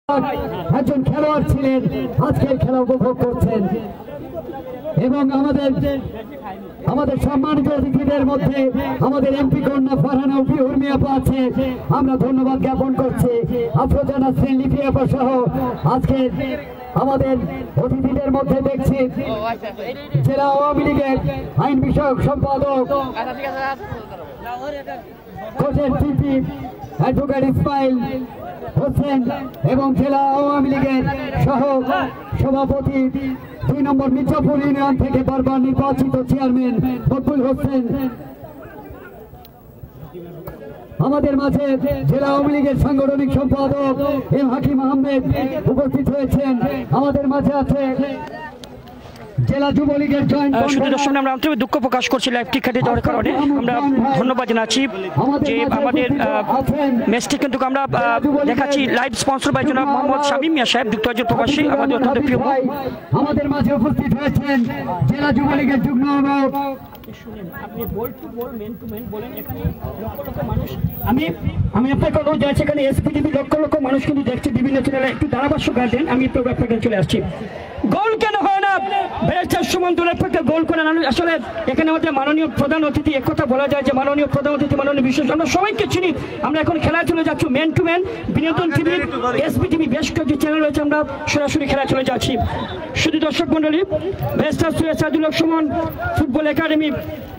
একজন খেলোয়াড় ছিলেন, আজকের খেলা উপভোগ করছেন এবং আমাদের সম্মানিত অতিথিদের মধ্যে আমাদের এমপি কন্যা ফারহানা উর্মিয়া আছে, আমরা ধন্যবাদ জ্ঞাপন করছি। আফরোজা নাসরিন লিপি আপা সহ আজকে আমাদের অতিথিদের মধ্যে দেখছি জেলা আওয়ামী লীগের আইন বিষয়ক সম্পাদক কোচের পিপি অ্যাডভোকেট ইসমাইল হোসেন এবং জেলা আওয়ামী লীগের সহ সভাপতি 2 নম্বর মির্জাপুর ইউনিয়ন থেকে বারবার নির্বাচিত চেয়ারম্যান মকবুল হোসেন। আমাদের মাঝে জেলা আওয়ামী লীগের সাংগঠনিক সম্পাদক এম হাকিম আহমেদ উপস্থিত হয়েছেন। আমাদের মাঝে আছে জেলা যুবলীগের সামনে আমরা আন্তরিক দুঃখ প্রকাশ করছি লাইভটি কেটে যাওয়ার কারণে। আমরা ধন্যবাদ জানাচ্ছি যে আমাদের ম্যাচটি কিন্তু আমরা দেখাচ্ছি লাইভ স্পন্সর বাই জনাব মোহাম্মদ শামীম মিয়া সাহেব, যুক্তরাজ্য প্রবাসী, আমাদের অত্যন্ত প্রিয়। আমাদের মাঝে উপস্থিত হয়েছেন জেলা যুবলীগের যুগ্ম আহ্বায়ক। আপনি বল টু বল মেন টু মেন বলেন, এখানে লক্ষ লক্ষ মানুষ, আমি আপনাকে অনুরোধ জানাচ্ছি, এখানে এসপিটিভি লক্ষ লক্ষ মানুষ কিন্তু দেখছে বিভিন্ন চ্যানেলে, একটু ধারাভাষ্য গার্ডেন। আমি একটু আপনাকে চলে আসছি। গোল কেন হয় না? ব্যারিস্টার সুমন দলের পক্ষে গোল করে না। আসলে এখানে আমাদের মাননীয় প্রধান অতিথি, এক কথা বলা যায় যে মাননীয় প্রধান অতিথি, মাননীয় বিশেষ, আমরা সবাইকে চিনি। আমরা এখন খেলায় চলে যাচ্ছি ম্যান টু ম্যান। বিনোদন টিভি, এসবি টিভি, বেশ কয়েকটি চ্যানেল রয়েছে, আমরা সরাসরি খেলায় চলে যাচ্ছি। শুধু দর্শক মন্ডলী, barrister Syed Saidul Haque Suman football academy,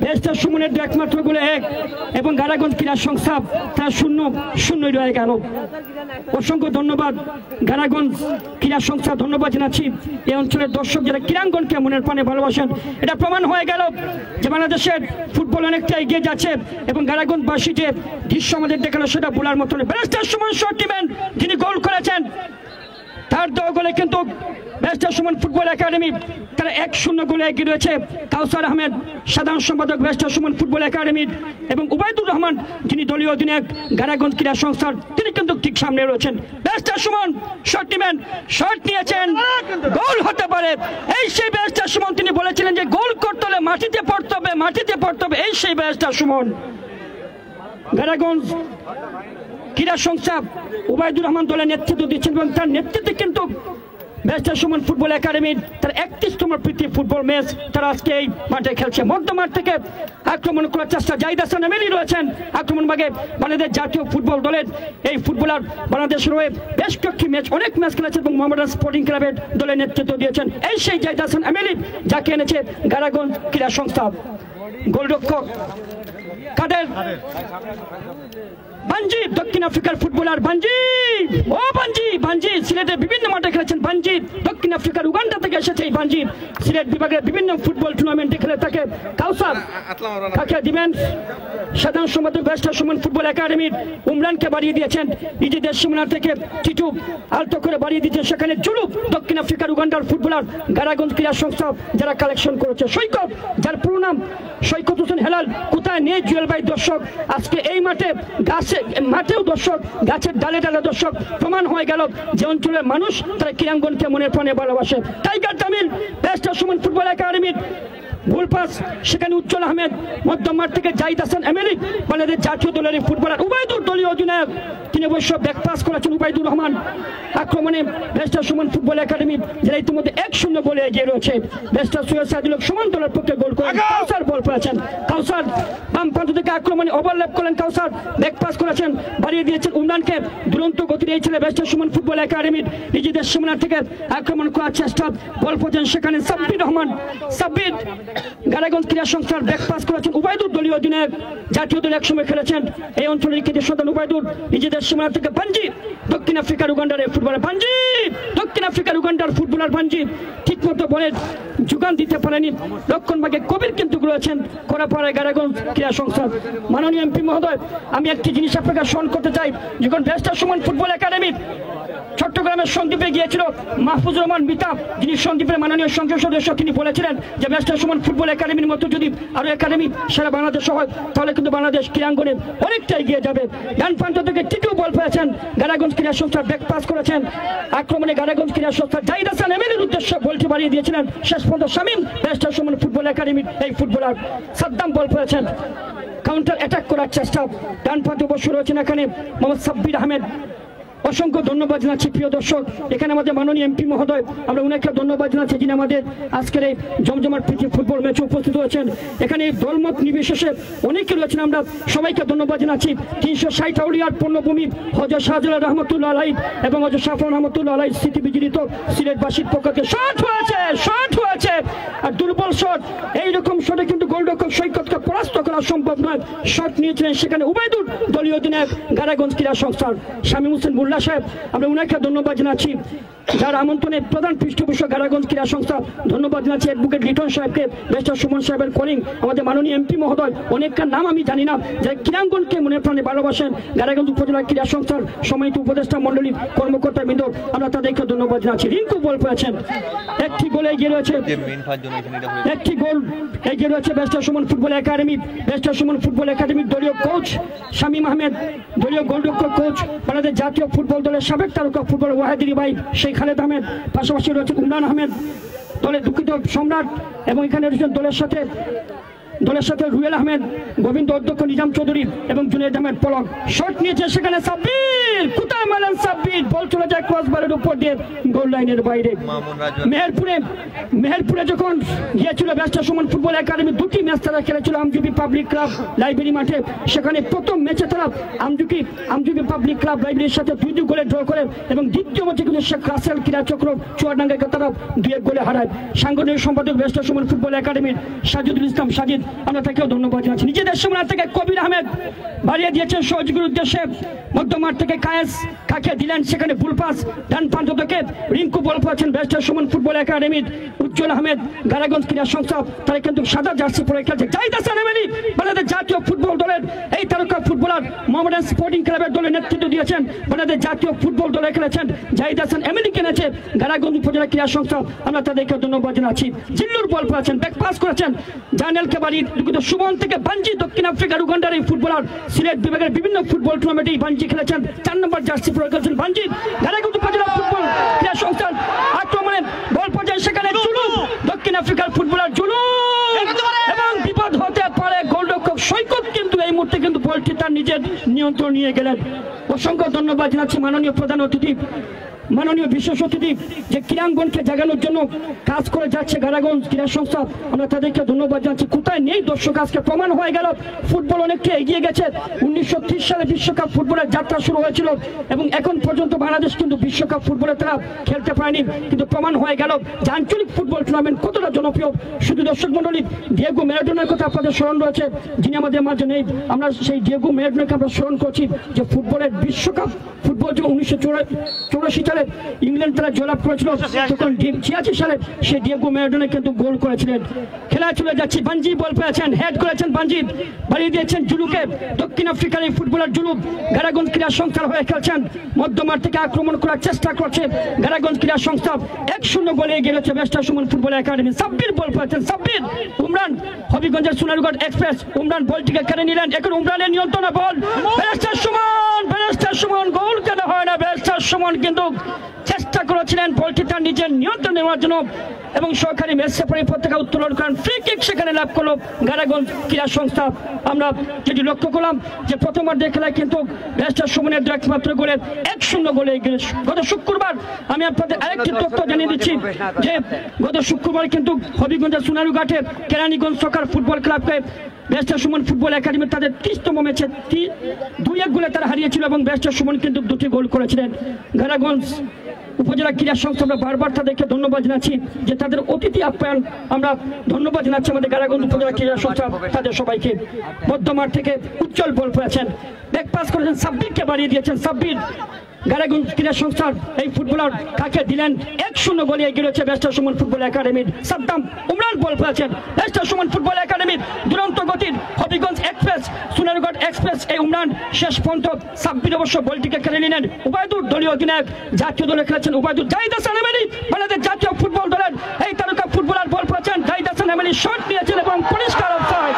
barrister সুমনের একমাত্র গোলে 1 এবং গারাগঞ্জ ক্রীড়া সংস্থা তার 0-0 রয়ে গেল। অসংখ্য ধন্যবাদ গারাগঞ্জ ক্রীড়া সংস্থা, ধন্যবাদ জানাচ্ছি এই অঞ্চলের দর্শক যারা ক্রীড়াঙ্গনকে মনের প্রাণে ভালোবাসেন। এটা প্রমাণ হয়ে গেল যে বাংলাদেশের ফুটবল অনেকটা এগিয়ে যাচ্ছে এবং গারাগঞ্জবাসী যে দৃশ্য আমাদের দেখালো সেটা বলার মতো নয়। ব্যারিস্টার সুমন শট টিমেন যিনি গোল করেছেন, তার দেওয়া গোলে কিন্তু ব্যারিস্টার সুমন ফুটবল একাডেমি তারা 1-0 গোলে এগিয়ে রয়েছে। কাউসার আহমেদ সাধারণ সম্পাদক ব্যারিস্টার সুমন ফুটবল একাডেমির এবং উবাইদুর রহমান যিনি দলীয় অধিনায়ক গারাগঞ্জ ক্রীড়া সংস্থার, তিনি কিন্তু ঠিক সামনে রয়েছেন। ব্যারিস্টার সুমন শট টিমেন, শট নিয়েছেন, গোল হতে পারে। এই সেই ব্যারিস্টার সুমন, তিনি বলেছিলেন যে গোল করতে হলে মাটিতে পড়তে হবে, মাটিতে পড়তে হবে। এই সেই ব্যারিস্টার সুমন। গারাগঞ্জ ক্রীড়া সংস্থা উবাইদুর রহমান দলের নেতৃত্ব দিচ্ছেন এবং তার নেতৃত্বে কিন্তু ব্যারিস্টার সুমন ফুটবল একাডেমির তার 31তম প্রীতি ফুটবল ম্যাচ তারা আজকে এই মাঠে খেলছে। মধ্যমাঠ থেকে আক্রমণ করার চেষ্টা জাহিদ হাসান আমিলি রয়েছেন আক্রমণ ভাগে। বাংলাদেশ জাতীয় ফুটবল দলের এই ফুটবলার বাংলাদেশের হয়ে বেশ কয়েকটি ম্যাচ, অনেক ম্যাচ খেলেছেন এবং মোহামেডান স্পোর্টিং ক্লাবের দলের নেতৃত্ব দিয়েছেন। এই সেই জাহিদ হাসান আমিলি যাকে এনেছে গারাগঞ্জ ক্রীড়া সংস্থা। গোলরক্ষক কাদের বাঞ্জি, দক্ষিণ আফ্রিকার ফুটবলার বাঞ্জি, ও বাঞ্জি সিলেটের বিভিন্ন মাঠে খেলেছেন। বাঞ্জি দক্ষিণ আফ্রিকার উগান্ডা থেকে এসেছে। এই বাঞ্জি সিলেট বিভাগের বিভিন্ন ফুটবল টুর্নামেন্টে খেলে থাকে। কাউসার তাকে দিবেন সাধারণ সম্পাদক ব্যারিস্টার সুমন ফুটবল একাডেমির উমরানকে বাড়িয়ে দিয়েছেন। নিজেদের সীমানা থেকে টিটু আলতো করে বাড়িয়ে দিয়েছেন। সেখানে জুলুক দক্ষিণ আফ্রিকার উগান্ডার ফুটবলার গারাগঞ্জ ক্রীড়া সংস্থা যারা কালেকশন করেছে। সৈকত, যার পুরো নাম সৈকত হোসেন হেলাল, কোথায় নেই জুয়েল ভাই দর্শক, আজকে এই মাঠে মাঠেও দর্শক, গাছের ডালে ডালে দর্শক। প্রমাণ হয়ে গেল যে অঞ্চলের মানুষ তারা ক্রীড়াঙ্গনকে মনের প্রাণে ভালোবাসে। Tiger Jamil barrister Suman football একাডেমির ভুল পাস, সেখানে উজ্জ্বল আহমেদ মধ্যমাঠ থেকে জাহিদ হাসান আমিলি বাংলাদেশ জাতীয় দলের ফুটবলার। উবাইদুর দলীয় অধিনায়ক, তিনি অবশ্য ব্যাক পাস করেছেন। উবাইদুর রহমান আক্রমণে ব্যারিস্টার সুমন ফুটবল একাডেমি যারা ইতিমধ্যে 1-0 গোলে এগিয়ে রয়েছে। ব্যারিস্টার সৈয়দ সাইদুল হক সুমন দলের পক্ষে গোল করেন। কাউসার বল পেয়েছেন। কাউসার বাম প্রান্ত থেকে আক্রমণে ওভারল্যাপ করেন। কাউসার ব্যাক পাস করেছেন, বাড়িয়ে দিয়েছেন উমরানকে। দুরন্ত গতি দিয়েছিল ব্যারিস্টার সুমন ফুটবল একাডেমির নিজেদের সীমানা থেকে আক্রমণ করার চেষ্টা, বল পেয়েছেন সেখানে সাব্বির রহমান। সাব্বির গারাগঞ্জ ক্রীড়া সংস্থার ব্যাক পাস করেছেন। উবাইদুর দলীয় অধিনায়ক, জাতীয় দলে একসময় খেলেছেন। এই অঞ্চলের ক্রিকেট সন্তান উবাইদুর নিজেদের সীমানা থেকে বাঞ্জি দক্ষিণ আফ্রিকার উগান্ডার ফুটবলার। বাঞ্জি দক্ষিণ আফ্রিকার উগান্ডার ফুটবলার বাঞ্জি ঠিক মতো বলে যোগান দিতে পারেনি। রক্ষণ ভাগে কবির কিন্তু রয়েছেন করাপাড়ায় গারাগঞ্জ ক্রীড়া সংস্থা। মাননীয় এমপি মহোদয়, আমি একটি জিনিস আপনাকে স্মরণ করতে চাই। যখন ব্যারিস্টার সুমন ফুটবল একাডেমি চট্টগ্রামের সন্দ্বীপে গিয়েছিল, মাহফুজুর রহমান মিতা যিনি সন্দ্বীপের মাননীয় সংসদ সদস্য, তিনি বলেছিলেন যে ব্যারিস্টার সুমন ফুটবল একাডেমির মতো যদি আরো একাডেমি সারা বাংলাদেশ হয় তাহলে কিন্তু বাংলাদেশ ক্রীড়াঙ্গনে অনেকটা এগিয়ে যাবে। ডান প্রান্ত থেকে টিটু বল পেয়েছেন, গারাগঞ্জ ক্রীড়া সংস্থার ব্যাক পাস করেছেন। আক্রমণে গারাগঞ্জ ক্রীড়া সংস্থা জাহিদ হাসান আমিলির উদ্দেশ্যে বলটি বাড়িয়ে দিয়েছিলেন। শেষ পর্যন্ত শামীম ব্যারিস্টার সুমন ফুটবল একাডেমির এই ফুটবলার। সাদ্দাম বল পেয়েছেন, কাউন্টার অ্যাটাক করার চেষ্টা। ডান প্রান্তে অবশ্য রয়েছেন এখানে মোহাম্মদ সাব্বির আহমেদ। অসংখ্য ধন্যবাদ জানাচ্ছি প্রিয় দর্শক। এখানে আমাদের মাননীয় এমপি মহোদয়, আমরা ওনাকে ধন্যবাদ জানাচ্ছি যিনি আমাদের আজকের এই জমজমাট প্রীতি ফুটবল ম্যাচে উপস্থিত হয়েছেন। এখানে দলমত নির্বিশেষে অনেকে রয়েছেন, আমরা সবাইকে ধন্যবাদ জানাচ্ছি। 360 আউলিয়ার পূর্ণভূমি হযরত শাহজালাল রহমতুল্লাহ আলাইহি এবং হযরত শাহজালাল রহমতুল্লাহ আলাইহি স্মৃতি বিজড়িত সিলেটবাসীর পক্ষ থেকে শট হয়েছে আর দুর্বল শট। এইরকম শটে কিন্তু গোলরক্ষক সৈকতকে পরাস্ত করা সম্ভব নয়। শট নিয়েছিলেন সেখানে উবাইদুর, দলীয় অধিনায়ক গারাগঞ্জ ক্রীড়া সংস্থার শামীম হোসেন মোল্লা সাহেব, আমরা ওনাকে ধন্যবাদ জানাচ্ছি। যার আমন্ত্রণে প্রধান পৃষ্ঠপোষক গারাগঞ্জ ক্রীড়া সংস্থা, ধন্যবাদ জানাচ্ছি অ্যাডভোকেট লিটন সাহেবকে, ব্যারিস্টার সুমন সাহেবের কলিং, আমাদের মাননীয় এমপি মহোদয়, অনেকটার নাম আমি জানি না, যারা ক্রীড়াঙ্গনকে মনে প্রাণে ভালোবাসেন, গারাগঞ্জ উপজেলা ক্রীড়া সংস্থার সম্মানিত উপদেষ্টা মন্ডলীর কর্মকর্তাবৃন্দ, আমরা তাদেরকে ধন্যবাদ জানাচ্ছি। রিঙ্কু বল পেয়েছেন, একটি গোলে এগিয়ে রয়েছে, একটি গোল এগিয়ে রয়েছে barrister Suman football academy. Barrister Suman football একাডেমির দলীয় কোচ শামীম আহমেদ, দলীয় গোলরক্ষক কোচ বাংলাদেশ জাতীয় ফুটবল দলের সাবেক তারকা ফুটবল ওয়াহিদি ভাই শেখ খালেদ আহমেদ, পাশাপাশি রয়েছে উমরান আহমেদ, দলের দুঃখিত সম্রাট, এবং এখানে রয়েছেন দলের সাথে রুয়েল আহমেদ, গোবিন্দ অধ্যক্ষ নিজাম চৌধুরী এবং জুনেদ আহমেদ পলক। শট নিয়েছে সেখানে সাব্বির, কোথায় মারেন সাব্বির, বল চলে যায় ক্রসবারের উপর দিয়ে গোল লাইনের বাইরে। মেহেরপুরে যখন গিয়েছিল ব্যারিস্টার সুমন ফুটবল একাডেমি, দুটি ম্যাচ তারা খেলেছিল আমজুবি পাবলিক ক্লাব লাইব্রেরি মাঠে। সেখানে প্রথম ম্যাচে তারা আমজুবি পাবলিক ক্লাব লাইব্রেরির সাথে 2-2 গোলে ড্র করে এবং দ্বিতীয় ম্যাচে কিন্তু শেখ রাসেল ক্রীড়া চক্র চুয়াডাঙ্গাকে তারা 2-1 গোলে হারায়। সাংগঠনিক সম্পাদক ব্যারিস্টার সুমন ফুটবল একাডেমির সাজিদুল ইসলাম সাজিদ, আমরা তাকেও ধন্যবাদ জানাচ্ছি। নিজেদের সীমানা থেকে কবির আহমেদ বাড়িয়ে দিয়েছেন সহযোগীর উদ্দেশ্যে, মধ্যমাঠ থেকে কাকে দিলেন সেখানে ফুল পাস, ডান প্রান্ত থেকে রিঙ্কু বল পাচ্ছেন ব্যারিস্টার সুমন ফুটবল একাডেমির উজ্জ্বল আহমেদ, গারাগঞ্জ ক্রীড়া সংস্থা, তারা কিন্তু সাদা জার্সি পরে খেলছে। জাহিদ হাসান এমএলি বাংলাদেশ জাতীয় ফুটবল দলের এই তারকা ফুটবলার, মোহামেডান স্পোর্টিং ক্লাবের দলের নেতৃত্ব দিয়েছেন, বাংলাদেশ জাতীয় ফুটবল দলে খেলেছেন। জাহিদ হাসান এমএলি কিনেছে গারাগঞ্জ উপজেলা ক্রীড়া সংস্থা, আমরা তাদেরকে ধন্যবাদ জানাচ্ছি। জিল্লুর বল পাচ্ছেন, ব্যাক পাস করেছেন জানেলকে বাড়ি, সুমন থেকে বাঞ্জি, দক্ষিণ আফ্রিকার উগান্ডার এই ফুটবলার সিলেট বিভাগের বিভিন্ন ফুটবল টুর্নামেন্টে বাঞ্জি খেলেছেন, 4 নম্বর জার্সি পরে খেলেছেন বাঞ্জি। গারাগঞ্জ উপজেলা ফুটবল ক্রীড়া সংস্থার আক্রমণে বল পর্যায়ে সেখানে জুলুম, দক্ষিণ আফ্রিকার ফুটবলার জুলুম, এবং বিপদ হতে পারে গোলরক্ষক সৈকত কিন্তু এই মুহূর্তে কিন্তু বলটি তার নিজের নিয়ন্ত্রণ নিয়ে গেলেন। অসংখ্য ধন্যবাদ জানাচ্ছি মাননীয় প্রধান অতিথি, মাননীয় বিশেষ অতিথি, যে ক্রীড়াঙ্গনকে জাগানোর জন্য কাজ করে যাচ্ছে গারাগঞ্জ ক্রীড়া সংস্থা, আমরা তাদেরকে ধন্যবাদ জানাচ্ছি। কোথায় নেই দর্শক, আজকে প্রমাণ হয়ে গেল ফুটবল অনেকটা এগিয়ে গেছে। 1930 সালে বিশ্বকাপ ফুটবলের যাত্রা শুরু হয়েছিল এবং এখন পর্যন্ত বাংলাদেশ কিন্তু বিশ্বকাপ ফুটবলে তারা খেলতে পারেনি, কিন্তু প্রমাণ হয়ে গেল যে আঞ্চলিক ফুটবল টুর্নামেন্ট কতটা জনপ্রিয়। শুধু দর্শক মন্ডলী, ডিয়েগো ম্যারাডোনার কথা আপনাদের স্মরণ রয়েছে, যিনি আমাদের মাঝে নেই, আমরা সেই ডিয়েগো ম্যারাডোনাকে আমরা স্মরণ করছি, যে ফুটবলের বিশ্বকাপ ফুটবল যখন 1984 সালে ইংল্যান্ড তারা জয়লাভ করেছিল, তখন 86 সালে সেই ডিয়েগো ম্যারাডোনা কিন্তু গোল করেছিলেন। খেলা চলে যাচ্ছে, বাঞ্জি বল পেয়েছেন, হেড করেছেন বাঞ্জি, বাড়িয়ে দিয়েছেন জুলুকে, দক্ষিণ আফ্রিকার এই ফুটবলার জুলু গারাগঞ্জ ক্রীড়া সংস্থার হয়ে খেলছেন, মধ্যমাঠ থেকে আক্রমণ করার চেষ্টা করছে গারাগঞ্জ ক্রীড়া সংস্থা। 1-0 গোলে এগিয়ে গেছে barrister Suman football academy. Sabbir ball পেয়েছেন, সাব্বির, উমরান, হবিগঞ্জের সোনারগড় এক্সপ্রেস, উমরান বলটিকে কেড়ে নিলেন, এখন উমরানের নিয়ন্ত্রণে বল, ব্যারিস্টার সুমন গোল কেন হয় না। ব্যারিস্টার সুমন কিন্তু চেষ্টা করেছিলেন বলটি তার নিজের নিয়ন্ত্রণ নেওয়ার জন্য এবং সরকারি ম্যাচ রেফারি পতাকা উত্তোলন করেন, ফ্রি কিক সেখানে লাভ করলো গারাগঞ্জ ক্রীড়া সংস্থা। আমরা যেটি লক্ষ্য করলাম যে প্রথমার্ধের খেলায় কিন্তু ব্যারিস্টার সুমনের একমাত্র গোলে 1-0 গোলে এগিয়ে। গত শুক্রবার আমি আপনাদের আরেকটি তথ্য জানিয়ে দিচ্ছি যে গত শুক্রবার কিন্তু হবিগঞ্জের সোনারুঘাটে কেরানীগঞ্জ সকার ফুটবল ক্লাবকে ব্যারিস্টার সুমন ফুটবল একাডেমি তাদের 30তম ম্যাচে 2-1 গোলে তারা হারিয়েছিল এবং ব্যারিস্টার সুমন কিন্তু 2টি গোল করেছিলেন। গারাগঞ্জ উপজেলা ক্রীড়া সংস্থা, আমরা বারবার তাদেরকে ধন্যবাদ জানাচ্ছি যে তাদের অতিথি আপ্যায়ন, আমরা ধন্যবাদ জানাচ্ছি আমাদের গারাগঞ্জ উপজেলা ক্রীড়া সংস্থা, তাদের সবাইকে। মধ্যমাঠ থেকে উজ্জ্বল বল পেয়েছেন, ব্যাক পাস করেছেন, সাব্বিরকে বাড়িয়ে দিয়েছেন, সাব্বির, গারাগঞ্জ ক্রীড়া সংস্থার এই ফুটবলার কাকে দিলেন, 1-0 গোলে এগিয়ে রয়েছে ব্যারিস্টার সুমন ফুটবল একাডেমির। সাদ্দাম, উমরান বল পেয়েছেন, ব্যারিস্টার সুমন ফুটবল একাডেমির দুরন্ত গতির হবিগঞ্জ এক্সপ্রেস, সোনারগড় এক্সপ্রেস, এই উমরান শেষ পর্যন্ত সাব্বির অবশ্য বলটিকে কেড়ে নিলেন। উবাইদুর, দলীয় অধিনায়ক, জাতীয় দলে খেলেছেন উবাইদুর। জাহিদ হাসান এমএলি বাংলাদেশ জাতীয় ফুটবল দলের এই তারকা ফুটবলার বল পেয়েছেন, জাহিদ হাসান এমএলি শট নিয়েছেন এবং পরিষ্কার অফসাইড,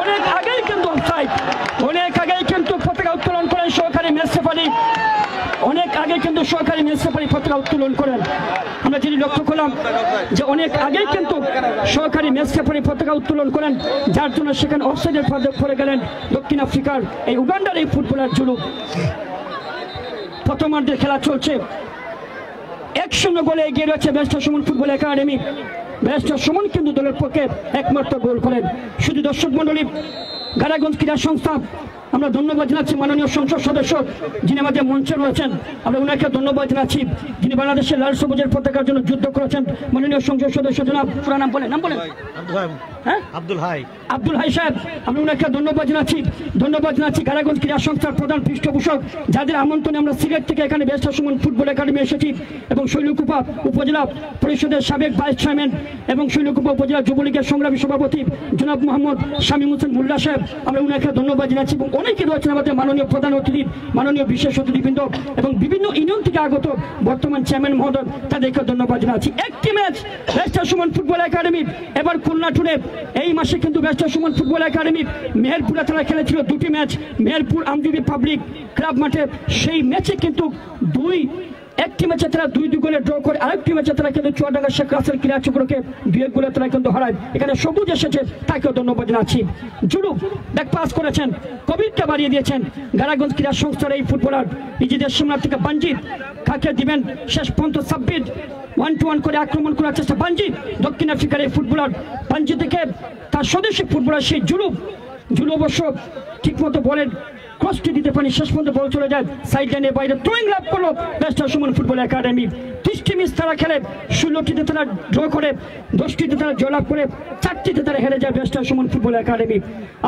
অনেক আগেই কিন্তু অফসাইড, অনেক আগেই কিন্তু পতাকা উত্তোলন করেন সহকারী ম্যাচ রেফারি, অনেক আগে কিন্তু সরকারি ম্যাচ রেফারি পতাকা উত্তোলন করেন। আমরা যেটি লক্ষ্য করলাম যে অনেক আগেই কিন্তু সরকারি ম্যাচ রেফারি পতাকা উত্তোলন করেন, যার জন্য সেখানে অফসাইডের ফাঁদে পড়ে গেলেন দক্ষিণ আফ্রিকার এই উগান্ডার এই ফুটবলার জুলু। প্রথমার্ধের খেলা চলছে। 1-0 গোলে এগিয়ে রয়েছে barrister Suman football academy. Barrister Suman কিন্তু দলের পক্ষে একমাত্র গোল করেন। শুধু দর্শক মন্ডলী, গাড়াগঞ্জ ক্রীড়া সংস্থা আমরা ধন্যবাদ জানাচ্ছি মাননীয় সংসদ সদস্য যিনি আমাদের মঞ্চে রয়েছেন, আমরা ওনাকে ধন্যবাদ জানাচ্ছি যিনি বাংলাদেশের লাল সবুজের পতাকার জন্য যুদ্ধ করেছেন। মাননীয় সংসদ সদস্য জনাব পুরা নাম বলেন আব্দুল হাই সাহেব, আমরা ওনাকে ধন্যবাদ জানাচ্ছি গাড়াগঞ্জ ক্রীড়া সংস্থার প্রধান পৃষ্ঠপোষক যাদের আমন্ত্রণে আমরা সিলেট থেকে এখানে ব্যারিস্টার সুমন ফুটবল একাডেমি এসেছি, এবং শৈলকুপা উপজেলা পরিষদের সাবেক ভাইস চেয়ারম্যান এবং শৈলকুপা উপজেলা যুবলীগের সংগ্রামী সভাপতি জনাব মোহাম্মদ শামীম হোসেন মোল্লা সাহেব, আমরা ওনাকে ধন্যবাদ জানাচ্ছি। এবং অনেকে রয়েছেন আমাদের মাননীয় প্রধান অতিথি, মাননীয় বিশেষ অতিথিবৃন্দ এবং বিভিন্ন ইউনিয়ন থেকে আগত বর্তমান চেয়ারম্যান মহোদয়, তাদেরকে ধন্যবাদ জানাচ্ছি। একটি match barrister Suman football academy এবার খুলনা টুরে এই মাসে কিন্তু ব্যারিস্টার সুমন ফুটবল একাডেমি মেহেরপুরে তারা খেলেছিল 2টি ম্যাচ মেহেরপুর আমজুবি পাবলিক ক্লাব মাঠে। সেই ম্যাচে কিন্তু একটি ম্যাচে তারা 2-2 গোলে ড্র করে, আরেকটি ম্যাচে তারা কিন্তু চুয়াডাঙ্গা শেখ রাসেল ক্রীড়া চক্রকে 2-1 গোলে তারা কিন্তু হারায়। এখানে সবুজ এসেছে, তাকেও ধন্যবাদ জানাচ্ছি। জুলুক ব্যাক পাস করেছেন, কবিরকে বাড়িয়ে দিয়েছেন গাড়াগঞ্জ ক্রীড়া সংস্থার এই ফুটবলার। নিজেদের সীমা থেকে বাঞ্জিত কাকে দিবেন, শেষ পর্যন্ত সাব্বির 1-1 করে আক্রমণ করার চেষ্টা। বাঞ্জিত দক্ষিণ আফ্রিকার এই ফুটবলার, বাঞ্জিত থেকে তার স্বদেশী ফুটবলার সেই জুলুক অবশ্য ঠিকমতো বলেন ক্রসটি দিতে পারেনি, শেষ পর্যন্ত বল চলে যায় সাইড লাইনের বাইরে। থ্রোয়িং লাভ করলো ব্যারিস্টার সুমন ফুটবল একাডেমি। 30টি ম্যাচ তারা খেলে, 16টিতে তারা ড্র করে, 10টিতে তারা জয়লাভ করে, 4টিতে তারা হেরে যায় ব্যারিস্টার সুমন ফুটবল একাডেমি।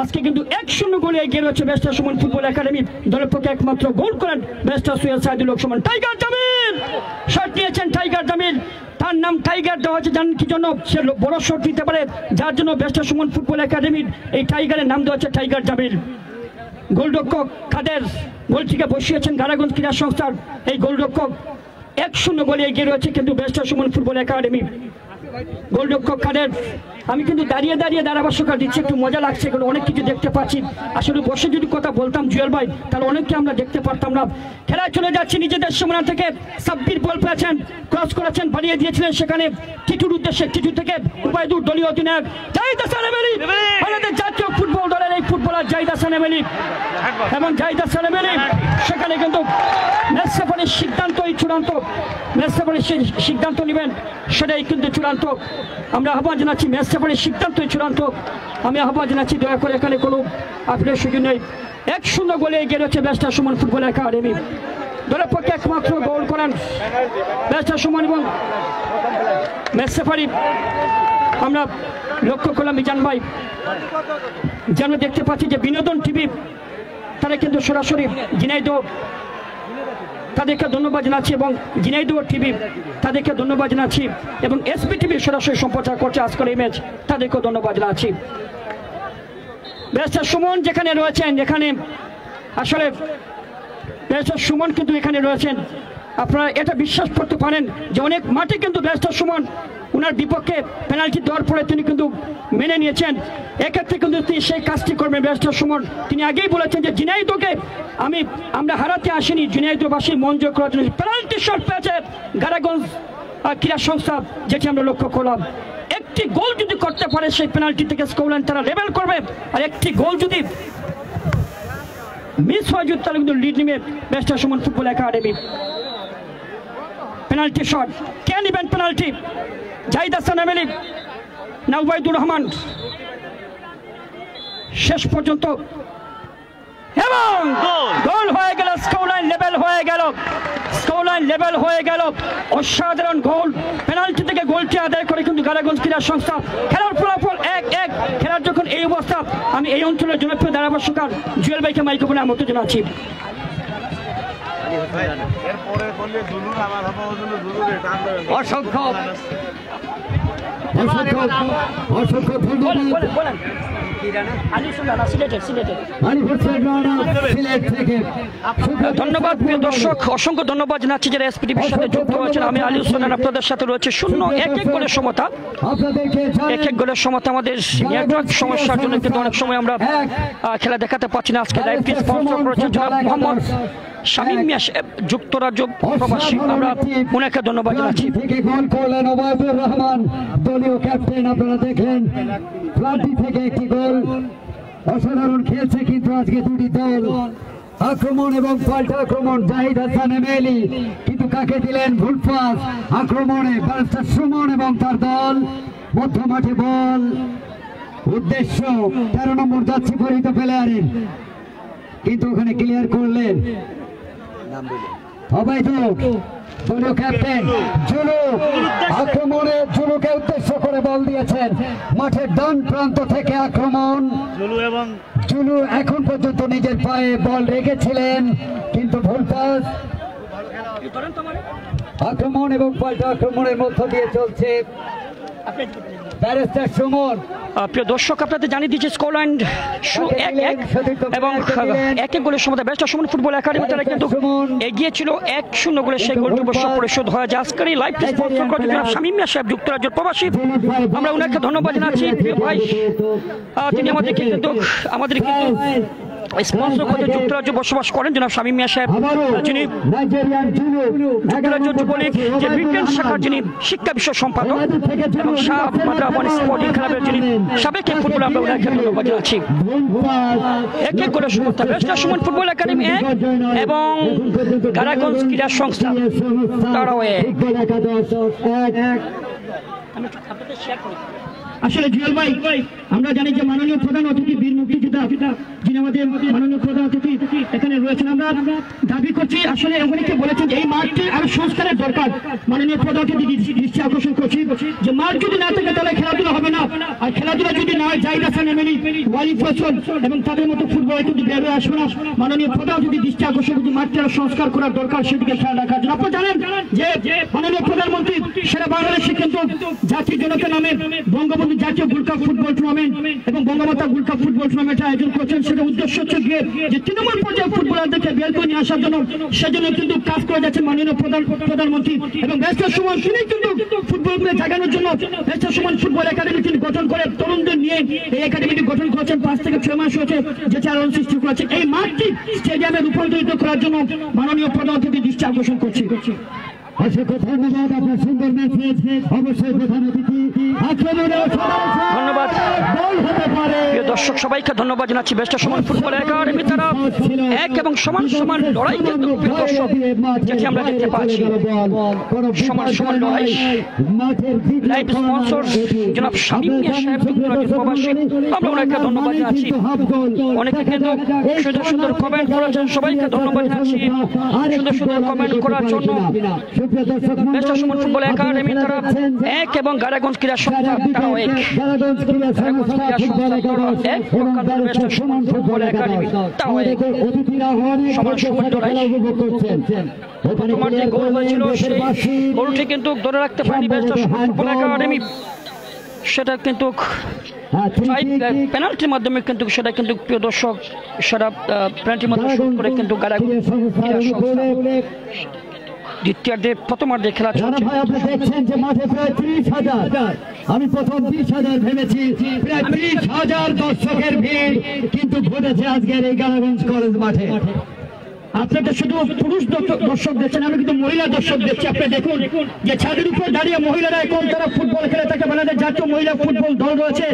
আজকে কিন্তু 1-0 গোলে এগিয়ে রয়েছে ব্যারিস্টার সুমন ফুটবল একাডেমি। দলের পক্ষে একমাত্র গোল করেন barrister Suhel Saidul Haque Suman. Tiger Jamil shot নিয়েছেন, টাইগার জামিল। তার নাম টাইগার দেওয়া হয়েছে জানেন কি জন্য? সে বড় শট দিতে পারে, যার জন্য ব্যারিস্টার সুমন ফুটবল একাডেমির এই টাইগারের নাম দেওয়া হচ্ছে টাইগার জামিল। গোলরক্ষক কাদের গোলটিকে বসিয়েছেন গাড়াগঞ্জ ক্রীড়া সংস্থার এই গোলরক্ষক। 1-0 গোলে এগিয়ে রয়েছে কিন্তু ব্যারিস্টার সুমন ফুটবল একাডেমি। গোলরক্ষক কাদের, আমি কিন্তু দাঁড়িয়ে ধারাভাষ্যকার দিচ্ছি, একটু মজা লাগছে, এগুলো অনেক কিছু দেখতে পাচ্ছি। আসলে বসে যদি কথা বলতাম জুয়েল ভাই, তাহলে অনেককে আমরা দেখতে পারতাম না। খেলায় চলে যাচ্ছে নিজেদের সীমানা থেকে। সাব্বির বল পেয়েছেন, ক্রস করেছেন, বাড়িয়ে দিয়েছিলেন সেখানে টিটুর উদ্দেশ্যে। টিটু থেকে উবাইদুর দলীয় অধিনায়ক জাহিদ হাসান এমেলি, আমাদের জাতীয় ফুটবল দলের এই ফুটবলার জাহিদ হাসান এমেলি, এবং জাহিদ হাসান এমেলি সেখানে কিন্তু ম্যাচ রেফারির সিদ্ধান্তই চূড়ান্ত। ম্যাচ রেফারির সিদ্ধান্ত নেবেন সেটাই কিন্তু চূড়ান্ত। আমরা আহ্বান জানাচ্ছি, ম্যাচ রেফারির সিদ্ধান্তই চূড়ান্ত। আমি আহ্বান জানাচ্ছি দয়া করে এখানে কোনো আপিলের সুযোগ নেই। 1-0 গোলে এগিয়ে রয়েছে ব্যারিস্টার সুমন ফুটবল একাডেমি। দলের পক্ষে একমাত্র গোল করেন ব্যারিস্টার সুমন এবং ম্যাচ রেফারি। আমরা লক্ষ্য করলাম মিজান ভাই, যেন দেখতে পাচ্ছি যে বিনোদন টিভি তারা কিন্তু সরাসরি ঝিনাইদহ, তাদেরকে ধন্যবাদ জানাচ্ছি, এবং ঝিনাইদহ টিভি তাদেরকে ধন্যবাদ জানাচ্ছি, এবং এসপি টিভি সরাসরি সম্প্রচার করছে আজকের এই ম্যাচ, তাদেরকেও ধন্যবাদ জানাচ্ছি। ব্যারিস্টার সুমন যেখানে রয়েছেন, এখানে আসলে ব্যারিস্টার সুমন কিন্তু এখানে রয়েছেন, আপনারা এটা বিশ্বাস করতে পারেন যে অনেক মাঠে কিন্তু ব্যারিস্টার সুমন ওনার বিপক্ষে পেনাল্টি দেওয়ার পরে তিনি কিন্তু মেনে নিয়েছেন। এক্ষেত্রে কিন্তু তিনি সেই কাজটি করবেন ব্যারিস্টার সুমন। তিনি আগেই বলেছেন যে ঝিনাইদহকে আমরা হারাতে আসিনি, ঝিনাইদহবাসী মন জয় করার জন্য। পেনাল্টি শট পেয়েছে গাড়াগঞ্জ ক্রীড়া সংস্থা, যেটি আমরা লক্ষ্য করলাম। একটি গোল যদি করতে পারে সেই পেনাল্টি থেকে স্কোরলাইন তারা লেভেল করবে, আর একটি গোল যদি মিস হয় যদি তাহলে কিন্তু লিড নেবে barrister Suman football academy. Penalty shot, কে নেবেন পেনাল্টি? জাহিদ হাসান এমেলি না উবাইদুর রহমান? শেষ পর্যন্ত এবং গোল হয়ে গেল, স্কোরলাইন লেভেল হয়ে গেল, স্কোরলাইন লেভেল হয়ে গেল। অসাধারণ গোল, পেনাল্টি থেকে গোলটি আদায় করে কিন্তু গাড়াগঞ্জ ক্রীড়া সংস্থা। খেলার ফলাফল 1-1। খেলার যখন এই অবস্থা, আমি এই অঞ্চলের জনপ্রিয় ধারাভাষ্যকার জুয়েল ভাইকে মাইক্রোফোনে আমন্ত্রণ জানাচ্ছি। অসংখ্য ধন্যবাদ প্রিয় দর্শক, অসংখ্য ধন্যবাদ জানাচ্ছি যারা এসপিটিভির সাথে যুক্ত হয়েছেন। আমি আলী হোসেন আপনাদের সাথে রয়েছে। 0-1 গোলের সমতা, 1 গোলের সমতা। আমাদের নেটওয়ার্ক সমস্যার জন্য কিন্তু অনেক সময় আমরা খেলা দেখাতে পাচ্ছি না। আজকে লাইভটি স্পন্সর করেছে জনাব মোহাম্মদ শামীম মিয়া, যুক্তরাজ্য প্রবাসী, আমরা ওনাকে ধন্যবাদ জানাচ্ছি। গোল করলেন ওবায়দুর রহমান, দলীয় ক্যাপ্টেন। আপনারা দেখলেন প্লান্টি থেকে একটি গোল। অসাধারণ খেলছে কিন্তু আজকে দুটি দল। আক্রমণ এবং পাল্টা আক্রমণ জাহিদ হাসান এমএলই, কিন্তু কাকে দিলেন ভুল পাস। আক্রমণে ব্যারিস্টার সুমন এবং তার দল, মধ্য মাঠে বল, উদ্দেশ্য 13 নম্বর যাচ্ছে পরিহিত প্লেয়ারের, কিন্তু ওখানে ক্লিয়ার করলেন অবৈধ দলীয় ক্যাপ্টেন জুলু। আক্রমণে জুলুকে উদ্দেশ্য করে বল দিয়েছেন, মাঠের ডান প্রান্ত থেকে আক্রমণ। জুলু এখন পর্যন্ত নিজের পায়ে বল রেখেছিলেন, কিন্তু ভুল পাস। আক্রমণ এবং পাল্টা আক্রমণের মধ্য দিয়ে চলছে ব্যারিস্টার সুমন। প্রিয় দর্শক, আপনাদের জানিয়ে দিচ্ছে স্কটল্যান্ড 1-1 এবং 1-1 গোলের সময় ব্যারিস্টার সুমন ফুটবল একাডেমি তারা কিন্তু এগিয়ে ছিল 1-0 গোলে। সেই গোলটি অবশ্য পরিশোধ হয়ে যায় আজকের এই লাইভ স্পন্সর করে জনাব শামীম মিয়া সাহেব, যুক্তরাজ্যের প্রবাসী। আমরা ওনাকে ধন্যবাদ জানাচ্ছি প্রিয় ভাই, তিনি আমাদেরকে কিন্তু স্পন্সর করে যুক্তরাজ্য বসবাস করেন জনাব শামীম মিয়া সাহেব, যিনি যুক্তরাজ্য যুবলীগ যে বিজ্ঞান শাখার যিনি শিক্ষা বিষয় সম্পাদক এবং শাহ মাদ্রাবান স্পোর্টিং ক্লাবের যিনি সাবেক ফুটবলার। আমরা ওনাকে ধন্যবাদ জানাচ্ছি। 1-1 করে সমর্থন ব্যারিস্টার সুমন ফুটবল একাডেমি 1 এবং কারাগঞ্জ ক্রীড়া সংস্থা তারাও 1। আসলে জুয়েল ভাই, আমরা জানি যে মাননীয় প্রধান অতিথি বীর মুক্তিযোদ্ধা যিনি আমাদের মাননীয় প্রধান অতিথি এখানে রয়েছেন, আমরা দাবি করছি আসলে অনেকে বলেছেন যে এই মাঠটি আরো সংস্কারের দরকার। মাননীয় প্রধান অতিথি দৃষ্টি আকর্ষণ করছি যে মাঠ যদি না থাকে তাহলে খেলাধুলা হবে না, আর খেলাধুলা যদি না হয় জাহিদ হাসান এমএলই, ওয়ালি ফসল এবং তাদের মতো ফুটবলে কিন্তু বের হয়ে আসবে না। মাননীয় প্রধান অতিথি দৃষ্টি আকর্ষণ করছি মাঠটি আরো সংস্কার করার দরকার, সেদিকে খেয়াল রাখার জন্য। আপনারা জানেন যে মাননীয় প্রধানমন্ত্রী সারা বাংলাদেশে কিন্তু জাতির জনতা নামে বঙ্গবন্ধু জাতীয় গোল্ড কাপ ফুটবল টুর্নামেন্ট এবং Bangamata gold cup football tournament আয়োজন করছেন। সেটা উদ্দেশ্য হচ্ছে গিয়ে যে তৃণমূল পর্যায়ে ফুটবলারদেরকে বের করে নিয়ে আসার জন্য, সেজন্য কিন্তু কাজ করে যাচ্ছেন মাননীয় প্রধানমন্ত্রী। এবং ব্যারিস্টার সুমন তিনি কিন্তু ফুটবলকে জাগানোর জন্য ব্যারিস্টার সুমন ফুটবল একাডেমি তিনি গঠন করে তরুণদের নিয়ে এই একাডেমিটি গঠন করেছেন। 5 থেকে 6 মাস হয়েছে যে চারণ সৃষ্টি করেছে। এই মাঠটি স্টেডিয়ামে রূপান্তরিত করার জন্য মাননীয় প্রধান অতিথি দৃষ্টি আকর্ষণ করছি। অসংখ্য ধন্যবাদ, আপনার সুন্দর ম্যাচ। অবশ্যই প্রধান অতিথি ধন্যবাদ। প্রিয় দর্শক, সবাইকে ধন্যবাদ জানাচ্ছি। ব্যারিস্টার সুমন ফুটবল একাডেমি তারা 1 এবং সমান লড়াই কিন্তু প্রিয় দর্শক যেটি আমরা দেখতে পাচ্ছি, সমান লড়াই। লাইভ স্পন্সর জনাব শামীম মিয়া সাহেব, যুক্তরাজ্যের প্রবাসী, আমরা ওনাকে ধন্যবাদ জানাচ্ছি। অনেকে কিন্তু সুন্দর কমেন্ট করেছেন, সবাইকে ধন্যবাদ জানাচ্ছি সুন্দর কমেন্ট করার জন্য। ব্যারিস্টার সুমন ফুটবল একাডেমি তারা 1 এবং কারাগঞ্জ ক্রীড়া সংস্থা তারাও 1। গোলটি কিন্তু ধরে রাখতে পারেনি ব্যারিস্টার সুমন ফুটবল একাডেমি, সেটা কিন্তু পেনাল্টির মাধ্যমে কিন্তু সেটা কিন্তু প্রিয় দর্শক সেটা পেনাল্টির মাধ্যমে শুট করে কিন্তু কারাগঞ্জ ক্রীড়া সংস্থা দ্বিতীয়ার্ধে প্রথমার্ধে খেলা চলছে। আপনি দেখছেন যে মাঠে প্রায় 30,000, আমি প্রথম 20,000 ভেবেছি, প্রায় 30,000 দর্শকের ভিড় কিন্তু ঘটেছে আজকের এই কারাগঞ্জ কলেজ মাঠে। আপনাদের শুধু পুরুষ দর্শক দেখছেন, আমি কিন্তু মহিলা দর্শক দেখছি। আপনি দেখুন যে ছাদের উপর দাঁড়িয়ে মহিলারা এখন তারা ফুটবল খেলে থাকে। বাংলাদেশ জাতীয় মহিলা ফুটবল দল রয়েছে,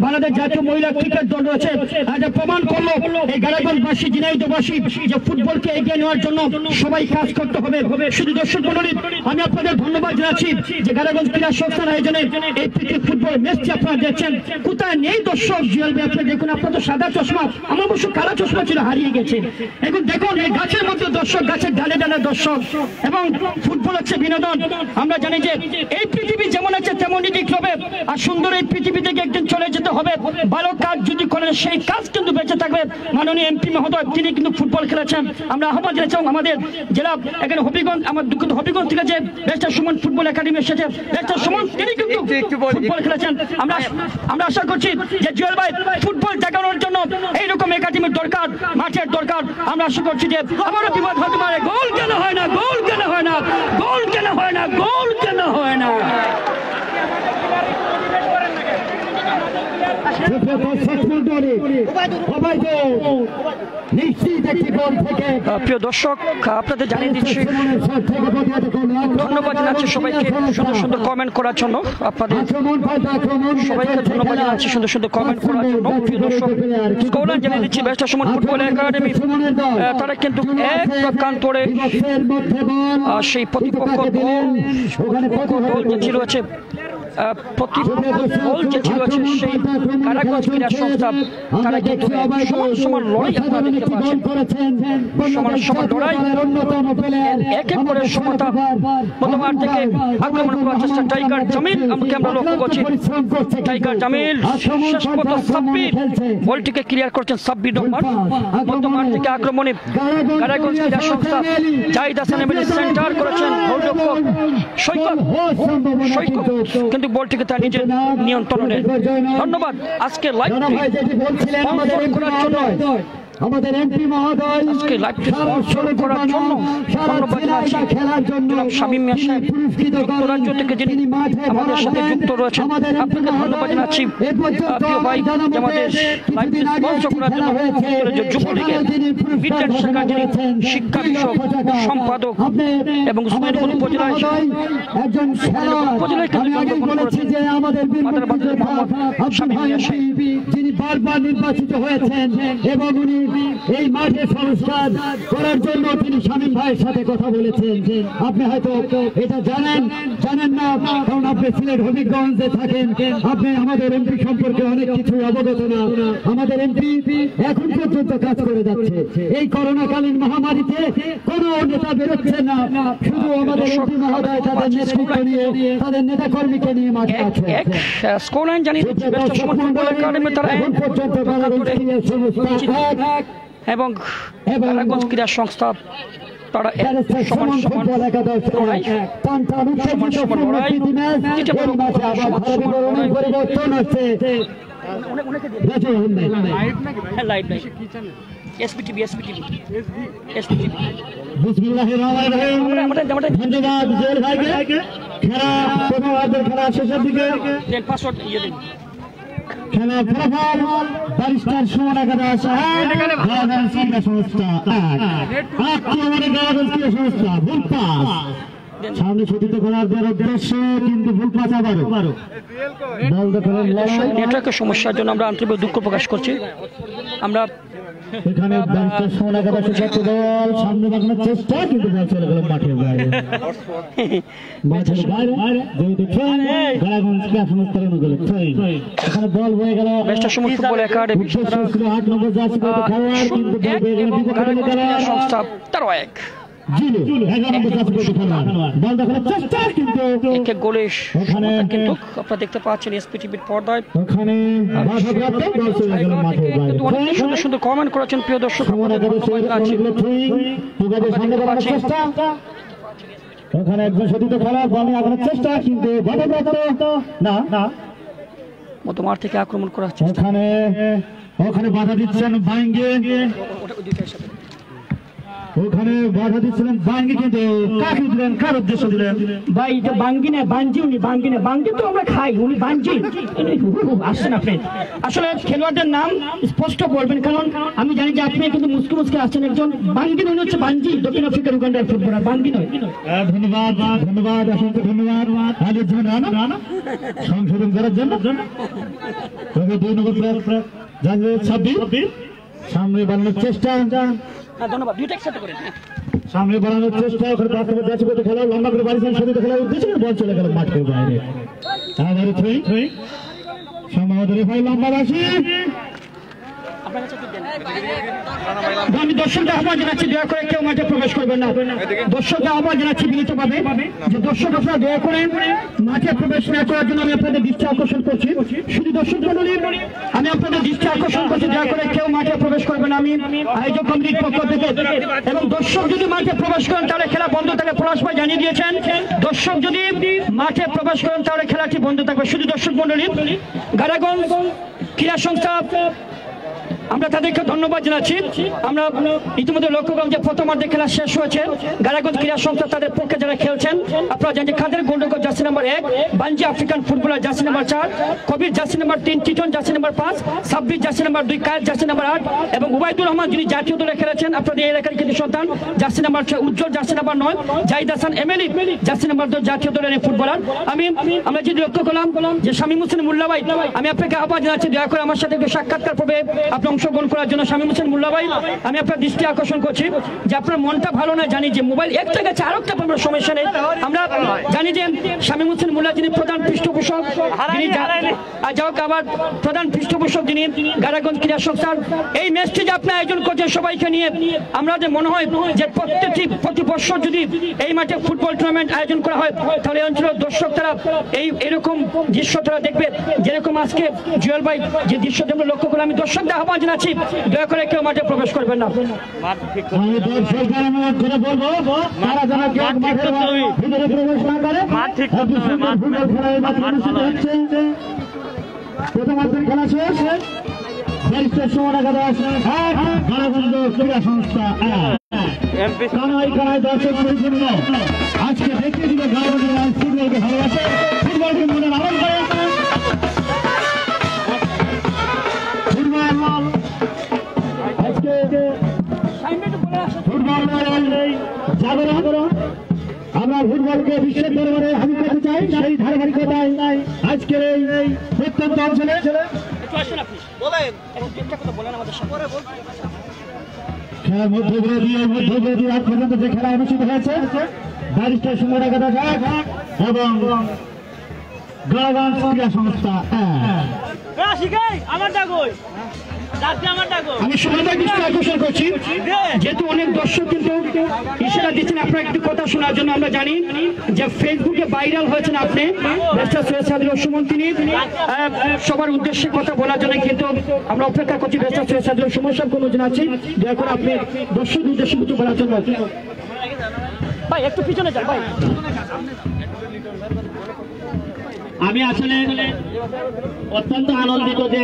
বাংলাদেশ জাতীয় মহিলা ক্রিকেট দল রয়েছে। আজ প্রমাণ করলো এই কারাগঞ্জবাসী, ঝিনাইদহবাসী যে ফুটবলকে এগিয়ে নেওয়ার জন্য সবাই কাজ করতে হবে। শুধু দর্শক মণ্ডলী, আমি আপনাদের ধন্যবাদ জানাচ্ছি যে কারাগঞ্জ ক্রীড়া সংস্থার আয়োজনে এই ক্রিকেট ফুটবল ম্যাচটি আপনারা দেখছেন। কোথায় নেই দর্শক জুয়েল ভাই, আপনি দেখুন, আপনার তো সাদা চশমা, আমার অবশ্য কালা চশমা ছিল, হারিয়ে গেছে। এখন দেখুন এই গাছের মধ্যে দর্শক, গাছের ডালে ডালে দর্শক, এবং ফুটবল হচ্ছে বিনোদন। আমরা জানি যে এই পৃথিবী যেমন আছে তেমনই দেখতে হবে, আর সুন্দর এই পৃথিবী থেকে একদিন চলে যেতে হবে। ভালো কাজ যদি করেন সেই কাজ কিন্তু বেঁচে থাকবে। মাননীয় এমপি মহোদয় তিনি কিন্তু ফুটবল খেলেছেন। আমরা আহ্বান জানাচ্ছি আমাদের জেলা এখানে হবিগঞ্জ, আমার দুঃখিত হবিগঞ্জ থেকে যে ব্যারিস্টার সুমন ফুটবল একাডেমি এসেছে, ব্যারিস্টার সুমন তিনি কিন্তু ফুটবল খেলেছেন। আমরা আশা করছি যে জুয়েল ভাই ফুটবল জাগানোর জন্য এইরকম একাডেমির দরকার, মাঠের দরকার। আমরা আশা করছি যে আবারও বিবাদ হতে পারে। গোল কেন হয় না, গোল কেন হয় না, গোল কেন হয় না, গোল কেন হয় না। দর্শক নিশ্চিত একটি গোল থেকে প্রিয় দর্শক, আপনাদের জানিয়ে দিচ্ছি, ধন্যবাদ জানাচ্ছি সবাইকে সুন্দর সুন্দর কমেন্ট করার জন্য। আপনাদের সবাইকে ধন্যবাদ জানাচ্ছি সুন্দর সুন্দর কমেন্ট করার জন্য। প্রিয় দর্শক, স্কোরলাইন জানিয়ে দিচ্ছি, ব্যারিস্টার সুমন ফুটবল একাডেমি তারা কিন্তু এক প্রকান্তরে সেই প্রতিপক্ষ দল যে ছিল আছে সেই কারাগঞ্জ ক্রীড়া সংস্থা তারা কিন্তু সমান লড়াই আপনারা দেখতে পাচ্ছেন, সমান লড়াই, এক এক করে সমতা মধ্যমাঠ থেকে আক্রমণ করার চেষ্টা টাইগার জামিল, আমরা লক্ষ্য করছি টাইগার জামিল শেষ পর্যন্ত সাব্বির বলটিকে ক্লিয়ার করছেন। সাব্বির রহমান মধ্যমাঠ থেকে আক্রমণে কারাগঞ্জ ক্রীড়া সংস্থা জাহিদ হাসান এমএলএ সেন্টার করেছেন, গোলরক্ষক সৈকত কিন্তু বলটিকে তার নিজের নিয়ন্ত্রণে। ধন্যবাদ আজকে লাইভ করার জন্য আমাদের এমপি মহোদয় আজকে লাইভটি স্পন্সর করার জন্য ধন্যবাদ জানাচ্ছি জনাব শামীম মিয়া সাহেব, যুক্তরাজ্য থেকে যিনি আমাদের সাথে যুক্ত রয়েছেন, আপনাকে ধন্যবাদ জানাচ্ছি। প্রিয় ভাই, আমাদের লাইভটি স্পন্সর করার জন্য যুক্তরাজ্য যুবলীগের বিজ্ঞান শাখার যিনি শিক্ষা বিষয়ক সম্পাদক এবং উসমানীপুর উপজেলায় যে আমাদের শামীম মিয়া সাহেব যিনি বারবার নির্বাচিত হয়েছেন এবং উনি এই মাঠে সংস্কার করার জন্য তিনি শামীম ভাইয়ের সাথে কথা বলেছেন। আপনি হয়তো এটা জানেন না, কারণ আপনি সিলেট হবিগঞ্জে থাকেন, আপনি আমাদের এমপি সম্পর্কে অনেক কিছু অবগত না। আমাদের এমপি এখন পর্যন্ত কাজ করে যাচ্ছে। এই করোনাকালীন মহামারীতে কোনো নেতা বেরোচ্ছে না, শুধু আমাদের এমপি মহোদয় তাদের নেতৃত্ব নিয়ে তাদের নেতা কর্মীকে নিয়ে মাঠে আছে। স্কোরলাইন জানিয়ে দিচ্ছি, ব্যারিস্টার সুমন ফুটবল একাডেমি তারা এবং কারাগঞ্জ ক্রীড়া সংস্থা তারা সমান লড়াই খেলা ফলাফল ব্যারিস্টার সুমন একাদশ গাঁওগঞ্জ ক্রীড়া সংস্থা সংস্থা ভুল পাস সামনে ছুটিতে করার উদ্দেশ্য, কিন্তু ভুল পাস আবারও বল দখলের লড়াই। নেটওয়ার্কের সমস্যার জন্য আমরা আন্তরিক দুঃখ প্রকাশ করছি। আমরা এখানে ব্যারিস্টার সুমন একাদশের ছাত্র দল সামনে বাঁকানোর চেষ্টা, কিন্তু বল চলে গেল মাঠের বাইরে। গাঁওগঞ্জ ক্রীড়া সংস্থার অনুকূলে এখানে বল হয়ে গেল ব্যারিস্টার সুমন ফুটবল একাডেমি 8 নম্বর জার্সি পরে খেলোয়াড়, কিন্তু বল হয়ে গেল বিপক্ষে সংস্থা তারও এক বল দেখানোর চেষ্টা, কিন্তু এক গোলে কিন্তু আপনারা দেখতে পাচ্ছেন এসপিটিভির পর্দায়। ওখানে অনেক সুন্দর সুন্দর কমেন্ট করেছেন প্রিয় দর্শক, ওখানে একজন সতীর্থ খেলা বল আগানোর চেষ্টা, কিন্তু না মধ্যমাঠ থেকে আক্রমণ করার চেষ্টা। ওখানে বাধা দিচ্ছেন বাইঙ্গে, ওখানে বাধা দিচ্ছিলেন বাঙ্গি, কিন্তু কাকে দিলেন, কার উদ্দেশ্য দিলেন? ভাই এটা বাঙ্গি না, বাঞ্জি, উনি বাঙ্গি না, বাঙ্গি তো আমরা খাই, উনি বাঞ্জি আসছেন আপনি। আসলে খেলোয়াড়দের নাম স্পষ্ট বলবেন, কারণ আমি জানি যে আপনি কিন্তু মুসকে মুসকে আসছেন। একজন বাঙ্গি উনি হচ্ছে বাঞ্জি, দক্ষিণ আফ্রিকার উগান্ডার ফুটবলার, বাঙ্গি নয়। ধন্যবাদ ধন্যবাদ অসংখ্য ধন্যবাদ আজের জন্য সংশোধন করার জন্য। 2 নম্বর সাব্বির সামনে বাড়ানোর চেষ্টা, ধন্যবাদ, দুইটা একসাথে করেন। সামনে বাড়ানোর চেষ্টা, ওখানে খেলা লম্বা করে বাড়িয়েছেন সাথে খেলার উদ্দেশ্যে, বল চলে গেল মাঠের বাইরে। সম্ভবত রেফারি লম্বা বাসি। আমি দর্শকদের আহ্বান জানাচ্ছি, দয়া করে কেউ মাঠে প্রবেশ করবেন না। দর্শকদের আহ্বান জানাচ্ছি বিনীতভাবে যে দর্শক আপনারা দয়া করে মাঠে প্রবেশ না করার জন্য আমি আপনাদের দৃষ্টি আকর্ষণ করছি। শুধু দর্শক মণ্ডলী আমি আপনাদের দৃষ্টি আকর্ষণ করছি, দয়া করে কেউ মাঠে প্রবেশ করবেন। আমি আয়োজক কমিটির পক্ষ থেকে এবং দর্শক যদি মাঠে প্রবেশ করেন তাহলে খেলা বন্ধ থাকে, পলাশ ভাই জানিয়ে দিয়েছেন। দর্শক যদি মাঠে প্রবেশ করেন তাহলে খেলাটি বন্ধ থাকবে। শুধু দর্শক মণ্ডলী, গাড়াগঞ্জ ক্রীড়া সংস্থা আমরা তাদেরকে ধন্যবাদ জানাচ্ছি। আমরা ইতিমধ্যে লক্ষ্য করলাম যে প্রথমার্ধে খেলা শেষ হয়েছে। গারাগঞ্জ ক্রীড়া সংস্থা তাদের পক্ষে যারা খেলছেন আপনারা জানেন যে খাদের গোল্ডকর jersey number 1, Banji African footballer jersey number 4, Kabir jersey number 3, Titon jersey number 5, Sabbir jersey number 2, Kayed jersey number 8 এবং উবাইদুর রহমান যিনি জাতীয় দলে খেলেছেন আপনাদের এই এলাকার কিন্তু সন্তান jersey number 6, Ujjwal jersey number 9, Zahid Hasan M L E jersey number 2 জাতীয় দলের এই ফুটবলার। আমরা যদি লক্ষ্য করলাম যে শামীম হোসেন মোল্লা ভাই, আমি আপনাকে আহ্বান জানাচ্ছি দয়া করে আমার সাথে একটু সাক্ষাৎকার পর্বে আপনি অংশগ্রহণ করার জন্য। শামীম হোসেন মোল্লা ভাই, আমি আপনার দৃষ্টি আকর্ষণ করছি যে আপনার মনটা ভালো না জানি যে মোবাইল একটা গেছে আর একটা প্রবলেম সমস্যা নেই। আমরা জানি যে শামীম হোসেন মোল্লা যিনি প্রধান পৃষ্ঠপোষক, যিনি যাওক আবার প্রধান পৃষ্ঠপোষক যিনি গারাগঞ্জ ক্রীড়া সংস্থার এই ম্যাচটি যে আপনি আয়োজন করছেন সবাইকে নিয়ে, আমরা যে মনে হয় যে প্রতি বছর যদি এই মাঠে ফুটবল টুর্নামেন্ট আয়োজন করা হয় তাহলে এই অঞ্চলের দর্শক তারা এরকম দৃশ্য তারা দেখবে যেরকম আজকে জুয়েল ভাই যে দৃশ্য আমরা লক্ষ্য করে। আমি দর্শকদের আহ্বান জানাচ্ছি দয়া করে কেউ মাঠে প্রবেশ করবেন না। খেলা শেষ আজকে দেখিয়ে দিল ফুটবলকে ভালোবাসে, ফুটবলকে মনে লালন করে। আমরা ফুটবলকে বিশ্বের দরবারে হাজির করতে চাই, সেই ধারাবাহিকতায় আজকের এই প্রত্যন্ত অঞ্চলে খেলার মধ্যে দিয়ে আজ পর্যন্ত যে খেলা অনুষ্ঠিত হয়েছে ব্যারিস্টার সময় রাখা যাক এবং গারাগঞ্জ ক্রীড়া সংস্থা। আমি সবাই দৃষ্টি আকর্ষণ করছি যেহেতু অনেক দর্শক কিন্তু ইশারা দিচ্ছেন আপনার একটু কথা শোনার জন্য। আমরা জানি যে ফেসবুকে ভাইরাল হয়েছেন আপনি ব্যারিস্টার সৈয়দ সাদিকুর সুমন, তিনি সবার উদ্দেশ্যে কথা বলার জন্য কিন্তু আমরা অপেক্ষা করছি। ব্যারিস্টার সৈয়দ সাদিকুর সুমন সাহেবকে অনুরোধ জানাচ্ছি দয়া করে আপনি দর্শক উদ্দেশ্যে কিছু বলার জন্য। ভাই একটু পিছনে যান ভাই। আমি আসলে অত্যন্ত আনন্দিত যে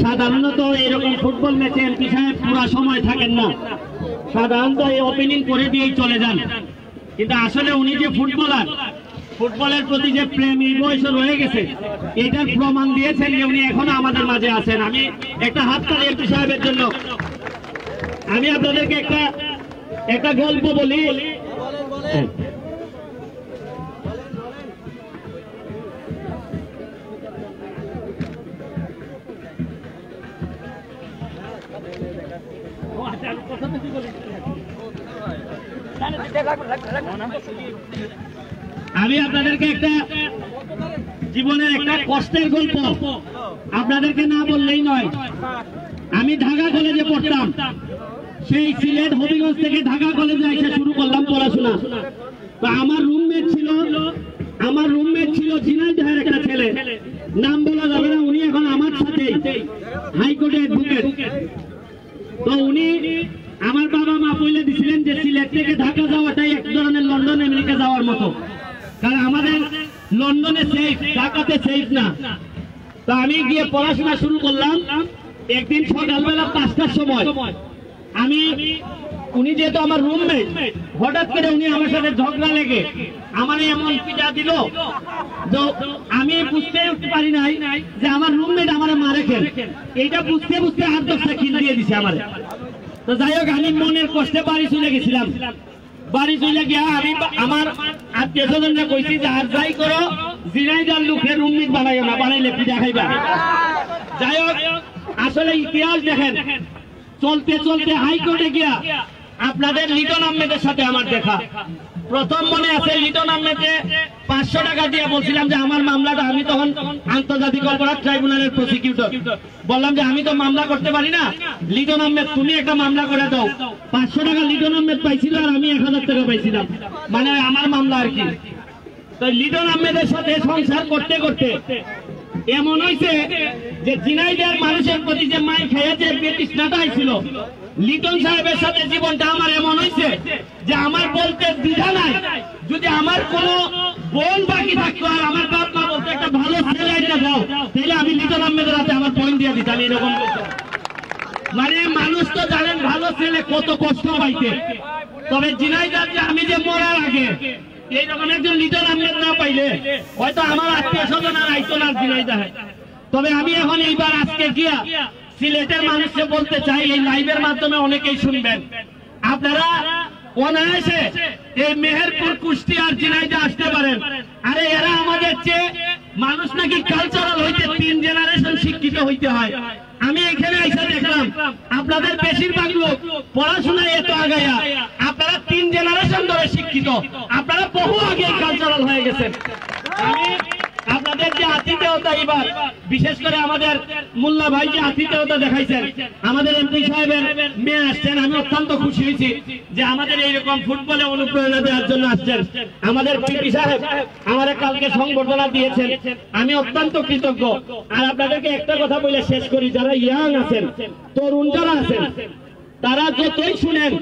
সাধারণত এরকম ফুটবল ম্যাচে এমপি সাহেব পুরা সময় থাকেন না, সাধারণত এই ওপেনিং করে দিয়েই চলে যান। কিন্তু আসলে উনি যে ফুটবলার, ফুটবলের প্রতি যে প্রেম এই বয়সে রয়ে গেছে এটার প্রমাণ দিয়েছেন যে উনি এখনো আমাদের মাঝে আছেন। আমি একটা হাততালি এমপি সাহেবের জন্য। আমি আপনাদেরকে একটা গল্প বলি। আমি আপনাদেরকে একটা জীবনের একটা কষ্টের গল্প আপনাদেরকে না বললেই নয়। আমি ঢাকা কলেজে পড়তাম, সেই সিলেট হবিগঞ্জ থেকে ঢাকা কলেজে এসে শুরু করলাম পড়াশোনা। তো আমার রুমমেট ছিল ঝিনাইদহের একটা ছেলে, নাম বলা যাবে না, উনি এখন আমার সাথে হাইকোর্টে অ্যাডভোকেট। তো উনি আমার বাবা মা বলে দিছিলেন যে সিলেট থেকে ঢাকা যাওয়াটাই এক ধরনের লন্ডন আমেরিকা যাওয়ার মতো, কারণ আমাদের লন্ডনে সেফ, ঢাকাতে সেফ না। তো আমি গিয়ে পড়াশোনা শুরু করলাম। একদিন সকালবেলা 5টার সময় উনি যেহেতু আমার রুমমেট, হঠাৎ করে উনি আমার সাথে ঝগড়া লেগে আমার এমন পিটা দিল আমি বুঝতে পারি নাই যে আমার রুমমেট আমার মারে খেল। এইটা বুঝতে 8-10টা কিল দিয়ে দিছে আমার। তো যাই হোক আমি মনের কষ্টে বাড়ি চলে গেছিলাম। বাড়ি চলে গিয়া আমি আমার আত্মীয় স্বজনরা কইছি যে আর যাই করো জিনাইদার লোকের রুমমেট বানাইও না, বানাইলে পিঠা খাইবা। যাই হোক আসলে ইতিহাস দেখেন, চলতে চলতে হাইকোর্টে গিয়া আপনাদের লিটন আহমেদের সাথে আমার দেখা। প্রথম মনে আছে লিটন আহমেদকে 500 টাকা দিয়ে বলছিলাম যে আমার মামলাটা, আমি তখন আন্তর্জাতিক অপরাধ ট্রাইব্যুনালের প্রসিকিউটর, বললাম যে আমি তো মামলা করতে পারি না, লিটন আহমেদ তুমি একটা মামলা করে দাও। 500 টাকা লিটন আহমেদ পাইছিল আর আমি 1000 টাকা পাইছিলাম, মানে আমার মামলা আর কি। তো লিটন আহমেদের সাথে সংসার করতে করতে এমন হয়েছে যে ঝিনাইদহের মানুষের প্রতি যে মাই খেয়েছে বেতৃষ্ণাটা ছিল, লিটন সাহেবের সাথে জীবনটা আমার এমন হয়েছে যে আমার বলতে দ্বিধা নাই। যদি আমার কোন বোন বাকি থাকতো আর আমার বাপ মা বলতে একটা ভালো ছেলে দাও, তাহলে আমি লিটন আহমেদের হাতে আমার বোন দিয়ে দিতাম, এরকম মানে মানুষ তো জানেন ভালো ছেলে কত কষ্ট পাইতে, তবে ঝিনাইদহ যে আমি যে মরার আগে এইরকম একজন লিডার আমি না পাইলে হয়তো আমার আত্মীয় স্বজন আর আইতো না ঝিনাইদহে। তবে আমি এখন এইবার আজকে গিয়া সিলেটের মানুষকে বলতে চাই, এই লাইভের মাধ্যমে অনেকেই শুনবেন, আপনারা অনায়াসে এই মেহেরপুর, কুষ্টিয়া আর ঝিনাইদহ আসতে পারেন। আরে এরা আমাদের চেয়ে মানুষ নাকি কালচারাল হইতে 3 জেনারেশন শিক্ষিত হইতে হয়। আমি এখানে এসে দেখলাম আপনাদের বেশিরভাগ লোক পড়াশোনায় এত আগায়া, আপনারা 3 জেনারেশন ধরে শিক্ষিত, আপনারা বহু আগে কালচারাল হয়ে গেছেন। আমি আপনাদের যে আতিথেয়তা এবার বিশেষ করে আমাদের মোল্লা ভাই যে আতিথেয়তা দেখাইছেন, আমাদের এমপি সাহেবের মেয়ে আসছেন, আমি অত্যন্ত খুশি হয়েছি যে আমাদের এইরকম ফুটবলে অনুপ্রেরণা দেওয়ার জন্য আসছেন। আমাদের পিপি সাহেব আমাদের কালকে সংবর্ধনা দিয়েছেন, আমি অত্যন্ত কৃতজ্ঞ। আর আপনাদেরকে একটা কথা বলে শেষ করি, যারা ইয়াং আছেন, তরুণ যারা আছেন, তারা যতই শুনেন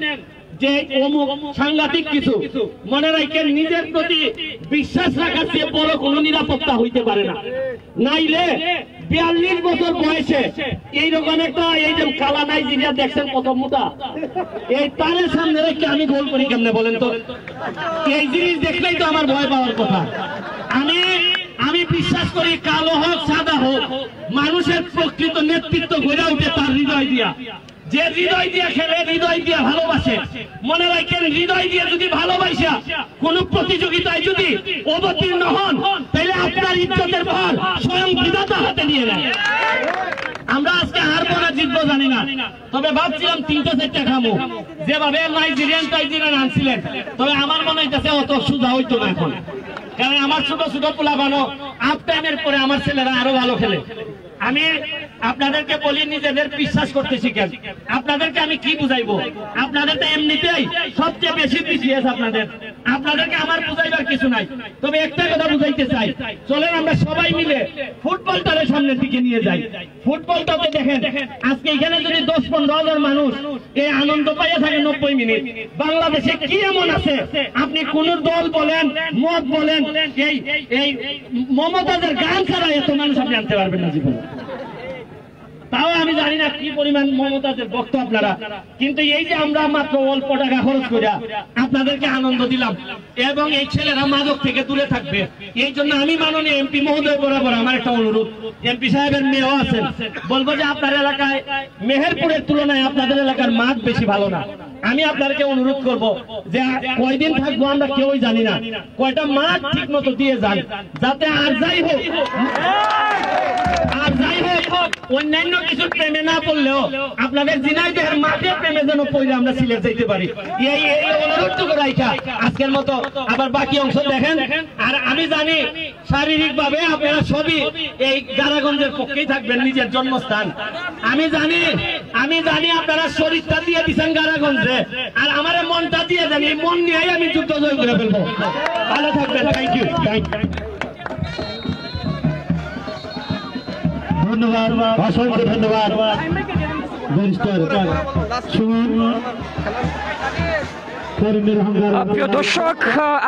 যে অমুক সাংঘাতিক কিছু, মনে রাখেন নিজের প্রতি বিশ্বাস রাখার চেয়ে বড় কোনো নিরাপত্তা হইতে পারে না। নাইলে 42 বছর বয়সে এইরকম একটা, এই যে কালা নাইজেরিয়া দেখছেন কত মোটা, এই তারের সামনে রেখে আমি গোল করি কেমনে বলেন তো? এই জিনিস দেখলেই তো আমার ভয় পাওয়ার কথা। আমি বিশ্বাস করি কালো হোক সাদা হোক, মানুষের প্রকৃত নেতৃত্ব গড়ে উঠে তার হৃদয় দিয়া। যে হৃদয় দিয়ে খেলে, হৃদয় দিয়ে ভালোবাসে, মনে রাখেন হৃদয় দিয়ে যদি ভালোবাসা কোন প্রতিযোগিতায় যদি অবতীর্ণ হন, তাহলে আপনার ইজ্জতের ভার স্বয়ং বিধাতা হাতে নিয়ে নেয়। আমরা আজকে হারবো না জিতবো জানি না, তবে ভাবছিলাম 3-4টা খামো, যেভাবে নাইজেরিয়ান আনছিলেন, তবে আমার মনে হইতেছে অত সুজা হইতো না এখন। কারণ আমার ছোট ছোট পোলা বানো আপ টাইমের পরে আমার ছেলেরা আরো ভালো খেলে। আমি আপনাদেরকে বলি, নিজেদের বিশ্বাস করতে শিখেন। আপনাদেরকে আমি কি বুঝাইবো? আপনাদের তো এমনিতেই সবচেয়ে বেশি বিসিএস আপনাদেরকে আমার বুঝাইবার কিছু নাই। তবে একটা কথা বুঝাইতে চাই, চলেন আমরা সবাই মিলে ফুটবলটারে সামনের দিকে নিয়ে যাই। ফুটবলটাতে দেখেন আজকে এখানে যদি 10-15 হাজার মানুষ এই আনন্দ পাইয়া থাকে 90 মিনিট, বাংলাদেশে কি এমন আছে আপনি কোন দল বলেন, মত বলেন, এই মমতাজের গান ছাড়া এত মানুষ আপনি আনতে পারবেন না জীবনে। তাও আমি জানি না কি পরিমাণ মমতাজের ভক্ত আপনারা, কিন্তু এই যে আমরা মাত্র অল্প টাকা খরচ করে আপনাদেরকে আনন্দ দিলাম, এবং এই ছেলেরা মাদক থেকে দূরে থাকবে, এই জন্য আমি মাননীয় এমপি মহোদয় বরাবর আমার একটা অনুরোধ, এমপি সাহেবের মেয়েও আছেন, বলবো যে আপনার এলাকায় মেহেরপুরের তুলনায় আপনাদের এলাকার মাঠ বেশি ভালো না। আমি আপনাদেরকে অনুরোধ করব যে কয়দিন থাকবো আমরা কেউই জানি না, কয়টা মাঠ ঠিক মতো দিয়ে যান, যাতে আর যাই হোক অন্যান্য কিছু প্রেমে না পড়লেও আপনাদের ঝিনাইদহের মাঠের প্রেমে যেন পড়লে আমরা সিলেট যেতে পারি। এই অনুরোধটুকু রাখা আজকের মতো আবার বাকি অংশ দেখেন। আর আমি জানি শারীরিক ভাবে আপনারা সবই এই গারাগঞ্জের পক্ষেই থাকবেন, নিজের জন্মস্থান। আমি জানি আপনারা শরীরটা দিয়ে দিচ্ছেন গারাগঞ্জে, আর আমার মনটা দিয়ে দেন, এই মন নিয়েই আমি যুদ্ধ জয় করে ফেলবো। ভালো থাকবেন, থ্যাংক ইউ। ধন্যবাদ, অসংখ্য ধন্যবাদ প্রিয় দর্শক,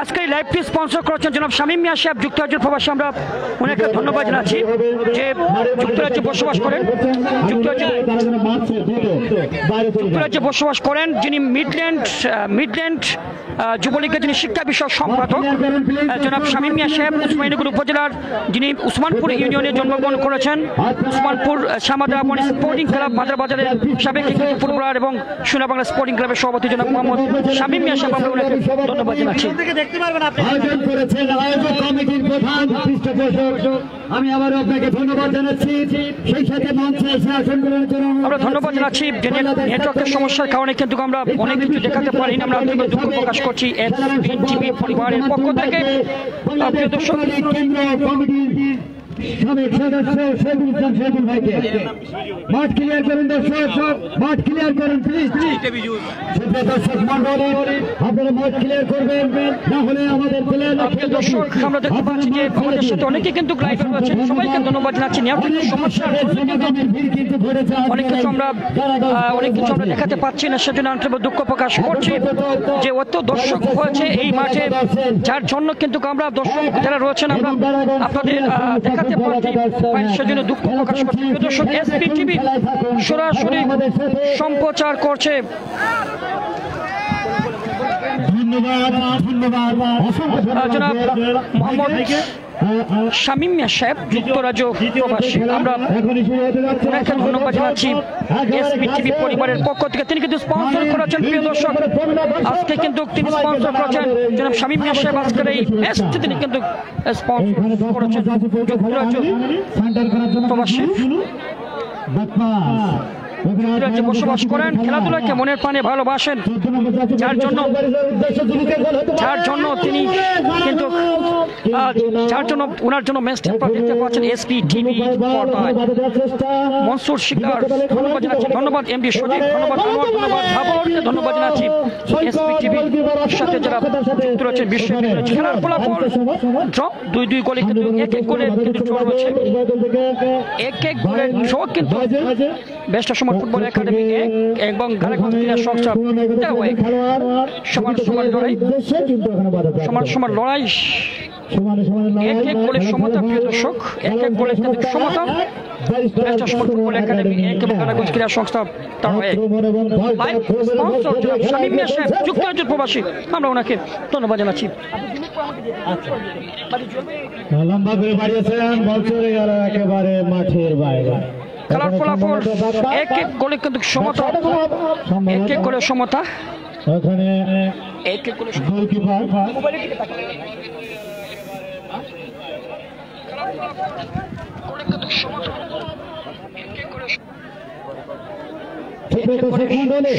আজকে এই লাইভটি স্পন্সর করেছেন জনাব শামীম মিয়া সাহেব, যুক্তরাজ্যের প্রবাসী। আমরা ওনাকে ধন্যবাদ জানাচ্ছি যে যুক্তরাজ্যে বসবাস করেন, যুক্তরাজ্যে বসবাস করেন, যিনি মিডল্যান্ড যুবলীগের যিনি শিক্ষা বিষয়ক সম্পাদক জনাব শামীম মিয়া সাহেব, উসমানীনগর উপজেলার, যিনি উসমানপুর ইউনিয়নে জন্মগ্রহণ করেছেন, উসমানপুর শ্যামাদা স্পোর্টিং ক্লাব মাদারবাজারের সাবেক ফুটবলার এবং সোনা বাংলা স্পোর্টিং ক্লাবের সভাপতি জনাব মোহাম্মদ শামীম মিয়া সাহেব, আমরা ওনাকে ধন্যবাদ জানাচ্ছি। আমি আবার আপনাকে ধন্যবাদ জানাচ্ছি, সেই সাথে মঞ্চে এসে আসন গ্রহণের জন্য আমরা ধন্যবাদ জানাচ্ছি। নেটওয়ার্কের সমস্যার কারণে কিন্তু আমরা অনেক কিছু দেখাতে পারি না, আমরা দুঃখ প্রকাশ করছি এসবিটিভি পরিবারের পক্ষ থেকে। প্রিয় দর্শক, সাবেক সদস্য শহীদুল ইসলাম শহীদুল ভাইকে মাঠ ক্লিয়ার করুন, দর্শক মাঠ ক্লিয়ার করুন প্লিজ। দর্শক মন্ডলী আপনারা মাঠ ক্লিয়ার করবেন, না হলে আমাদের দর্শক আমরা দেখতে পাচ্ছি যে আমাদের সাথে অনেকে কিন্তু লাইভে রয়েছেন, সবাইকে ধন্যবাদ জানাচ্ছি। নেটওয়ার্কের সমস্যা অনেক কিছু আমরা দেখাতে পাচ্ছি না, সেজন্য আমরা দুঃখ প্রকাশ করছি যে অত দর্শক হয়েছে এই মাঠে, যার জন্য কিন্তু আমরা দর্শক যারা রয়েছেন আমরা আপনাদের দেখাতে জানতে পারছি সেজন্য দুঃখ প্রকাশ করছি। দর্শক এসপি টিভি সরাসরি সম্প্রচার করছে। জনাব মোহাম্মদ শামীম মিয়া সাহেব যুক্তরাজ্য প্রবাসী, আমরা ওনাকে ধন্যবাদ জানাচ্ছি এসবি টিভি পরিবারের পক্ষ থেকে। তিনি কিন্তু স্পন্সর করেছেন প্রিয় দর্শক, আজকে কিন্তু তিনি স্পন্সর করেছেন জনাব শামীম মিয়া সাহেব। আজকের এই ম্যাচটি তিনি কিন্তু স্পন্সর করেছেন যুক্তরাজ্য প্রবাসী যুক্তরাজ্যে বসবাস করেন, খেলাধুলাকে মনের প্রাণে ভালোবাসেন, যার জন্য তিনি কিন্তু ওনার জন্য ম্যাচটি আপনারা দেখতে পাচ্ছেন এসপি টিভি পর্দায়। মনসুর শিকদার ধন্যবাদ জানাচ্ছি, ধন্যবাদ এমডি সজীব, ধন্যবাদ আনোয়ার, ধন্যবাদ ভাবরকে ধন্যবাদ জানাচ্ছি। এসপি টিভির সাথে যারা যুক্ত রয়েছেন বিশ্ব খেলার ফলাফল ড্র 2-2 গোলে কিন্তু 1-1 গোলে কিন্তু ড্র রয়েছে, 1-1 গোলের ড্র কিন্তু বেস্ট সময় ফুটবল একাডেমি এবং গাড়াগঞ্জ ক্রীড়া সংস্থা সমান লড়াই, সমান লড়াই, 1-1 গোলের সমতা প্রিয় দর্শক, 1-1 গোলের কিন্তু সমতা বেস্ট সময় ফুটবল একাডেমি এবং গাড়াগঞ্জ ক্রীড়া সংস্থা লাইভ স্পন্সর জনাব শামীম মিয়া সাহেব যুক্তরাজ্য প্রবাসী, আমরা ওনাকে ধন্যবাদ জানাচ্ছি। লম্বা করে বাড়িয়েছেন, বল চলে গেল একেবারে মাঠের বাইরে। খেলার ফলাফল 1-1 গোলে কিন্তু সমতা, 1-1 গোলের সমতা, ওখানে 1-1 গোলের গোলকিপার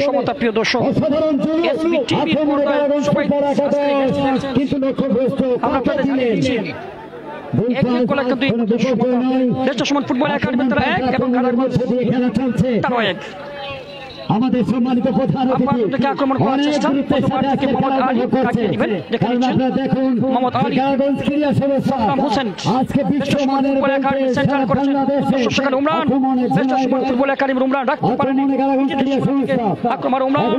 সমতা প্রিয় দর্শক এসবি টিভির পর্দায় সবাই কিন্তু লক্ষ্যগ্রস্ত ফুটবল একাডেমি তারা 1 এবং খেলা চলছে। আমাদের সম্মানিত প্রধান অতিথি আক্রমণ করার চেষ্টা মোহাম্মদ আলী হোসেন আজকে বিশ্বমানের ফুটবল একাডেমির উমরান রাখতে পারেনি আক্রমণ উমরান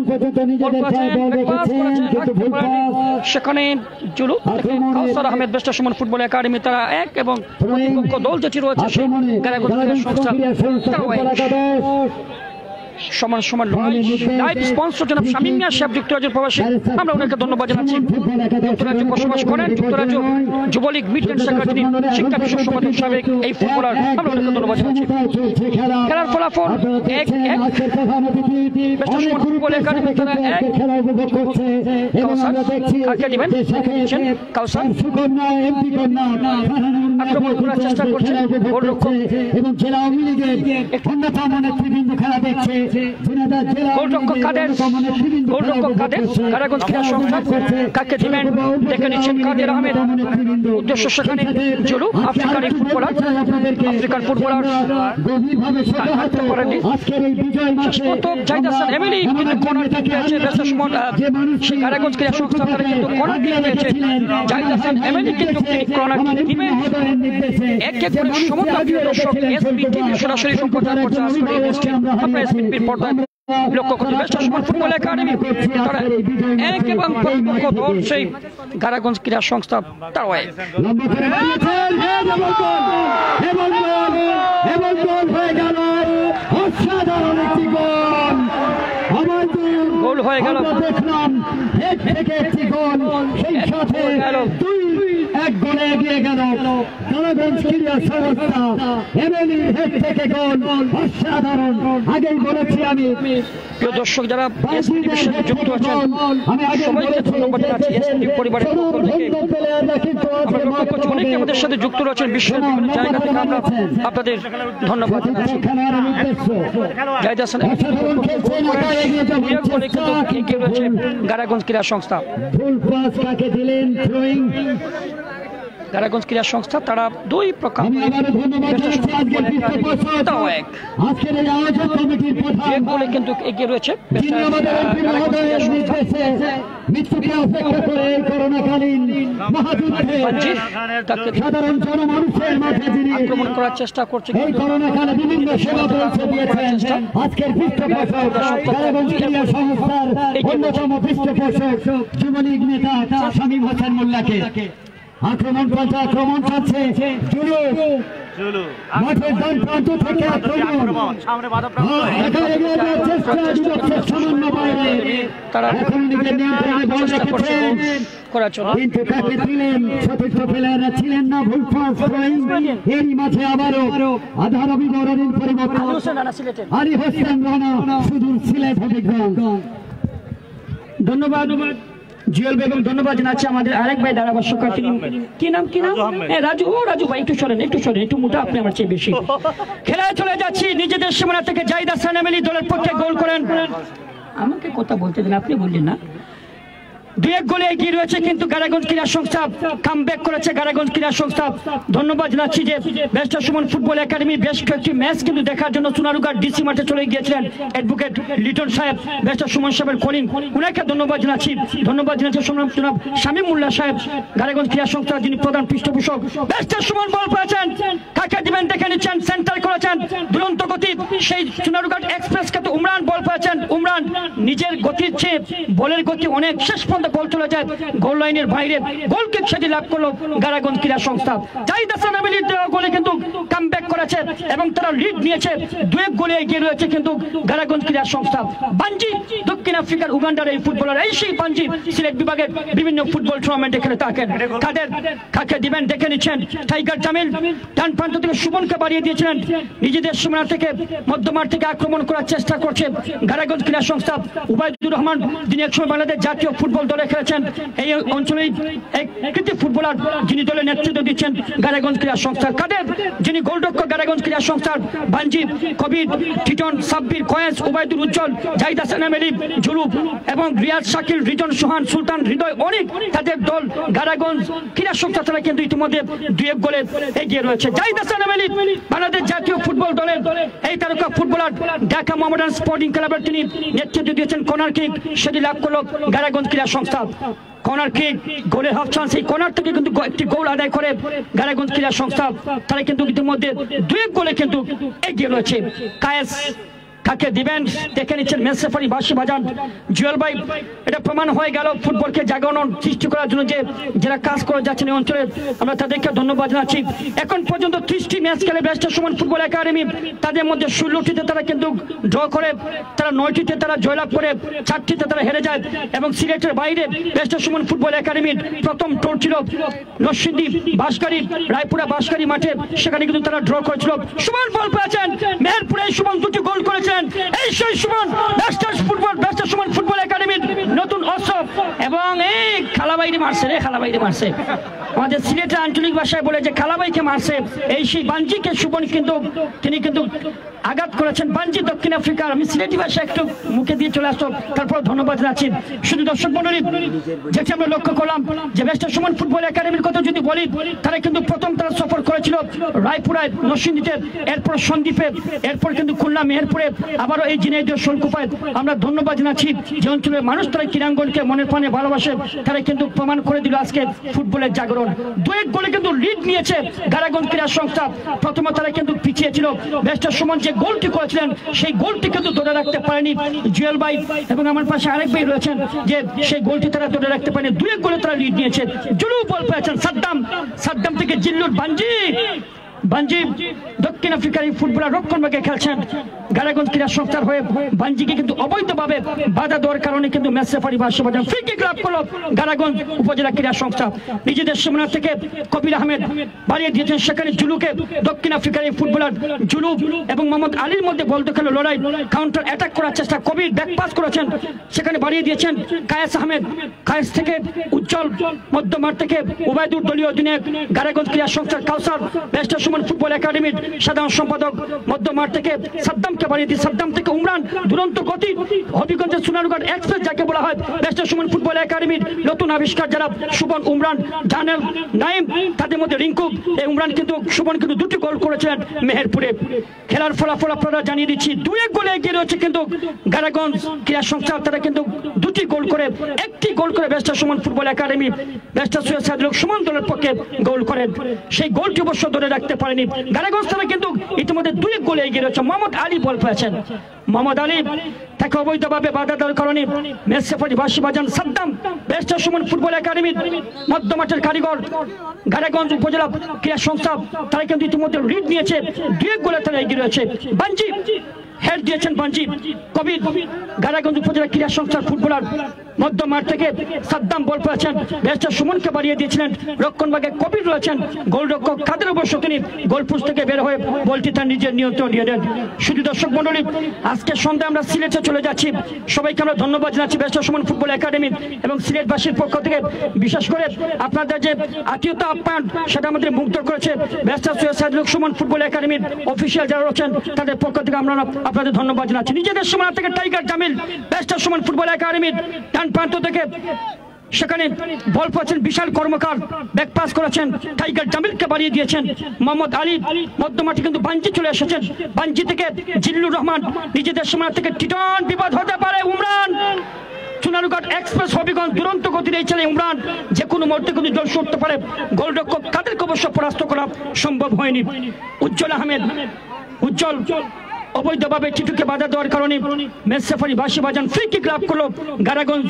সেখানে Zulu Kawsar Ahmed best Suman football academy তারা 1 এবং প্রতিপক্ষ দল যেটি রয়েছে সমান লড়াই। লাইভ স্পন্সর জনাব শামীম মিয়া সাহেব যুক্তরাজ্যের প্রবাসী, আমরা ওনাকে ধন্যবাদ জানাচ্ছি। যুক্তরাজ্যে বসবাস করেন, যুক্তরাজ্য যুবলীগ মিডল্যান্ড শাখার যিনি শিক্ষা বিষয়ক সম্পাদক সাবেক এই ফুটবলার, আমরা ওনাকে ধন্যবাদ জানাচ্ছি। খেলার ফলাফল 1-1 ফুটবল একাডেমি তারা 1 কাকে দিবেন কাউসার আক্রমণ করার চেষ্টা করছে গোলরক্ষক এবং জেলা আওয়ামী লীগের অন্যতম নেতৃবৃন্দ খেলা দেখছে। গোলরক্ষক কাদের গাড়াগঞ্জ ক্রীড়া সংস্থা কাকে দিবেন দেখে নিচ্ছেন কাদের আহমেদ, উদ্দেশ্য সেখানে জুলু আফ্রিকার ফুটবলার হাঁটতে পারেননি জাহিদ হাসান এমিলি কিন্তু কর্নার কিক পেয়েছে গাড়াগঞ্জ ক্রীড়া সংস্থা তারা কিন্তু কর্নার কিক পেয়েছে জাহিদ হাসান এমিলি কিন্তু কর্নার কিক দিবেন 1-1 গোলের সমতা প্রিয় দর্শক এসবি টিভি সরাসরি সম্প্রচার করছে আজকের এই ম্যাচটি আপনারা এসবি টিভির পর্দায় লক্ষ্য করতে বেস্ট সুমন ফুটবল একাডেমি তারা 1 এবং প্রতিপক্ষ দল সেই গাড়াগঞ্জ ক্রীড়া সংস্থা তারা 1 গোল হয়ে গেল, দেখলাম একটি গোল, সেই সাথে 2-1 গোলে এগিয়ে গেল গাড়াগঞ্জ ক্রীড়া সংস্থা। এমএলই হেড থেকে গোল, অসাধারণ। আগেই বলেছি আমি প্রিয় দর্শক যারা এসপি টিভির সাথে যুক্ত আছেন সবাইকে ধন্যবাদ জানাচ্ছি। এসপি পরিবারের পক্ষ থেকে আমরা লক্ষ্য করছি অনেকে আমাদের সাথে যুক্ত রয়েছেন বিশ্বের বিভিন্ন জায়গা থেকে, আমরা আপনাদের ধন্যবাদ জানাচ্ছি। জাহিদ হাসান এগিয়ে রয়েছে গাড়াগঞ্জ ক্রীড়া সংস্থা। গাড়াগঞ্জ ক্রীড়া সংস্থা তারা 2 প্রকার গোলে কিন্তু এগিয়ে রয়েছে আক্রমণ করার চেষ্টা করছে যুবলীগ নেতা শামীম হোসেন মোল্লাকে আক্রমণ পাল্টা আক্রমণ চাচ্ছে জুলু মাঠের ডান প্রান্ত থেকে আক্রমণ সামান্য বাইরে এখন নিজের নিয়ন্ত্রণে বল রেখেছেন কিন্তু তাকে দিলেন সতীর্থ প্লেয়াররা ছিলেন না ভুল পাস এরই মাঝে আবারও আধা রবি দৌড়ানির পরিবর্তন আলী হোসেন রানা সুদূর সিলেট হবিগঞ্জ। ধন্যবাদ জুয়েল বেগম, ধন্যবাদ জানাচ্ছি আমাদের আরেক ভাই ধারাভাষ্যকার, তিনি কি নাম রাজু। ও রাজু ভাই একটু সরেন একটু মোটা, আপনি আমার চেয়ে বেশি। খেলায় চলে যাচ্ছি নিজেদের সীমানা থেকে জাহিদ হাসান এমএলই দলের পক্ষে গোল করেন। আমাকে কথা বলতে দিন, আপনি বললেন না। 2-1 গোলে এগিয়ে রয়েছে কিন্তু গারাগঞ্জ ক্রীড়া সংস্থা কামব্যাক করেছে। গারাগঞ্জ ক্রীড়া সংস্থা ধন্যবাদ জানাচ্ছি যে ব্যারিস্টার সুমন ফুটবল একাডেমি বেশ কয়েকটি ম্যাচ কিন্তু দেখার জন্য সোনারুঘাট ডিসি মাঠে চলে গিয়েছিলেন অ্যাডভোকেট লিটন সাহেব, ব্যারিস্টার সুমন সাহেবের কলিং, উনাকে ধন্যবাদ জানাচ্ছি। জনাব শামীম মোল্লা সাহেব গারাগঞ্জ ক্রীড়া সংস্থা, যিনি প্রধান পৃষ্ঠপোষক। ব্যারিস্টার সুমন বল পেয়েছেন, কাকে দিবেন দেখে নিচ্ছেন, সেন্টার করেছেন দুরন্ত গতি সেই সোনারুঘাট এক্সপ্রেসকে তো উমরান বল পেয়েছেন। উমরান নিজের গতির চেয়ে বলের গতি অনেক, শেষ পর্যন্ত বল চলে যায় গোল লাইনের বাইরে, গোল কিক সেটি লাভ করলো গারাগঞ্জ ক্রীড়া সংস্থা। জাহিদ হাসান এমএলই গোলে কিন্তু কামব্যাক করেছে এবং তারা লিড নিয়েছে, 2-1 গোলে এগিয়ে রয়েছে কিন্তু গারাগঞ্জ ক্রীড়া সংস্থা। বাঞ্জি দক্ষিণ আফ্রিকার উগান্ডার এই ফুটবলার, এই সেই বাঞ্জি সিলেট বিভাগের বিভিন্ন ফুটবল টুর্নামেন্টে খেলে থাকেন। কাকে দিবেন দেখে নিচ্ছেন, টাইগার জামিল ডান প্রান্ত থেকে সুমনকে বাড়িয়ে দিয়েছিলেন, নিজেদের সীমানা থেকে মধ্যমাঠ থেকে আক্রমণ করার চেষ্টা করছে গারাগঞ্জ ক্রীড়া সংস্থা। উবাইদুর রহমান, যিনি একসময় বাংলাদেশ জাতীয় ফুটবল দলে খেলেছেন, এই অঞ্চলেই এক কৃতি ফুটবলার, যিনি দলে নেতৃত্ব দিচ্ছেন গারাগঞ্জ ক্রীড়া সংস্থার। কাদের, যিনি গোলরক্ষক গারাগঞ্জ ক্রীড়া সংস্থার, বাঞ্জি, কবির, টিটন, সাব্বির, কয়েস, উবাইদুর, উজ্জ্বল, জাহিদ হাসান এমএলই, জুলুব এবং রিয়াজ, শাকিল, রিজন, সোহান, সুলতান, হৃদয়, অনেক তাদের দল গারাগঞ্জ ক্রীড়া সংস্থা তারা কিন্তু ইতিমধ্যে 2-1 গোলে এগিয়ে রয়েছে। জাহিদ হাসান এমএলই বাংলাদেশ জাতীয় ফুটবল দলের এই তারকা ফুটবলার, ঢাকা মোহামেডান স্পোর্টিং ক্লাবের তিনি নেতৃত্ব দিয়েছেন। কর্নার কিক সেটি লাভ করলো গারাগঞ্জ ক্রীড়া সংস্থা। কর্নার কিক গোলের হাফ চান্স, এই কর্নার থেকে কিন্তু একটি গোল আদায় করে গারাগঞ্জ ক্রীড়া সংস্থা, তারা কিন্তু ইতিমধ্যে 2-1 গোলে কিন্তু এগিয়ে রয়েছে। কায়েস কাকে দিবেন দেখে নিচ্ছেন, ম্যাচ রেফারি বাঁশি বাজান জুয়েল ভাই। এটা প্রমাণ হয়ে গেল ফুটবলকে জাগানোর সৃষ্টি করার জন্য যে যারা কাজ করে যাচ্ছেন এই অঞ্চলে, আমরা তাদেরকে ধন্যবাদ জানাচ্ছি। এখন পর্যন্ত 30টি ম্যাচ খেলে ব্যারিস্টার সুমন ফুটবল একাডেমি, তাদের মধ্যে 16টিতে তারা কিন্তু ড্র করে, তারা 9টিতে তারা জয়লাভ করে, 4টিতে তারা হেরে যায়। এবং সিলেটের বাইরে ব্যারিস্টার সুমন ফুটবল একাডেমির প্রথম টোর ছিল নরসিংদী বাঁশগাড়ি, রায়পুরা বাঁশগাড়ি মাঠে, সেখানে কিন্তু তারা ড্র করেছিল। সুমন বল পেয়েছেন, মেহেরপুরে সুমন 2টি গোল করেছেন। এই সেই সুমন ব্যারিস্টার সুমন ফুটবল একাডেমির নতুন অস্ত্র, এবং এই খালাবাইরে মারছে রে, খালাবাইরে মারছে, আমাদের সিলেটের আঞ্চলিক ভাষায় বলে যে খালাবাইকে মারছে। এই সেই বাঞ্জিকে সুমন কিন্তু তিনি কিন্তু আঘাত করেছেন। বাঞ্জি দক্ষিণ আফ্রিকার, আমি সিলেটি ভাষা একটু মুখে দিয়ে চলে আসতো, তারপর ধন্যবাদ জানাচ্ছি। শুধু দর্শক মণ্ডলী, যেটি আমরা লক্ষ্য করলাম যে ব্যারিস্টার সুমন ফুটবল একাডেমির কথা যদি বলি, তারা কিন্তু প্রথম তারা সফর করেছিল রায়পুরায়, নরসিংদীতে, এরপর সন্দ্বীপে, এরপর কিন্তু খুলনা, মেহেরপুরে, আবারও এই ঝিনাইদহ শোলকুপায়। আমরা ধন্যবাদ জানাচ্ছি যে অঞ্চলের মানুষ তারা ক্রীড়াঙ্গনকে মনের প্রাণে ভালোবাসে, তারা কিন্তু প্রমাণ করে দিল আজকে ফুটবলের জাগরণ। 2-1 গোলে কিন্তু লিড নিয়েছে গারাগঞ্জ ক্রীড়া সংস্থা। প্রথমে তারা কিন্তু পিছিয়ে ছিল, ব্যারিস্টার সুমন যে গোলটি করেছিলেন সেই গোলটি কিন্তু ধরে রাখতে পারেনি জুয়েল ভাই, এবং আমার পাশে আরেক ভাই রয়েছেন যে সেই গোলটি তারা ধরে রাখতে পারেনি। 2-1 গোলে তারা লিড নিয়েছে। জুলু বল পেয়েছেন, সাদ্দাম থেকে জিল্লুর, বাঞ্জি দক্ষিণ আফ্রিকার এই ফুটবলার রক্ষণভাগে খেলছেন গারাগঞ্জ ক্রীড়া সংস্থার হয়ে। বাঞ্জিকে কিন্তু অবৈধভাবে বাধা দেওয়ার কারণে কিন্তু ম্যাচ রেফারি বাঁশি বাজান। ফ্রি কিক লাভ করলো গারাগঞ্জ উপজেলা ক্রীড়া সংস্থা। নিজেদের সীমানা থেকে কবির আহমেদ বাড়িয়ে দিয়েছেন, সেখানে জুলুকে দক্ষিণ আফ্রিকার এই ফুটবলার জুলু এবং মোহাম্মদ আলীর মধ্যে বল দখলের লড়াই, কাউন্টার অ্যাটাক করার চেষ্টা, কবির ব্যাক পাস করেছেন, সেখানে বাড়িয়ে দিয়েছেন কায়েস আহমেদ। কায়েস থেকে উজ্জ্বল, মধ্যমাঠ থেকে উবাইদুর, দলীয় অধিনায়ক গারাগঞ্জ ক্রীড়া সংস্থার কাউসার, ব্যারিস্টার সুমন ফুটবল একাডেমির সাধারণ সম্পাদক, মধ্যমাঠ থেকে সাদ্দামকে বাড়িয়ে দিয়ে, সাদ্দাম থেকে উমরান, দুরন্ত গতি, হবিগঞ্জের সোনারুঘাট এক্সপ্রেস যাকে বলা হয়, ব্যারিস্টার সুমন ফুটবল একাডেমির নতুন আবিষ্কার যারা সুমন, উমরান, জানেল, নাইম, তাদের মধ্যে রিঙ্কু। এই উমরান কিন্তু সুমন কিন্তু 2টি গোল করেছেন মেহেরপুরে। খেলার ফলাফল আপনারা জানিয়ে দিচ্ছি, 2-1 গোলে এগিয়ে রয়েছে কিন্তু গারাগঞ্জ ক্রীড়া সংস্থা, তারা কিন্তু 2টি গোল করে, 1টি গোল করে barrister Suman football academy, barrister Syed Saidul Haque Suman দলের পক্ষে গোল করেন। সেই গোলটি অবশ্য ধরে রাখতে পারে পারেনি। গাড়াগঞ্জ থানা কিন্তু ইতিমধ্যে 2 গোলে এগিয়ে রয়েছে। মোহাম্মদ আলী বল পেয়েছেন, মোহাম্মদ আলী তাকে অবৈধভাবে বাধা দেওয়ার কারণে মেসেফারি বাসিবাজান সাদ্দাম ব্যারিস্টার সুমন ফুটবল একাডেমির মধ্যমাঠের কারিগর গাড়াগঞ্জ উপজেলা ক্রীড়া সংস্থা তারা কিন্তু ইতিমধ্যে লিড নিয়েছে, 2 গোলে তারা এগিয়ে রয়েছে। বাঞ্জি হেড দিয়েছেন, বাঞ্জি কবির গাড়াগঞ্জ উপজেলা ক্রীড়া সংস্থার ফুটবলার মধ্যমাঠ থেকে সাদ্দাম বল পেয়েছেন, ব্যারিস্টার সুমনকে বাড়িয়ে দিয়েছিলেন। রক্ষণভাগে কবির রয়েছেন, গোলরক্ষক কাদের অবশ্য তিনি গোলপোস্ট থেকে বের হয়ে বলটি তার নিজের নিয়ন্ত্রণ নিয়ে নেন। শুধু দর্শক মন্ডলী, আজকে সন্ধ্যায় আমরা সিলেটে চলে যাচ্ছি। সবাইকে আমরা ধন্যবাদ জানাচ্ছি ব্যারিস্টার সুমন ফুটবল একাডেমি এবং সিলেটবাসীর পক্ষ থেকে। বিশেষ করে আপনাদের যে আত্মীয়তা আপ্যায়ন সেটা আমাদের মুগ্ধ করেছে। ব্যারিস্টার সৈয়দ সাইদুল সুমন ফুটবল একাডেমির অফিসিয়াল যারা রয়েছেন তাদের পক্ষ থেকে আমরা আপনাদের ধন্যবাদ জানাচ্ছি। নিজেদের সীমানা থেকে tiger Jamil barrister Suman football একাডেমির ডান প্রান্ত থেকে সেখানে বল পাচ্ছেন, বিশাল কর্মকার ব্যাক পাস করেছেন, টাইগার জামিলকে বাড়িয়ে দিয়েছেন। মোহাম্মদ আলী মধ্যমাঠে কিন্তু বাঞ্জি চলে এসেছেন, বাঞ্জি থেকে জিল্লুর রহমান নিজেদের সীমানা থেকে টিটন বিপদ হতে পারে। উমরান চুনারুঘাট এক্সপ্রেস হবিগঞ্জ দুরন্ত গতির এই ছেলে উমরান যে কোনো মুহূর্তে কিন্তু জল উঠতে পারে। গোলরক্ষক কাদেরকে অবশ্য পরাস্ত করা সম্ভব হয়নি। উজ্জ্বল আহমেদ, উজ্জ্বল অবৈধভাবে টিটুকে বাধা দেওয়ার কারণে মেসেফারি বাসিবাজান ফ্রি কিক লাভ করলো গাড়াগঞ্জ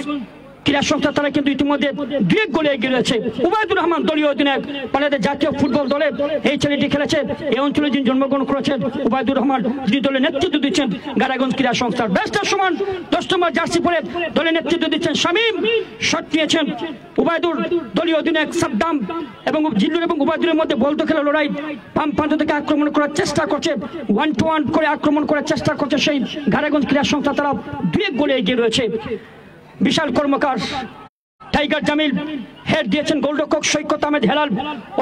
ক্রীড়া সংস্থা। তারা কিন্তু ইতিমধ্যে 2 গোলে এগিয়ে রয়েছে। উবাইদুর রহমান দলীয় অধিনায়ক, বাংলাদেশ জাতীয় ফুটবল দলে এই ছেলেটি খেলেছে, এই অঞ্চলে যিনি জন্মগ্রহণ করেছেন উবাইদুর রহমান, যিনি দলে নেতৃত্ব দিচ্ছেন গাড়াগঞ্জ ক্রীড়া সংস্থার। ব্যারিস্টার সুমন 10 নম্বর জার্সি পরে দলে নেতৃত্ব দিচ্ছেন শামীম, শট নিয়েছেন উবাইদুর দলীয় অধিনায়ক সাদ্দাম এবং জিল্লুর এবং উবাইদুরের মধ্যে বল দখলের লড়াই। বাম প্রান্ত থেকে আক্রমণ করার চেষ্টা করছে, 1-to-1 করে আক্রমণ করার চেষ্টা করছে সেই গাড়াগঞ্জ ক্রীড়া সংস্থা। তারা 2 গোলে এগিয়ে রয়েছে। বিশাল কর্মকার টাইগার জামিল হেড দিয়েছেন, গোলরক্ষক সৈকত আহমেদ হেলাল।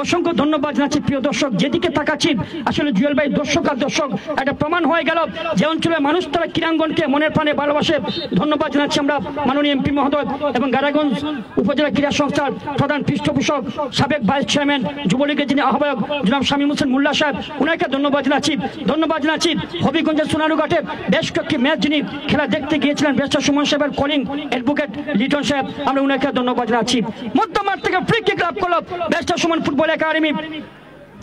অসংখ্য ধন্যবাদ জানাচ্ছি। প্রিয় দর্শক, যেদিকে তাকাচ্ছি আসলে জুয়েল ভাই দর্শক আর দর্শক একটা প্রমাণ হয়ে গেল যে অঞ্চলের মানুষ তারা ক্রীড়াঙ্গনকে মনের প্রাণে ভালোবাসে। ধন্যবাদ জানাচ্ছি আমরা মাননীয় এমপি মহোদয় এবং গাড়াগঞ্জ উপজেলা ক্রীড়া সংস্থার প্রধান পৃষ্ঠপোষক সাবেক ভাইস চেয়ারম্যান যুবলীগের যিনি আহ্বায়ক জনাব শামীম হোসেন মোল্লা সাহেব, ওনাকে ধন্যবাদ জানাচ্ছি। ধন্যবাদ জানাচ্ছি হবিগঞ্জের সোনারুঘাটে বেশ কয়েকটি ম্যাচ যিনি খেলা দেখতে গিয়েছিলেন ব্যারিস্টার সুমন সাহেবের কলিং অ্যাডভোকেট লিটন সাহেব, আমরা ওনাকে ধন্যবাদ জানাচ্ছি। মধ্যমাঠ থেকে ফ্রি কিক লাভ করলো barrister Suman football academy.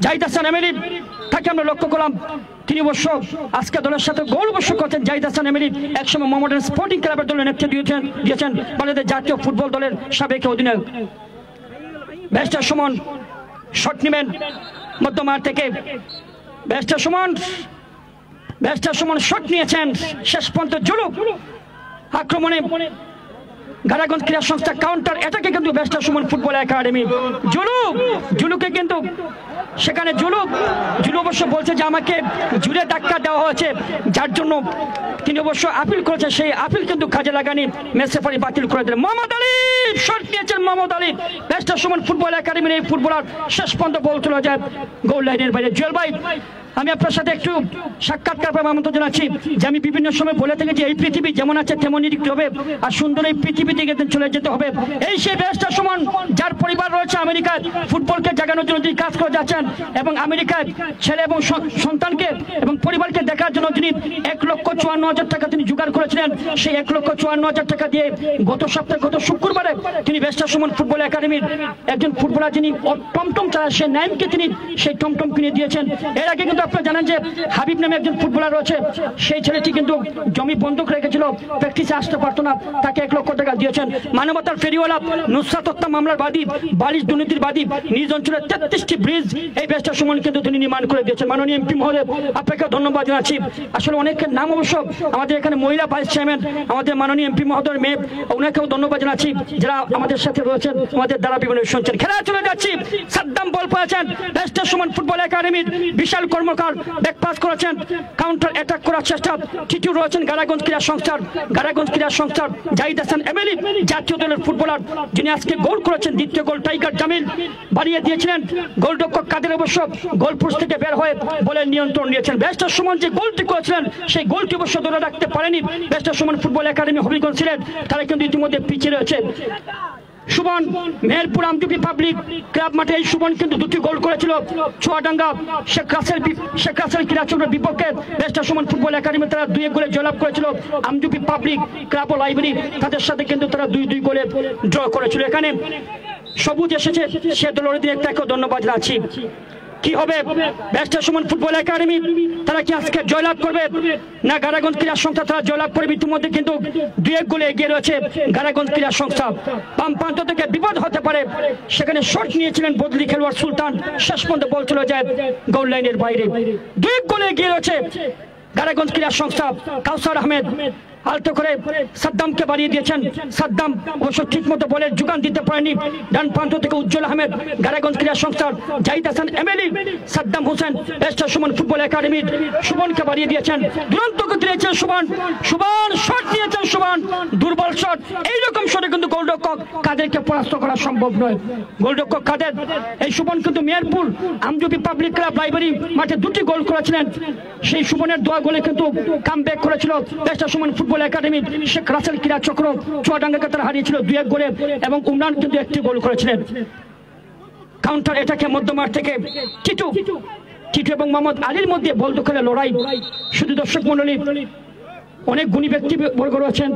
Zahid Hasan M L E তাকে আমরা লক্ষ্য করলাম, তিনি অবশ্য আজকে দলের সাথে গোল অবশ্য করছেন। জাহিদ হাসান এমএলই একসময় মোহামেডান স্পোর্টিং ক্লাবের দলের নেতৃত্ব দিয়েছেন, বাংলাদেশ জাতীয় ফুটবল দলের সাবেক অধিনায়ক। ব্যারিস্টার সুমন শট নেবেন মধ্যমাঠ থেকে, ব্যারিস্টার সুমন শট নিয়েছেন, শেষ পর্যন্ত জুলুক আক্রমণে গাড়াগঞ্জ ক্রীড়া সংস্থা কাউন্টার অ্যাটাকে কিন্তু ব্যারিস্টার সুমন ফুটবল একাডেমি। জুলুকে কিন্তু সেখানে জুলু অবশ্য বলছে যে আমাকে জুড়ে ধাক্কা দেওয়া হয়েছে, যার জন্য তিনি অবশ্য আপিল করেছেন, সেই আপিল কিন্তু কাজে লাগানি মেসেফারি বাতিল করে দিলেন। মোহাম্মদ আলী শট নিয়েছেন, মোহাম্মদ আলী ব্যারিস্টার সুমন ফুটবল একাডেমির এই ফুটবলার শেষ পর্যন্ত বল চলে যায় গোল লাইনের বাইরে। জুয়েল ভাই, আমি আপনার সাথে একটু সাক্ষাৎকার পাবো আমন্ত্রণ জানাচ্ছি যে আমি বিভিন্ন সময় বলে থাকি যে এই পৃথিবী যেমন আছে তেমনই দেখতে হবে, আর সুন্দর এই পৃথিবী থেকে চলে যেতে হবে। এই সেই ব্যারিস্টার সুমন যার পরিবার রয়েছে আমেরিকায়, ফুটবলকে জাগানোর জন্য তিনি কাজ করে যাচ্ছেন এবং আমেরিকায় ছেলে এবং সন্তানকে এবং পরিবারকে দেখার জন্য তিনি 1,54,000 টাকা তিনি জোগাড় করেছিলেন। সেই 1,54,000 টাকা দিয়ে গত শুক্রবারে তিনি ব্যারিস্টার সুমন ফুটবল একাডেমির একজন ফুটবলার যিনি টমটম চালায় সে নাইমকে তিনি সেই টমটম কিনে দিয়েছেন। এর আগে কিন্তু আপনারা জানেন যে হাবিব নামে একজন ফুটবলার রয়েছে, সেই ছেলেটি কিন্তু জমি বন্ধক রেখেছিল, প্র্যাকটিসে আসতে পারতো না, তাকে 1 লক্ষ টাকা দিয়েছেন। মানবতার ফেরিওয়ালা, নুসরাত হত্যা মামলার বাদী, বালিশ দুর্নীতির বাদী, নিজ অঞ্চলের 33টি ব্রিজ এই ব্যারিস্টার সুমন কিন্তু তিনি নির্মাণ করে দিয়েছেন। মাননীয় এমপি মহোদয়, আপনাকে ধন্যবাদ জানাচ্ছি। আসলে অনেকের নাম অবশ্য আমাদের এখানে মহিলা ভাইস চেয়ারম্যান আমাদের মাননীয় এমপি মহোদয়ের মেয়ে, ওনাকেও ধন্যবাদ জানাচ্ছি যারা আমাদের সাথে রয়েছেন, আমাদের দ্বারা বিভিন্ন শুনছেন। খেলায় চলে যাচ্ছি, সাদ্দাম বল পেয়েছেন ব্যারিস্টার সুমন ফুটবল একাডেমির, বিশাল কর্মকার ব্যাক পাস করেছেন, কাউন্টার অ্যাটাক করার চেষ্টা টিটু রয়েছেন গাড়াগঞ্জ ক্রীড়া সংস্থার জাহিদ হাসান এমএলই, জাতীয় দলের ফুটবলার যিনি আজকে গোল করেছেন, দ্বিতীয় গোল টাইগার জামিল বাড়িয়ে দিয়েছিলেন। গোলরক্ষক কাদের অবশ্য গোলপোস্ট থেকে বের হয়ে বলের নিয়ন্ত্রণ নিয়েছেন। ব্যারিস্টার সুমন যে গোলটি করেছিলেন সেই গোলটি অবশ্য ধরে রাখতে পারেনি barrister Suman football academy Habiganj Sylhet, তারা কিন্তু ইতিমধ্যে পিছিয়ে রয়েছে। সুমন মেহেরপুর আমজুপি পাবলিক ক্লাব মাঠে এই সুমন কিন্তু 2টি গোল করেছিল। চুয়াডাঙ্গা শেখ রাসেল ক্রীড়াচক্রের বিপক্ষে ব্যারিস্টার সুমন ফুটবল একাডেমি তারা 2 গোলে জয়লাভ করেছিল। আমজুপি পাবলিক ক্লাব ও লাইব্রেরি তাদের সাথে কিন্তু তারা 2 গোলে ড্র করেছিল। এখানে সবুজ এসেছে, সে দলের দিকে তাকেও ধন্যবাদ জানাচ্ছি। কি হবে ব্যারিস্টার সুমন ফুটবল একাডেমি তারা কি আজকে জয়লাভ করবে না গারাগঞ্জ ক্রীড়া সংস্থা তারা জয়লাভ করবে ইতিমধ্যে কিন্তু 2-1 গোলে এগিয়ে রয়েছে গারাগঞ্জ ক্রীড়া সংস্থা বাম প্রান্ত থেকে বিপদ হতে পারে সেখানে শট নিয়েছিলেন বদলি খেলোয়াড় সুলতান শেষ পর্যন্ত বল চলে যায় গোল লাইনের বাইরে 2-1 গোলে এগিয়ে রয়েছে গারাগঞ্জ ক্রীড়া সংস্থা কাউসার আহমেদ আলতো করে সাদ্দামকে বাড়িয়ে দিয়েছেন সাদ্দাম অবশ্য ঠিক মতো বলের যোগান দিতে পারেনি ডান প্রান্ত থেকে উজ্জ্বল আহমেদ গারাগঞ্জ ক্রীড়া সংস্থার Zahid Hasan MLE Saddam Hossain barrister Suman football একাডেমির সুমনকে বাড়িয়ে দিয়েছেন দুরন্ত গতি নিয়েছেন সুমন শট নিয়েছেন সুমন দুর্বল শট এইরকম শটে কিন্তু গোলরক্ষক কাদেরকে পরাস্ত করা সম্ভব নয় গোলরক্ষক কাদের এই সুমন কিন্তু মেহেরপুর আমজুবি পাবলিক ক্লাব লাইব্রেরি মাঠে 2টি গোল করেছিলেন সেই সুমনের 2 গোলে কিন্তু কামব্যাক করেছিল barrister Suman football academy Sheikh Russel ক্রীড়া চক্র চুয়াডাঙ্গাকে তারা হারিয়েছিল 2-1 গোলে এবং উমরান কিন্তু 1টি গোল করেছিলেন কাউন্টার এটাকে মধ্যমাঠ থেকে টিটু এবং মোহাম্মদ আলীর মধ্যে বল দখলের লড়াই শুধু দর্শক মণ্ডলী অনেক গুণী ব্যক্তিবর্গ রয়েছেন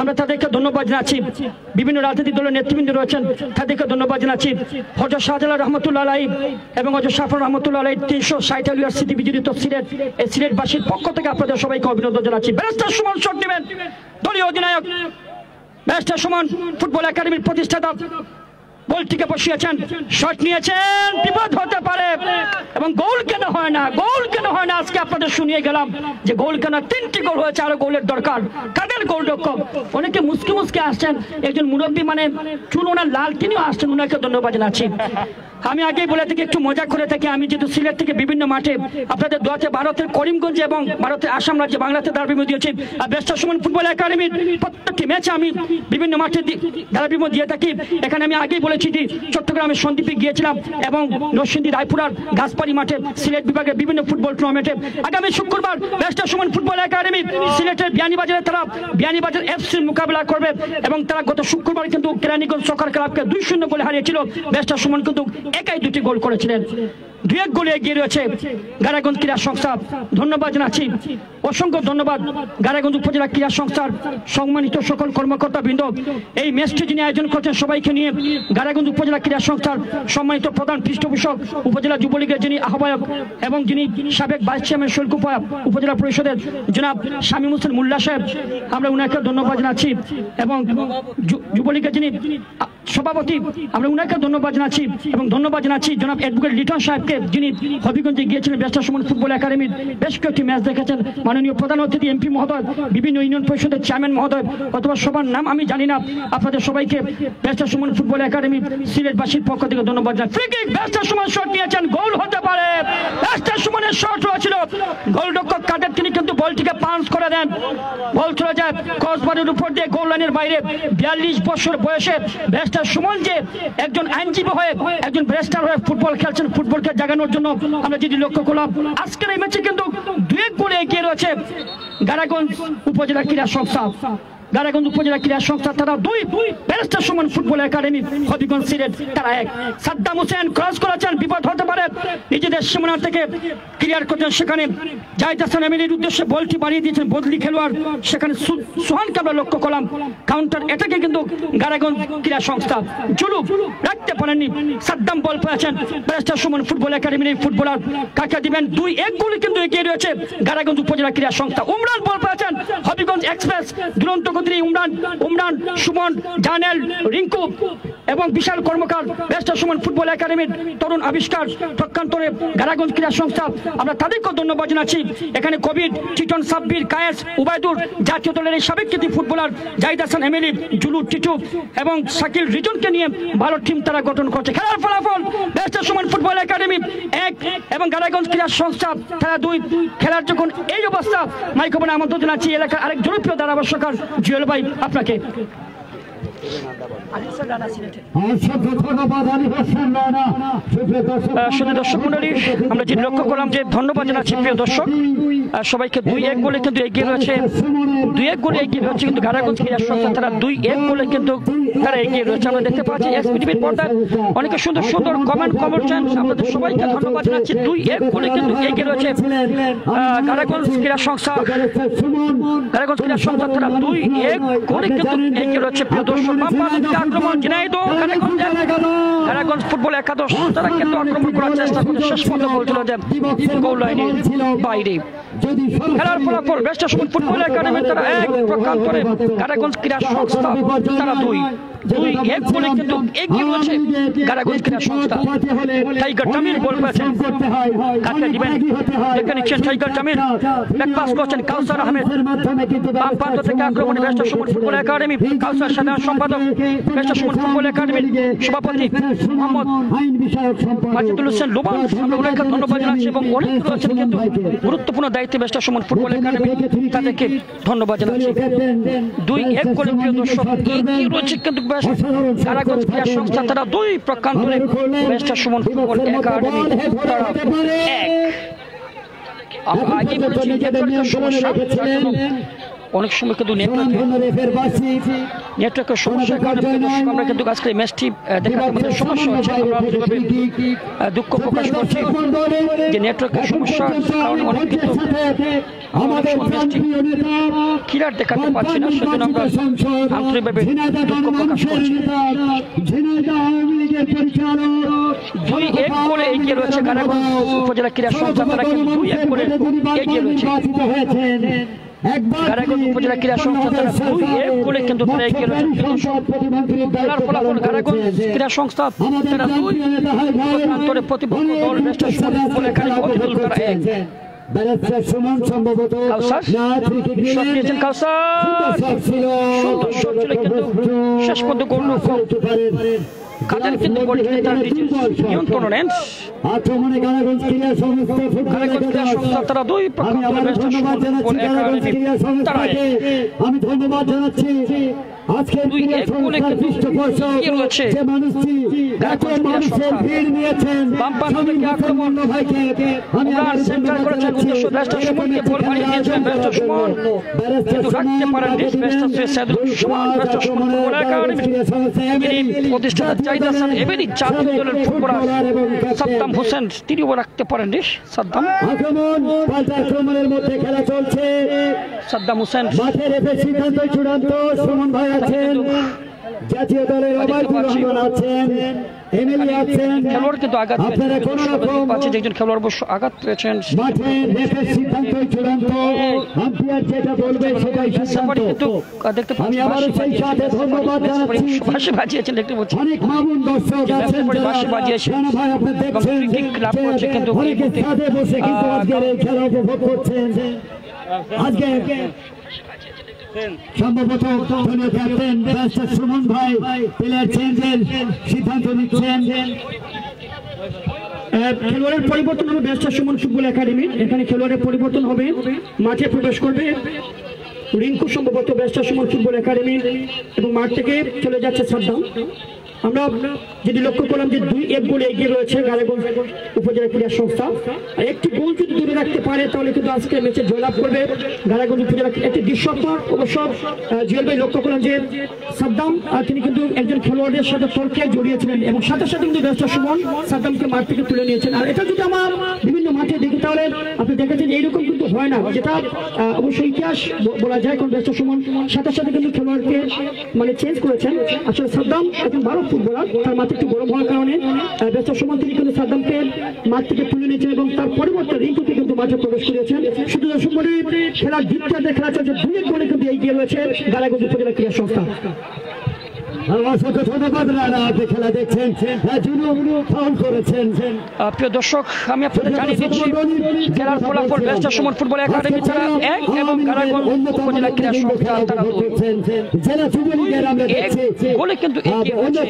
আমরা তাদেরকে ধন্যবাদ জানাচ্ছি বিভিন্ন রাজনৈতিক দলের নেতৃবৃন্দ রয়েছেন তাদেরকে ধন্যবাদ জানাচ্ছি হযরত শাহজালাল রহমতুল্লাহ আলাইহি এবং হযরত শাফর রহমতুল্লাহ আলাইহি 360 ইয়ার স্মৃতি বিজড়িত সিলেটবাসীর পক্ষ থেকে আপনাদের সবাইকে অভিনন্দন জানাচ্ছি ব্যারিস্টার সুমন শট নেবেন দলীয় অধিনায়ক ব্যারিস্টার সুমন ফুটবল একাডেমির প্রতিষ্ঠাতা বলটিকে বসিয়েছেন শট নিয়েছেন বিপদ হতে পারে এবং গোল কেন হয় না আজকে আপনাদের শুনিয়ে গেলাম যে গোল কেন 3টি গোল হয়েছে আরো গোলের দরকার কাদের গোলরক্ষক অনেকে মুসকে আসছেন একজন মুরব্বী মানে চুল ওনার লাল তিনিও আসছেন ওনাকে ধন্যবাদ জানাচ্ছি আমি আগেই বলে থেকে একটু মজা করে থাকি আমি যেহেতু সিলেট থেকে বিভিন্ন মাঠে আপনাদের দোয়াতে ভারতের করিমগঞ্জ এবং ভারতের আসাম রাজ্যে বাংলাতে দারবিমো দিয়েছি আর ব্যারিস্টার সুমন ফুটবল একাডেমির প্রত্যেকটি ম্যাচে আমি বিভিন্ন মাঠে দারবিমো দিয়ে থাকি এখানে আমি আগেই বলেছি যে চট্টগ্রামের সন্দ্বীপে গিয়েছিলাম এবং নরসিংদী রায়পুরার গাছপাড়ি মাঠে সিলেট বিভাগের বিভিন্ন ফুটবল টুর্নামেন্টে আগামী শুক্রবার ব্যারিস্টার সুমন ফুটবল একাডেমি সিলেটের বিয়ানীবাজারে তারা বিয়ানীবাজার এফসির মোকাবেলা করবে এবং তারা গত শুক্রবার কিন্তু কেরানীগঞ্জ সকার ক্লাবকে 2-0 গোলে হারিয়েছিল ব্যারিস্টার সুমন কিন্তু একাই 2টি গোল করেছিলেন 2-1 গোলে এগিয়ে রয়েছে গারাগঞ্জ ক্রীড়া সংস্থা ধন্যবাদ জানাচ্ছি অসংখ্য ধন্যবাদ গারাগঞ্জ উপজেলা ক্রীড়া সংস্থার সম্মানিত সকল কর্মকর্তা বৃন্দ এই ম্যাচটি যিনি আয়োজন করেছেন সবাইকে নিয়ে গারাগঞ্জ উপজেলা ক্রীড়া সংস্থার সম্মানিত প্রধান পৃষ্ঠপোষক উপজেলা যুবলীগের যিনি আহ্বায়ক এবং যিনি সাবেক ভাইস চেয়ারম্যান শুল্কুপা উপজেলা পরিষদের জনাব শামীম হোসেন মোল্লা সাহেব আমরা উনাকে ধন্যবাদ জানাচ্ছি এবং যুবলীগের যিনি সভাপতি আমরা উনাকে ধন্যবাদ জানাচ্ছি এবং ধন্যবাদ জানাচ্ছি জনাব অ্যাডভোকেট লিটন সাহেবকে যিনি হবিগঞ্জে গিয়েছিলেন ব্যারিস্টার সুমন ফুটবল একাডেমির বেশ কয়েকটি ম্যাচ দেখেছেন মাননীয় প্রধান অতিথি এমপি মহোদয় বিভিন্ন ইউনিয়ন পরিষদের চেয়ারম্যান মহোদয় অথবা সবার নাম আমি জানি না আপনাদের সবাইকে ব্যারিস্টার সুমন ফুটবল একাডেমি সিলেটবাসীর পক্ষ থেকে ধন্যবাদ জানাই free kick barrister Suman shot নিয়েছেন গোল হতে পারে ব্যারিস্টার সুমনের শট হয়েছিল গোলরক্ষক কাদের তিনি কিন্তু বলটিকে পাঞ্চ করে দেন বল চলে যায় ক্রসবারের উপর দিয়ে গোল লাইনের বাইরে 42 বছর বয়সে ব্যারিস্টার সুমন যে একজন আইনজীবী হয়ে একজন ব্যারিস্টার হয়ে ফুটবল খেলছেন ফুটবলকে জাগানোর জন্য আমরা যদি লক্ষ্য করলাম আজকের এই ম্যাচে কিন্তু 2-1 গোলে এগিয়ে রয়েছে গারাগঞ্জ উপজেলা ক্রীড়া সংস্থা গারাগঞ্জ উপজেলা ক্রীড়া সংস্থা তারা 2 barrister Suman football academy Habiganj Sylhet তারা 1 সাদ্দাম হোসেন ক্রস করেছেন বিপদ হতে পারে নিজেদের সীমানা থেকে ক্লিয়ার করছেন সেখানে জাহিদ হাসান এমএলএর উদ্দেশ্যে বলটি বাড়িয়ে দিয়েছেন বদলি খেলোয়াড় সেখানে সোহানকে আমরা লক্ষ্য করলাম কাউন্টার এটাকে কিন্তু গারাগঞ্জ ক্রীড়া সংস্থা জুলুম রাখতে পারেননি সাদ্দাম বল পেয়েছেন ব্যারিস্টার সুমন ফুটবল একাডেমির এই ফুটবলার কাকে দিবেন 2-1 গোলে কিন্তু এগিয়ে রয়েছে গারাগঞ্জ উপজেলা ক্রীড়া সংস্থা উমরান বল পেয়েছেন হবিগঞ্জ এক্সপ্রেস দুরন্ত উমরান সুমন জানেল রিঙ্কু এবং বিশাল কর্মকার ব্যারিস্টার সুমন ফুটবল একাডেমির তরুণ আবিষ্কার প্রকান্তরে গারাগঞ্জ ক্রীড়া সংস্থা আমরা তাদেরকে ধন্যবাদ জানাচ্ছি এখানে কবির চিটন সাব্বির কায়েস উবাইদুর জাতীয় দলের এই সাবেক কৃতি footballer Zahid Hasan MLE Zulu Titu এবং শাকিল রিজনকে নিয়ে ভালো টিম তারা গঠন করছে খেলার ফলাফল ব্যারিস্টার সুমন ফুটবল একাডেমি 1 এবং গারাগঞ্জ ক্রীড়া সংস্থা তারা 2 খেলার যখন এই অবস্থা মাইক্রোফোনে আমন্ত্রণ জানাচ্ছি এলাকার আরেক জনপ্রিয় ধারাভাষ্যকার জুয়েল ভাই আপনাকে দর্শক মন্ডলী আমরা যেটি লক্ষ্য করলাম যে ধন্যবাদ জানাচ্ছি প্রিয় দর্শক সবাইকে 2-1 গোলে কিন্তু এগিয়ে রয়েছে 2-1 গোলে এগিয়ে রয়েছে কিন্তু গারাগঞ্জ ক্রীড়া সংস্থা তারা 2-1 গোলে কিন্তু তারা এগিয়ে রয়েছে আমরা দেখতে পাচ্ছি এসপিটিভির পর্দায় অনেকে সুন্দর সুন্দর কমেন্ট করছেন আপনাদের সবাইকে ধন্যবাদ জানাচ্ছি 2-1 গোলে কিন্তু এগিয়ে রয়েছে গারাগঞ্জ ক্রীড়া সংস্থা তারা 2-1 গোলে কিন্তু এগিয়ে রয়েছে প্রিয় দর্শক আক্রমণ ঝিনাইদহ কারাগঞ্জ ফুটবল একাদশ তারা কিন্তু আক্রমণ করার চেষ্টা করে শেষ পর্যন্ত বলছিল যে গোল লাইনের বাইরে। খেলার ফলাফল বেস্ট সময় ফুটবল একাডেমি তারা 1 প্রকান্তরে কারাগঞ্জ ক্রীড়া সংস্থা তারা 2-1 বলে কিন্তু এগিয়ে রয়েছে কারাগঞ্জ ক্রীড়া সংস্থা। টাইগার জামিল বল পেয়েছেন, কাকে দিবেন দেখে নিচ্ছেন টাইগার জামিল, ব্যাক পাস করছেন কাউসার আহমেদ, বাম প্রান্ত থেকে আক্রমণে বেস্ট সময় ফুটবল একাডেমি কাউসার সাধারণ সম্পাদক বেস্ট সময় ফুটবল একাডেমির সভাপতি মোহাম্মদ মাজিদুল হোসেন লোবান, আমরা ওনাকে ধন্যবাদ জানাচ্ছি এবং অনেক রয়েছেন কিন্তু গুরুত্বপূর্ণ দায়িত্বে বেস্ট সময় ফুটবল একাডেমি তাদেরকে ধন্যবাদ জানাচ্ছি। 2-1 করে প্রিয় দর্শক এগিয়ে রয়েছে কিন্তু কারাগঞ্জ ক্রীড়া সংস্থা তারা 2 প্রকান্তরে বেস্ট সময় ফুটবল একাডেমি তারা 1। আমরা আগে বলছি নেটওয়ার্কের সমস্যা, অনেক সময় কিন্তু নেটওয়ার্কের সমস্যার কারণে আমরা কিন্তু আজকে ম্যাচটি দেখাতে আমাদের সমস্যা হচ্ছে। আমরা দুঃখ প্রকাশ করছি যে নেটওয়ার্কের সমস্যার কারণে অনেক কিন্তু ম্যাচটি ক্লিয়ার দেখাতে পারছি না, সেজন্য আমরা আন্তরিকভাবে দুঃখ প্রকাশ করছি। 2-1 করে এগিয়ে রয়েছে কারাগঞ্জ উপজেলা ক্রীড়া সংস্থা, তারা কিন্তু 2-1 করে এগিয়ে রয়েছে কারাগঞ্জ উপজেলা ক্রীড়া সংস্থা তারা 2-1 করে কিন্তু তারা এগিয়ে রয়েছে। খেলার ফলাফল কারাগঞ্জ ক্রীড়া সংস্থা তারা 2 প্রকান্তরে প্রতিপক্ষ দল বেস্ট সময় ফুটবল একাডেমি অবিকল তারা 1। শেষ পর্যন্ত গোল কাদের কিন্তু নিয়ন্ত্রণ নেন কারাগঞ্জ ক্রীড়া সংস্থা তারা 2 প্রকান্তরে বেস্ট সময় ফুটবল একাডেমি তারা 1। আমি ধন্যবাদ জানাচ্ছি আজকের 2-1 গোলে এগিয়ে রয়েছে বাম প্রান্ত থেকে আক্রমণ সেন্টার করেছেন উদ্দেশ্য বেস্ট সময়কে বল বাড়িয়ে দিয়েছেন বেস্ট সময় কিন্তু রাখতে পারেন বেস্ট সময় বেস্ট সময় ফুটবল একাডেমি প্রতিষ্ঠাতা জাহিদ হাসান এবারই জাতীয় দলের ফুটবলার সাদ্দাম হোসেন তিনিও রাখতে পারেন সাদ্দাম আক্রমণের মধ্যে খেলা চলছে। সাদ্দাম হোসেন মাঠে রেখে সিদ্ধান্ত চূড়ান্ত সুমন ভাই আছেন, জাতীয় দলের ওবায়দুর রহমান আছেন, এমএলএ আছেন, খেলোয়াড় কিন্তু আঘাত পাচ্ছে, একজন খেলোয়াড় অবশ্য আঘাত পেয়েছেন। মাঠে রেখে সিদ্ধান্ত চূড়ান্ত, আম্পায়ার যেটা বলবে সেটাই সিদ্ধান্ত। দেখতে পাচ্ছি আমি আবারও সেই সাথে ধন্যবাদ জানাচ্ছি পাশে বাজিয়েছেন, দেখতে পাচ্ছি অনেক মামুন দর্শক আছেন পাশে বাজিয়েছেন ভাই, আপনি দেখছেন ক্লাব করছে কিন্তু অনেক সাথে বসে কিন্তু আজকের এই খেলা উপভোগ করছেন। আজকে সম্ভবত দলীয় ক্যাপ্টেন ব্যারিস্টার সুমন ভাই প্লেয়ার চেঞ্জের সিদ্ধান্ত নিচ্ছেন। খেলোয়াড়ের পরিবর্তন হবে ব্যারিস্টার সুমন ফুটবল একাডেমি, এখানে খেলোয়াড়ের পরিবর্তন হবে, মাঠে প্রবেশ করবে রিঙ্কু সম্ভবত ব্যারিস্টার সুমন ফুটবল একাডেমি এবং মাঠ থেকে চলে যাচ্ছে সাদ্দাম। আমরা যদি লক্ষ্য করলাম যে 2-1 গোলে এগিয়ে রয়েছে কারাগঞ্জ উপজেলা ক্রীড়া সংস্থা, একটি গোল যদি ধরে রাখতে পারে তাহলে কিন্তু আজকে ম্যাচে জয়লাভ করবে কারাগঞ্জ উপজেলা। একটি দৃশ্য অবশ্য জুয়েল ভাই লক্ষ্য করলাম যে সাদ্দাম তিনি কিন্তু একজন খেলোয়াড়ের সাথে তর্কে জড়িয়েছিলেন এবং সাথে সাথে কিন্তু ব্যারিস্টার সুমন সাদ্দামকে মাঠ থেকে তুলে নিয়েছেন। আর এটা যদি আমার বিভিন্ন মাঠে দেখি তাহলে আপনি দেখেছেন এইরকম কিন্তু হয় না, যেটা অবশ্যই ইতিহাস বলা যায়, কারণ ব্যারিস্টার সুমন সাথে সাথে কিন্তু খেলোয়াড়কে মানে চেঞ্জ করেছেন। আসলে সাদ্দাম একজন ভালো ফুটবলার, তার মাঠে একটু গরম হওয়ার কারণে ব্যারিস্টার সুমন তিনি কিন্তু সাদ্দামকে মাঠ থেকে তুলে নিয়েছেন এবং তার পরিবর্তে রিঙ্কুকে কিন্তু মাঠে প্রবেশ করেছেন। শুধু সুমনের খেলার দ্বিতীয় খেলা চলছে, 2-1 গোলে কিন্তু এগিয়ে রয়েছে কারাগঞ্জ উপজেলা ক্রীড়া সংস্থা। খেলা দেখছেন ফাউল করেছেন। প্রিয় দর্শক, আমি আপনাদের জানিয়ে দিচ্ছি খেলার ফলাফল ব্যারিস্টার সুমন ফুটবল একাডেমি তারা 1 এবং কারাগঞ্জ উপজেলা ক্রীড়া সংস্থা তারা 2 গোলে কিন্তু এগিয়ে রয়েছে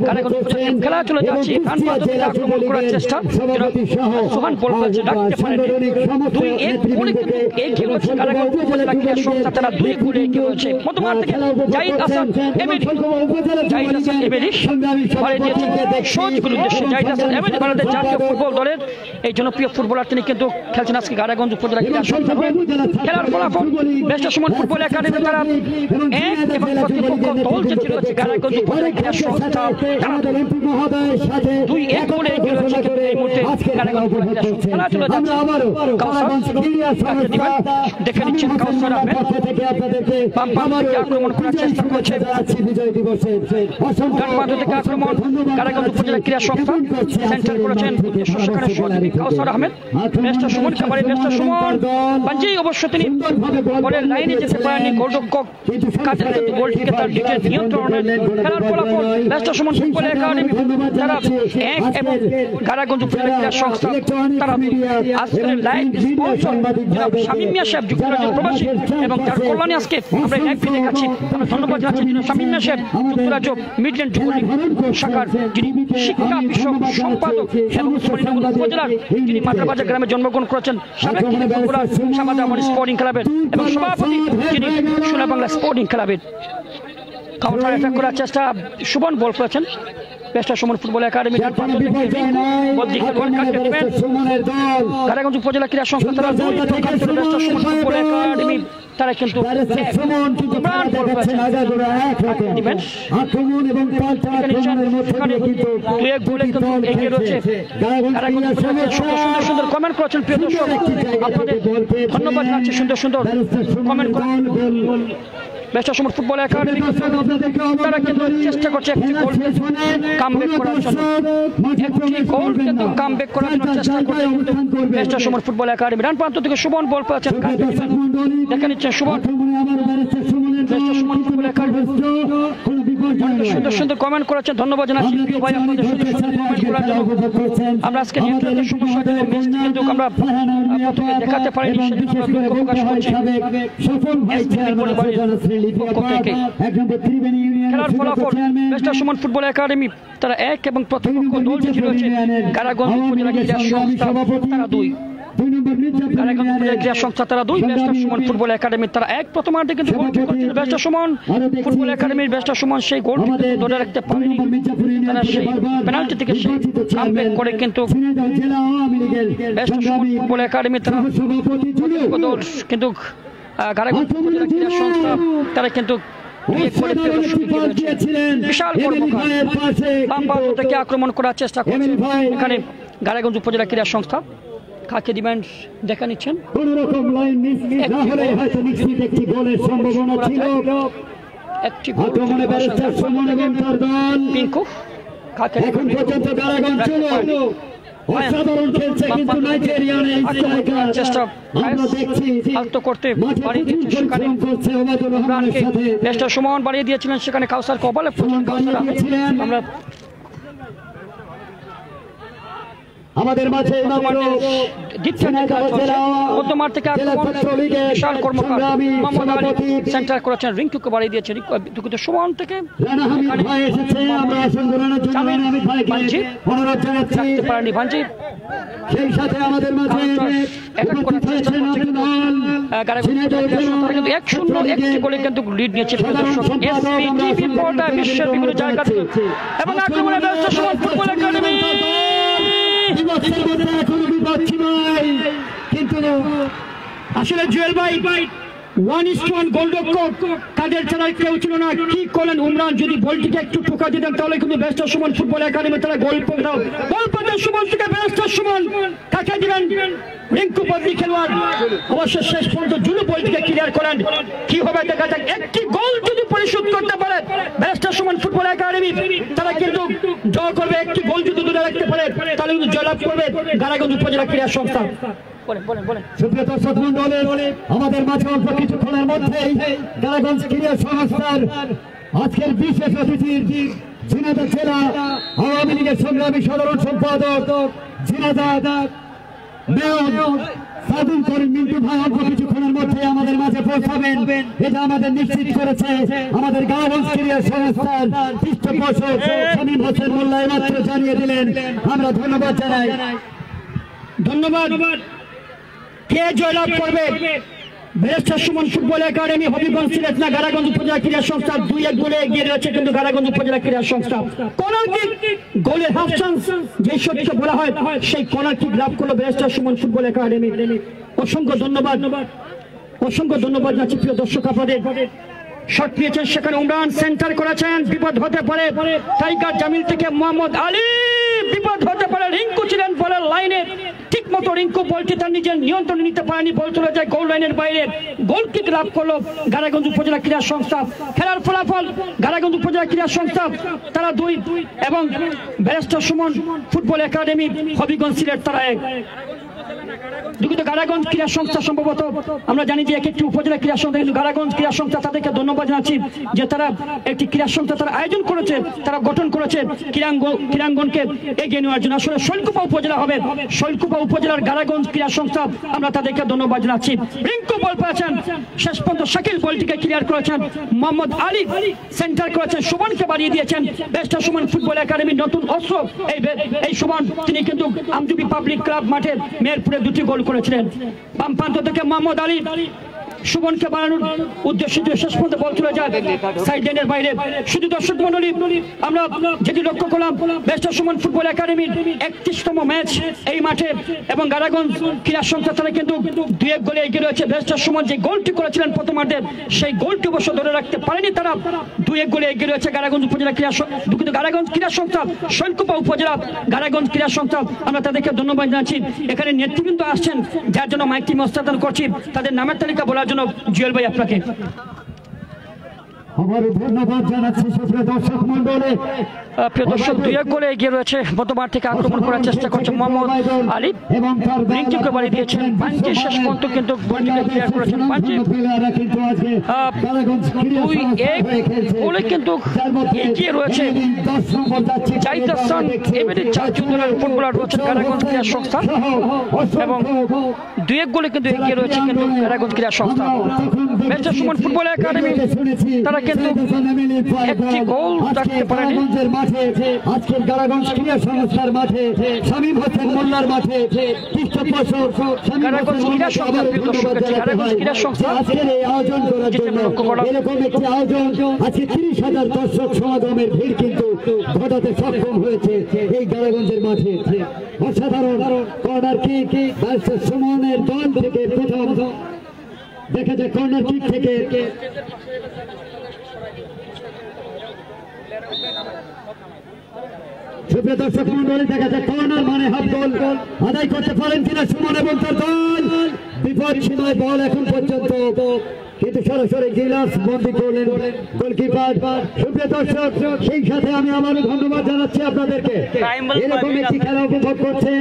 কারাগঞ্জ উপজেলা। খেলা চলে যাচ্ছে ডান প্রান্ত থেকে আক্রমণ করার চেষ্টা, সোহান বল পেয়েছে ডাকতে পারেন 2-1 গোলে কিন্তু এগিয়ে রয়েছে কারাগঞ্জ উপজেলা ক্রীড়া সংস্থা তারা 2 গোলে এগিয়ে রয়েছে। মধ্যমাঠ থেকে জাহিদ হাসান এমএলএ জাতীয় ফুটবল দলের এই জনপ্রিয় ফুটবলার, তিনি কিন্তু খেলছেন আজকে কারাগঞ্জ উপজেলা ক্রীড়া সংস্থা। খেলার ফলাফল ব্যারিস্টার সুমন ফুটবল একাডেমি তারা 1 এবং প্রতিপক্ষ দল যেটি রয়েছে কারাগঞ্জ উপজেলা ক্রীড়া সংস্থা 2-1 গোলে এগিয়ে রয়েছে এই মুহূর্তে কারাগঞ্জ উপজেলা ক্রীড়া সংস্থা। খেলা চলে যাচ্ছে দেখে নিচ্ছেন কাউসার আহমেদ বাম প্রান্ত থেকে আক্রমণ করার চেষ্টা করছে বিজয় দিবসের গানবান্ধব থেকে আক্রমণ কারাগঞ্জ উপজেলা ক্রীড়া সংস্থা সেন্টার করেছেন সেখানে সহযোগী কাউসার আহমেদ ম্যাচটা সুমন খাবারের ম্যাচটা সুমন বাঞ্জি অবশ্য তিনি বলের লাইনে যেতে পারেননি গোলরক্ষক কাজের কিন্তু গোলটিকে তার দিকে নিয়ন্ত্রণে খেলার ফলাফল ম্যাচটা সুমন ফুটবল একাডেমি তারা 1 এবং কারাগঞ্জ উপজেলা ক্রীড়া সংস্থা তারা আজকের লাইভ স্পন্সর শামীম মিয়া সাহেব যুক্তরাজ্য প্রবাসী এবং যার কল্যাণে আজকে আমরা লাইভ দেখাচ্ছি আমরা ধন্যবাদ জানাচ্ছি শামীম মিয়া সাহেব যুক্তরাজ্য মিডল্যান্ড যুবলীগ শাখার যিনি শিক্ষা বিষয়ক সম্পাদক এবং সুবর্ণনগর উপজেলার যিনি মাদ্রাবাজার গ্রামে জন্মগ্রহণ করেছেন সাবেক ফুটবলার সামাদামণি স্পোর্টিং ক্লাবের এবং সভাপতি যিনি সোনা বাংলা স্পোর্টিং ক্লাবের কাউন্টার অ্যাটাক করার চেষ্টা সুমন বল করেছেন বেস্টার সুমন ফুটবল একাডেমি কারাগঞ্জ উপজেলা ক্রীড়া সংস্থা তারা বেস্টার সুমন ফুটবল একাডেমি তারা কিন্তু সুন্দর কমেন্ট করেছেন প্রিয় দর্শক আপনাদের ধন্যবাদ জানাচ্ছি সুন্দর সুন্দর কমেন্ট করেন বেস্টার সুমন ফুটবল একাডেমি তারা কিন্তু চেষ্টা করছে একটি গোল কামব্যাক করার জন্য চেষ্টা করছে বেস্টার সুমন ফুটবল একাডেমি ডান প্রান্ত থেকে সুমন বল পাচ্ছেন দেখে নিচ্ছেন সুমন বেস্টার সুমন ফুটবল একাডেমি সুন্দর সুন্দর কমেন্ট করেছেন ধন্যবাদ জানাচ্ছি ভাই আপনাদের সুন্দর সুন্দর কমেন্ট করার জন্য আমরা আজকে নেটওয়ার্কের সমস্যা থেকে ম্যাচটি কিন্তু আমরা প্রথমে দেখাতে পারিনি সেজন্য আমরা দুঃখ প্রকাশ করছি খেলার ফলাফল বেস্টার সুমন ফুটবল একাডেমি তারা 1 এবং প্রতিপক্ষ দল যেটি রয়েছে কারাগঞ্জ উপজেলা ক্রীড়া সংস্থা তারা 2 কারাগঞ্জ উপজেলা ক্রীড়া সংস্থা তারা 2 বেস্টার সুমন ফুটবল একাডেমি তারা 1 প্রথমার্ধে কিন্তু গোল করেছিল বেস্টার সুমন ফুটবল একাডেমির বেস্টার সুমন সেই গোলটি ধরে রাখতে পারেনি তারা সেই পেনাল্টি থেকে সেই কামব্যাক করে কিন্তু বেস্টার সুমন ফুটবল একাডেমি তারা কিন্তু কারাগঞ্জ উপজেলা ক্রীড়া সংস্থা তারা কিন্তু বিশাল বাম প্রান্ত থেকে আক্রমণ করার চেষ্টা করছে এখানে কারাগঞ্জ উপজেলা ক্রীড়া সংস্থা কাকে দিবেন দেখা নিচ্ছেন একটি পিঙ্কু কাকে অসাধারণ খেলছে কিন্তু নাইজেরিয়ান এই স্ট্রাইকার চেষ্টা আলতো করতে বাড়িয়ে দিয়েছে সেখানে বেস্টার সুমন বাড়িয়ে দিয়েছিলেন সেখানে কাউসার কপালে আমরা আমাদের মাঝে মধ্যমাঠ থেকে বিশাল কর্মকার মোহাম্মদ আলী সেন্টার করেছেন রিঙ্কুকে বাড়িয়ে দিয়েছে দুঃখিত সুমন থেকে পারেনি ভাঞ্জি সেই সাথে আমাদের মাঝে কিন্তু 1-0 একটি গোলে কিন্তু লিড নিয়েছে বিশ্বের বিভিন্ন জায়গা থেকে এবং আক্রমণে ব্যস্ত সুমন ফুটবল একাডেমি কিন্তু আসলে জুয়েল ভাই 1-1 গোলরক্ষক কাদের ছাড়াই কেউ ছিল না কি করলেন উমরান যদি বলটিকে একটু ঠোকা দিতেন তাহলে কিন্তু বেস্টার সুমন ফুটবল একাডেমি তারা গোল পেতেন সুমন থেকে বেস্টার সুমন কাকে দিবেন রিঙ্কু বদলি খেলোয়াড় অবশ্য শেষ পর্যন্ত জুলু বলটিকে ক্লিয়ার করেন কি হবে দেখা যাক একটি গোল যদি পরিশোধ করতে পারে বেস্টার সুমন ফুটবল একাডেমি তারা কিন্তু জয় করবে একটি গোল যদি ধরে রাখতে পারে তাহলে কিন্তু জয়লাভ করবে কারাগঞ্জ উপজেলা ক্রীড়া সংস্থা আমাদের মাঝে অল্প কিছুক্ষণের মধ্যেই কারাগঞ্জ ক্রীড়া সংস্থার আজকের বিশেষ অতিথি ঝিনাইদহ জেলা আওয়ামী লীগের সংগ্রামী সাধারণ সম্পাদক ঝিনাইদহ মেয়র সাদুল করিম মিন্টু ভাই অল্প কিছুক্ষণের মধ্যে আমাদের মাঝে পৌঁছাবেন এটা আমাদের নিশ্চিত করেছে আমাদের কারাগঞ্জ ক্রীড়া সংস্থার পৃষ্ঠপোষক শামীম হোসেন মোল্লা মাত্র জানিয়ে দিলেন আমরা ধন্যবাদ জানাই ধন্যবাদ কে জয়লাভ করবে বেস্টার সুমন ফুটবল একাডেমি হবিগঞ্জ সিলেট না কারাগঞ্জ উপজেলা ক্রীড়া সংস্থা 2-1 গোলে এগিয়ে রয়েছে কিন্তু কারাগঞ্জ উপজেলা ক্রীড়া সংস্থা কর্নার কিক গোলের হাফ চান্স যে শটকে বলা হয় সেই কর্নার কিক লাভ করলো বেস্টার সুমন ফুটবল একাডেমি অসংখ্য ধন্যবাদ জানাচ্ছি প্রিয় দর্শক আপনাদের শট নিয়েছেন সেখানে উমরান সেন্টার করেছেন বিপদ হতে পারে টাইগার জামিল থেকে মোহাম্মদ আলী বিপদ হতে পারে রিঙ্কু ছিলেন বলের লাইনে ঠিক মতো রিঙ্কু বলটি তার নিজের নিয়ন্ত্রণে নিতে পারেনি, বল চলে যায় গোল লাইনের বাইরে, গোল কিক লাভ করলো গাড়াগঞ্জ উপজেলা ক্রীড়া সংস্থা। খেলার ফলাফল গাড়াগঞ্জ উপজেলা ক্রীড়া সংস্থা তারা 2 এবং barrister Suman football academy Habiganj Sylhet তারা 1। দুঃখিত, গাড়াগঞ্জ ক্রীড়া সংস্থা সম্ভবত আমরা জানি যে একটি উপজেলা ক্রীড়া সংস্থা, কিন্তু গাড়াগঞ্জ ক্রীড়া সংস্থা তাদেরকে ধন্যবাদ জানাচ্ছি যে তারা একটি ক্রীড়া সংস্থা তারা আয়োজন করেছে, তারা গঠন করেছে ক্রীড়াঙ্গনকে এগিয়ে নেওয়ার জন্য। আসলে শৈলকুপা উপজেলা হবে, শৈলকুপা উপজেলার গাড়াগঞ্জ ক্রীড়া সংস্থা, আমরা তাদেরকে ধন্যবাদ জানাচ্ছি। রিঙ্কু বল পেয়েছেন, শেষ পর্যন্ত শাকিল বলটিকে ক্লিয়ার করেছেন, মোহাম্মদ আলী সেন্টার করেছেন, সুমনকে বাড়িয়ে দিয়েছেন। ব্যারিস্টার সুমন ফুটবল একাডেমির নতুন অস্ত্র এই সুমন, তিনি কিন্তু আমজুবি পাবলিক ক্লাব মাঠে মেহেরপুরে 2টি গোল করেছিলেন। বাম প্রান্ত থেকে মোহাম্মদ আলী সুমনকে বাড়ানোর উদ্দেশ্যে শেষ পর্যন্ত বল চলে যায় সাইড লাইনের বাইরে। শুধু দর্শক মন্ডলী, আমরা যেটি লক্ষ্য করলাম ব্যারিস্টার সুমন ফুটবল একাডেমির 31তম ম্যাচ এই মাঠে এবং গাড়াগঞ্জ ক্রীড়া সংস্থা তারা কিন্তু 2-1 গোলে এগিয়ে রয়েছে। ব্যারিস্টার সুমন যে গোলটি করেছিলেন প্রথম মাঠে, সেই গোলটি অবশ্য ধরে রাখতে পারেনি তারা, 2-1 গোলে এগিয়ে রয়েছে গাড়াগঞ্জ উপজেলা গাড়াগঞ্জ ক্রীড়া সংস্থা শৈলকুপা উপজেলা গাড়াগঞ্জ ক্রীড়া সংস্থা, আমরা তাদেরকে ধন্যবাদ জানাচ্ছি। এখানে নেতৃবৃন্দ আসছেন যার জন্য মাইকটি হস্তান্তর করছি, তাদের নামের তালিকা বলার জন্য জুয়েল ভাই আপনাকে আমার ধন্যবাদ জানাচ্ছি। সুপ্রিয় দর্শক মন্ডলী, প্রিয় দর্শক, 2-1 গোলে এগিয়ে রয়েছে। মধ্যমাঠ থেকে আক্রমণ করার চেষ্টা করছে মোহাম্মদ আলী, রিঙ্কিকে বাড়ি দিয়েছেন বাঞ্জি, শেষ পর্যন্ত কিন্তু বলটিকে ক্লিয়ার করেছেন বাঞ্জি। 2-1 গোলে কিন্তু এগিয়ে রয়েছে জাহিদ হাসান এমএডি জাতীয় দলের ফুটবলার রয়েছেন গাড়াগঞ্জ ক্রীড়া সংস্থা এবং 2-1 গোলে কিন্তু এগিয়ে রয়েছে কিন্তু গাড়াগঞ্জ ক্রীড়া সংস্থা। ব্যারিস্টার সুমন ফুটবল একাডেমি তারা কিন্তু একটি গোল রাখতে পারেনি। আজকের গাড়াগঞ্জ ক্রীড়া সংস্থার মাঠে শামীম হোসেন মোল্লার মাঠে গাড়াগঞ্জ ক্রীড়া সংস্থা আজকের এই আয়োজন করার জন্য এরকম একটি আয়োজন, আজকে 30,000 দর্শক সমাগমের ভিড় কিন্তু ঘটাতে সক্ষম হয়েছে এই গাড়াগঞ্জের মাঠে। অসাধারণ কর্নার কিক ব্যারিস্টার সুমনের দল থেকে প্রথম দেখা যায়, কর্নার কিক থেকে সুপ্রিয় দর্শক মন্ডলী, দেখা যায় কর্নার মানে হাফ গোল আদায় করতে পারেন কিনা সুমন এবং তার দল। বিপদ সীমায় বল এখন পর্যন্ত, কিন্তু সরাসরি গিলাস বন্দী করলেন গোলকিপার। সুপ্রিয় দর্শক, সেই সাথে আমি আবারও ধন্যবাদ জানাচ্ছি আপনাদেরকে। এরকম একটি খেলা উপভোগ করছেন,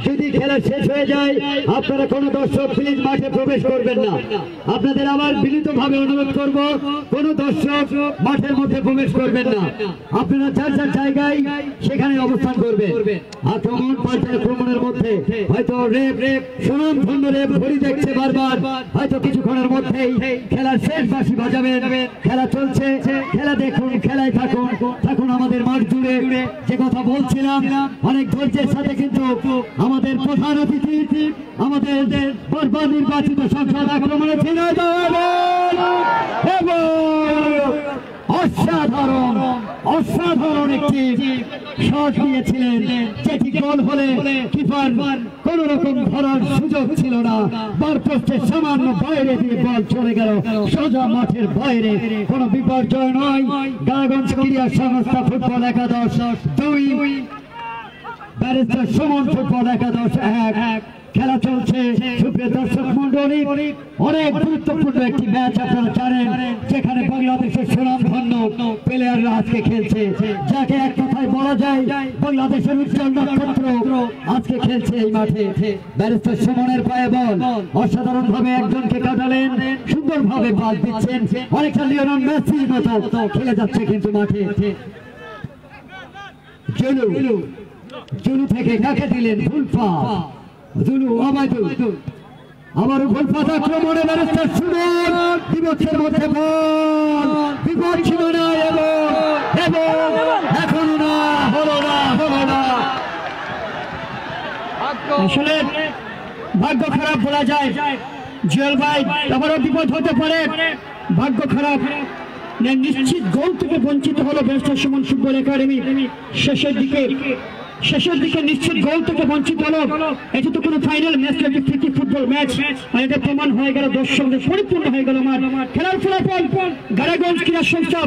যদি খেলা শেষ হয়ে যায় আপনারা কোনো দর্শক প্লিজ মাঠে প্রবেশ করবেন না। আপনাদের আবার বিনীতভাবে অনুরোধ করব, কোনো দর্শক মাঠের মধ্যে প্রবেশ করবেন না, আপনারা যার যার জায়গায় সেখানে অবস্থান করবেন। আক্রমণ পাল্টাক্রমণের মধ্যে হয়তো রেপ সুনাম ধন্য রেপ ঘড়ি দেখছে বারবার, হয়তো কিছুক্ষণের মধ্যেই খেলার শেষ বাঁশি বাজাবেন। খেলা চলছে, খেলা দেখুন, খেলায় থাকুন, থাকুন আমাদের মাঠ জুড়ে। যে কথা বলছিলাম, অনেক ধৈর্যের সাথে কিন্তু আমাদের প্রধান অতিথি, আমাদের বর্তমান নির্বাচিত সংসদ আক্রমণে ছিল এবং অসাধারণ একটি শট দিয়েছিলেন, যেটি গোল হলে কিপার কোন রকম ধরার সুযোগ ছিল না। বার পোস্টের সামান্য বাইরে দিয়ে বল চলে গেল সোজা মাঠের বাইরে, কোন বিপর্যয় নয়। গাড়াগঞ্জ ক্রীড়া সংস্থা ফুটবল একাদশ 2, ব্যারিস্টার সুমন ফুটবল একাদশ 1। খেলা চলছে। সুপ্রিয় দর্শক মন্ডলী, অনেক গুরুত্বপূর্ণ একটি ম্যাচ আপনারা জানেন, যেখানে বাংলাদেশের সুনামধন্য প্লেয়াররা আজকে খেলছে, যাকে এক কথায় বলা যায় বাংলাদেশের উজ্জ্বল নক্ষত্র আজকে খেলছে এই মাঠে। ব্যারিস্টার সুমনের পায়ে বল, অসাধারণ ভাবে একজনকে কাটালেন, সুন্দর ভাবে বাদ দিচ্ছেন, অনেকটা লিওনেল মেসির মতো খেলে যাচ্ছে কিন্তু মাঠে। জুলু থেকে কাকে দিলেন ফুলফা, জুলু আবারও গোলপাত আক্রমণে ব্যারিস্টার সুমন, বিপক্ষের মধ্যে বল, বিপদ ছিল না এবং এখনো না, হলো না। আসলে ভাগ্য খারাপ বলা যায় জুয়েল ভাই, আবারও বিপদ হতে পারে, ভাগ্য খারাপ। নিশ্চিত গোল থেকে বঞ্চিত হলো ব্যারিস্টার সুমন ফুটবল একাডেমি শেষের দিকে। শেষের দিকে নিশ্চিত গোল থেকে বঞ্চিত হলো। এটি তো কোনো ফাইনাল ম্যাচ, একটি প্রীতি ফুটবল ম্যাচ, আর এটা প্রমাণ হয়ে গেল দর্শকদের পরিপূর্ণ হয়ে গেল মাঠ। খেলার ফলাফল গাড়াগঞ্জ ক্রীড়া সংস্থা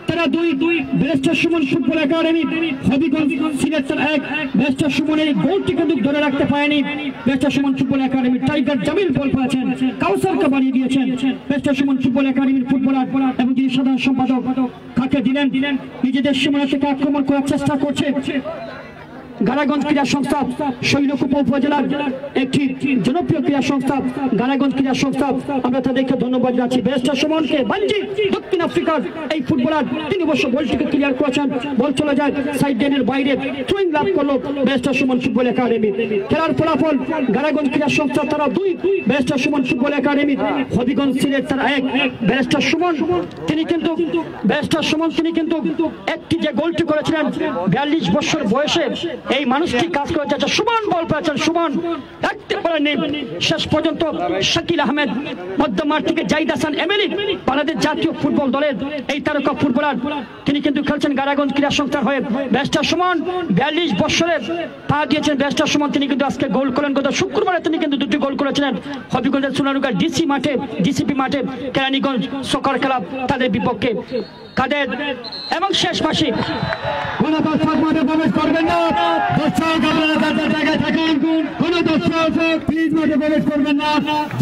তারা 2, barrister Suman football academy Habiganj Sylhet 1। Barrister Suman এই গোলটি কিন্তু ধরে রাখতে পারেনি। Barrister Suman football academy tiger Jamil ball পেয়েছেন, কাউসারকে বানিয়ে দিয়েছেন ব্যারিস্টার সুমন ফুটবল একাডেমির ফুটবলার এবং যিনি সাধারণ সম্পাদক কাকে দিলেন নিজেদের সীমানা থেকে আক্রমণ করার চেষ্টা করছে গাড়াগঞ্জ ক্রীড়া সংস্থা। শৈলকুপা উপজেলার একটি জনপ্রিয় ক্রীড়া সংস্থা গাড়াগঞ্জ ক্রীড়া সংস্থা, আমরা তাদেরকে ধন্যবাদ জানাচ্ছি। ব্যারিস্টার সুমনকে বাঞ্জি দক্ষিণ আফ্রিকার এই ফুটবলার 3 বছর বলটিকে ক্লিয়ার করেছেন, বল চলে যায় সাইড লাইনের বাইরে, থ্রোইং লাভ করলো ব্যারিস্টার সুমন ফুটবল একাডেমি। খেলার ফলাফল গাড়াগঞ্জ ক্রীড়া সংস্থা তারা 2, barrister Suman football academy Habiganj Sylhet তারা 1। ব্যারিস্টার সুমন তিনি কিন্তু একটি যে গোলটি করেছিলেন 42 বছর বয়সে এই মানুষটি কাজ করে যাচ্ছে। সুমন বল পেয়েছেন, সুমন রাখতে পারেননি শেষ পর্যন্ত। শাকিল আহমেদ মধ্যমাঠ থেকে জাহিদ হাসান এমএলই বাংলাদেশ জাতীয় ফুটবল দলের এই তারকা ফুটবলার, তিনি কিন্তু খেলছেন গাড়াগঞ্জ ক্রীড়া সংস্থার হয়ে। ব্যারিস্টার সুমন 42 বছরে পা দিয়েছেন ব্যারিস্টার সুমন, তিনি কিন্তু আজকে গোল করেন। গত শুক্রবারে তিনি কিন্তু 2টি গোল করেছিলেন হবিগঞ্জের সোনারুগার ডিসিপি মাঠে কেরানীগঞ্জ সকার ক্লাব তাদের বিপক্ষে। কাদের এবং শেষ পাশে কোন দর্শক মাঠে প্রবেশ করবেন না, দর্শক আপনারা যাদের জায়গায় থাকেন, কোন দর্শক প্লিজ মাঠে প্রবেশ করবেন না,